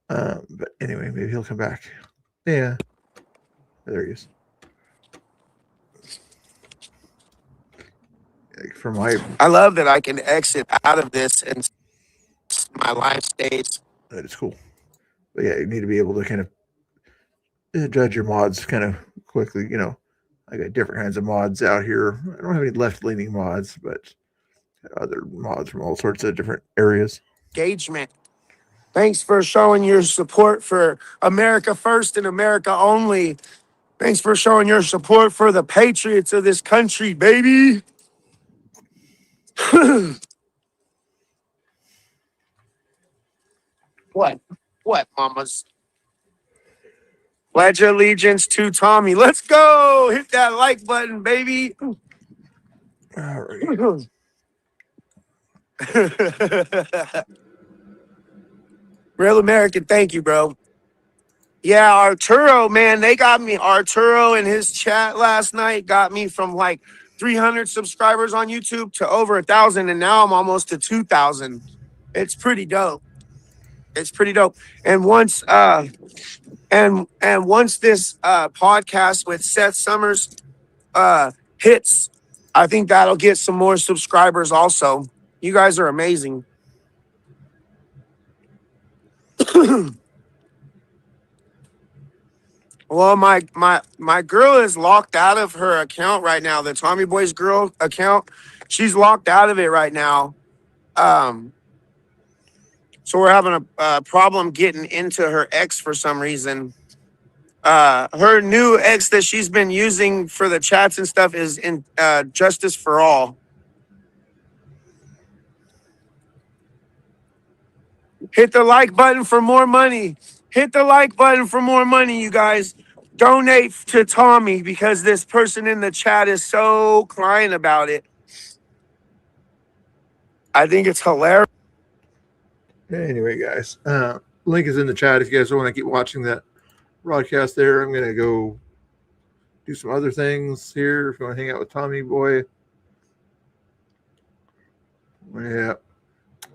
But anyway, maybe he'll come back. Yeah. There he is. I love that I can exit out of this and my live stays. That is cool. But yeah, you need to be able to kind of judge your mods kind of quickly. You know, I got different kinds of mods out here. I don't have any left-leaning mods, but other mods from all sorts of different areas. Engagement. Thanks for showing your support for America First and America Only. Thanks for showing your support for the patriots of this country, baby. What, mamas? Pledge allegiance to Tommy. Let's go. Hit that like button, baby. All right. Real American, thank you, bro. Yeah, Arturo, man, they got me. Arturo in his chat last night got me from like 300 subscribers on YouTube to over 1,000, and now I'm almost to 2,000. It's pretty dope. It's pretty dope. And once once this podcast with Seth Summers hits, I think that'll get some more subscribers also. You guys are amazing. Well, my girl is locked out of her account right now. The Tommy Boy's girl account, she's locked out of it right now. So we're having a problem getting into her ex for some reason. her new ex that she's been using for the chats and stuff is in Justice for All. Hit the like button for more money. Hit the like button for more money, you guys. Donate to Tommy because this person in the chat is so crying about it. I think it's hilarious. Anyway, guys, link is in the chat if you guys want to keep watching that broadcast there. I'm going to go do some other things here if you want to hang out with Tommy Boy. Yeah,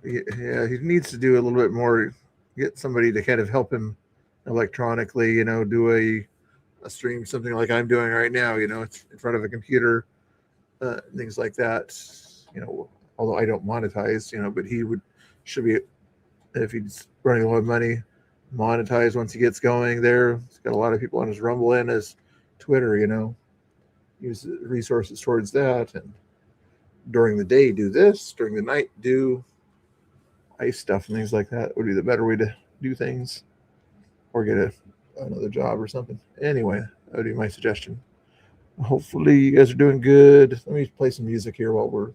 he needs to do a little bit more, get somebody to kind of help him electronically, you know, do a stream, something like I'm doing right now, you know, it's in front of a computer, things like that, you know, although I don't monetize, you know, but he should be, if he's running low of money, monetize once he gets going there. He's got a lot of people on his Rumble and his Twitter, you know, use resources towards that. And during the day, do this. During the night, do ice stuff and things like that. Would be the better way to do things, or get another job or something. Anyway, that would be my suggestion. Hopefully you guys are doing good. Let me play some music here while we're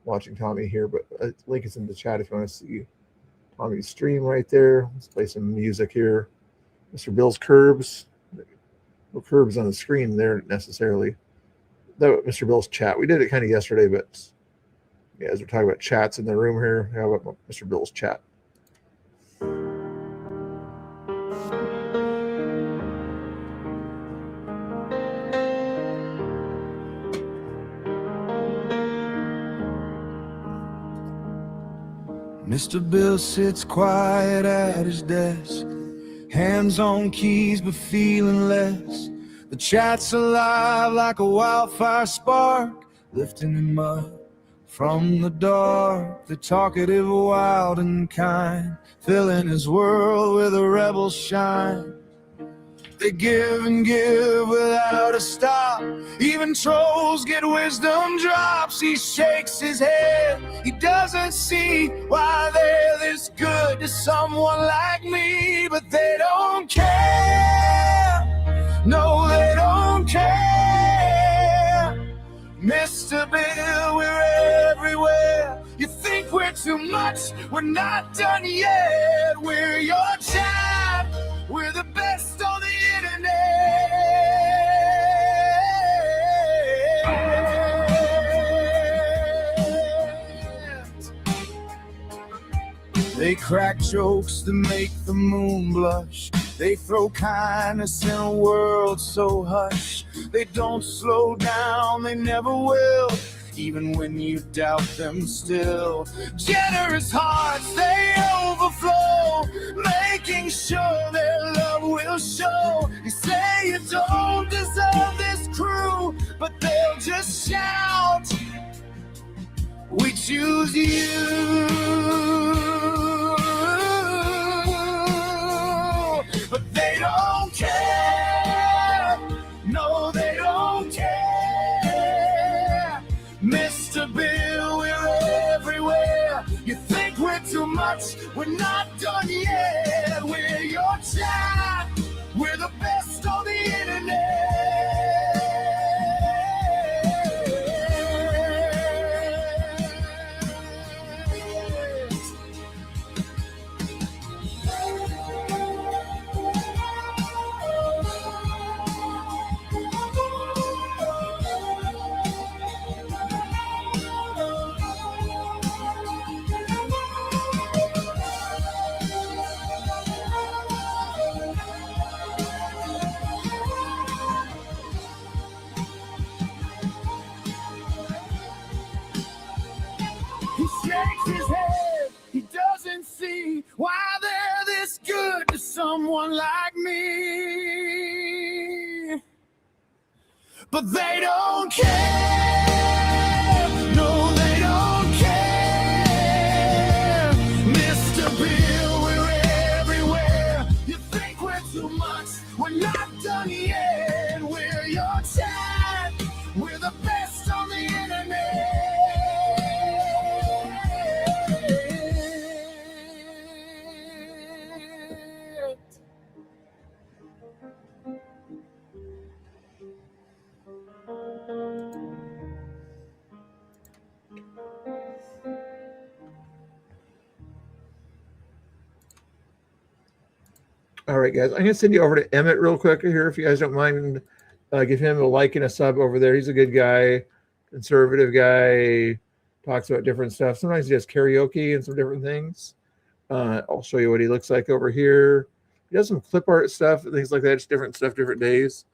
watching Tommy here, but link is in the chat if you want to see Tommy's stream right there. Let's play some music here. Mr. Bill's Curbs. No curbs on the screen there necessarily. That Mr. Bill's chat. We did it kind of yesterday, but yeah, as we're talking about chats in the room here, how about Mr. Bill's chat? Mr. Bill sits quiet at his desk, hands on keys but feeling less. The chat's alive like a wildfire spark, lifting him up from the dark. The talkative, wild and kind, filling his world with a rebel shine. They give and give without a stop. Even trolls get wisdom drops. He shakes his head. He doesn't see why they're this good to someone like me. But they don't care. No, they don't care. Mr. Bill, we're everywhere. You think we're too much? We're not done yet. We're your chat. We're the best on the internet. They crack jokes that make the moon blush. They throw kindness in a world so hush. They don't slow down, they never will, even when you doubt them still. Generous hearts, they overflow, making sure their love will show. You say you don't deserve this crew, but they'll just shout, we choose you. But they don't care. No, they don't care. Mr. Bill, we're everywhere. You think we're too much? We're not done yet. We're your chat. We're the best on the internet. He shakes his head, he doesn't see why they're this good to someone like me. But they don't care. No, they don't care. Mr. Bill, we're everywhere. You think we're too much? We're not done yet. We're your chat. We're the best on the internet. All right, guys. I'm going to send you over to Emmett real quick here, if you guys don't mind. Give him a like and a sub over there. He's a good guy, conservative guy, talks about different stuff. Sometimes he does karaoke and some different things. I'll show you what he looks like over here. He does some clip art stuff and things like that. Just different stuff, different days.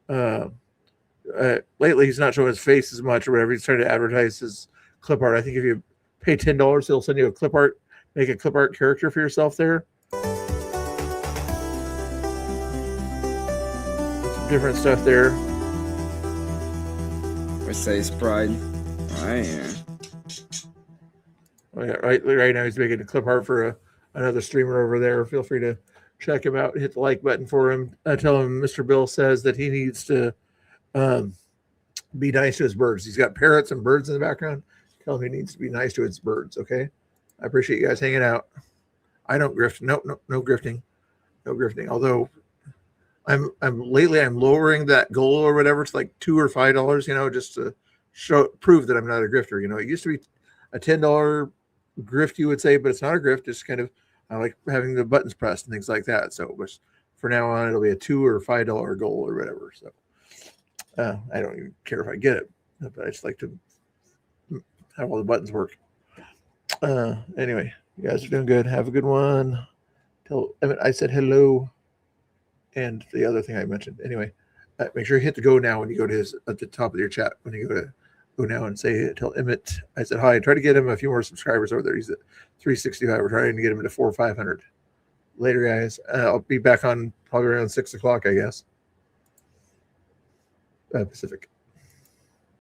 Lately, he's not showing his face as much or whatever. He's trying to advertise his clip art. I think if you pay $10, he'll send you a clip art, make a clip art character for yourself there. Some different stuff there. Versailles Pride. Right here. Oh, yeah, right now he's making a clip art for another streamer over there. Feel free to check him out. Hit the like button for him. Tell him Mr. Bill says that he needs to be nice to his birds. He's got parrots and birds in the background. Tell him he needs to be nice to his birds. Okay. I appreciate you guys hanging out. I don't grift. No grifting. No grifting. Although I'm lowering that goal or whatever to like $2 or $5, just to prove that I'm not a grifter. It used to be a $10 grift, you would say, but it's not a grift. It's kind of, I like having the buttons pressed and things like that. So for now on, it'll be a $2 or $5 goal or whatever. So I don't even care if I get it, but I just like to have all the buttons work. Anyway, you guys are doing good. Have a good one. Tell Emmett I said hello. And the other thing I mentioned. Anyway, make sure you hit the go now when you go to his at the top of your chat. When you go to go now and tell Emmett I said hi. Try to get him a few more subscribers over there. He's at 365. We're trying to get him to 400 or 500. Later, guys. I'll be back on probably around 6 o'clock, I guess. Pacific.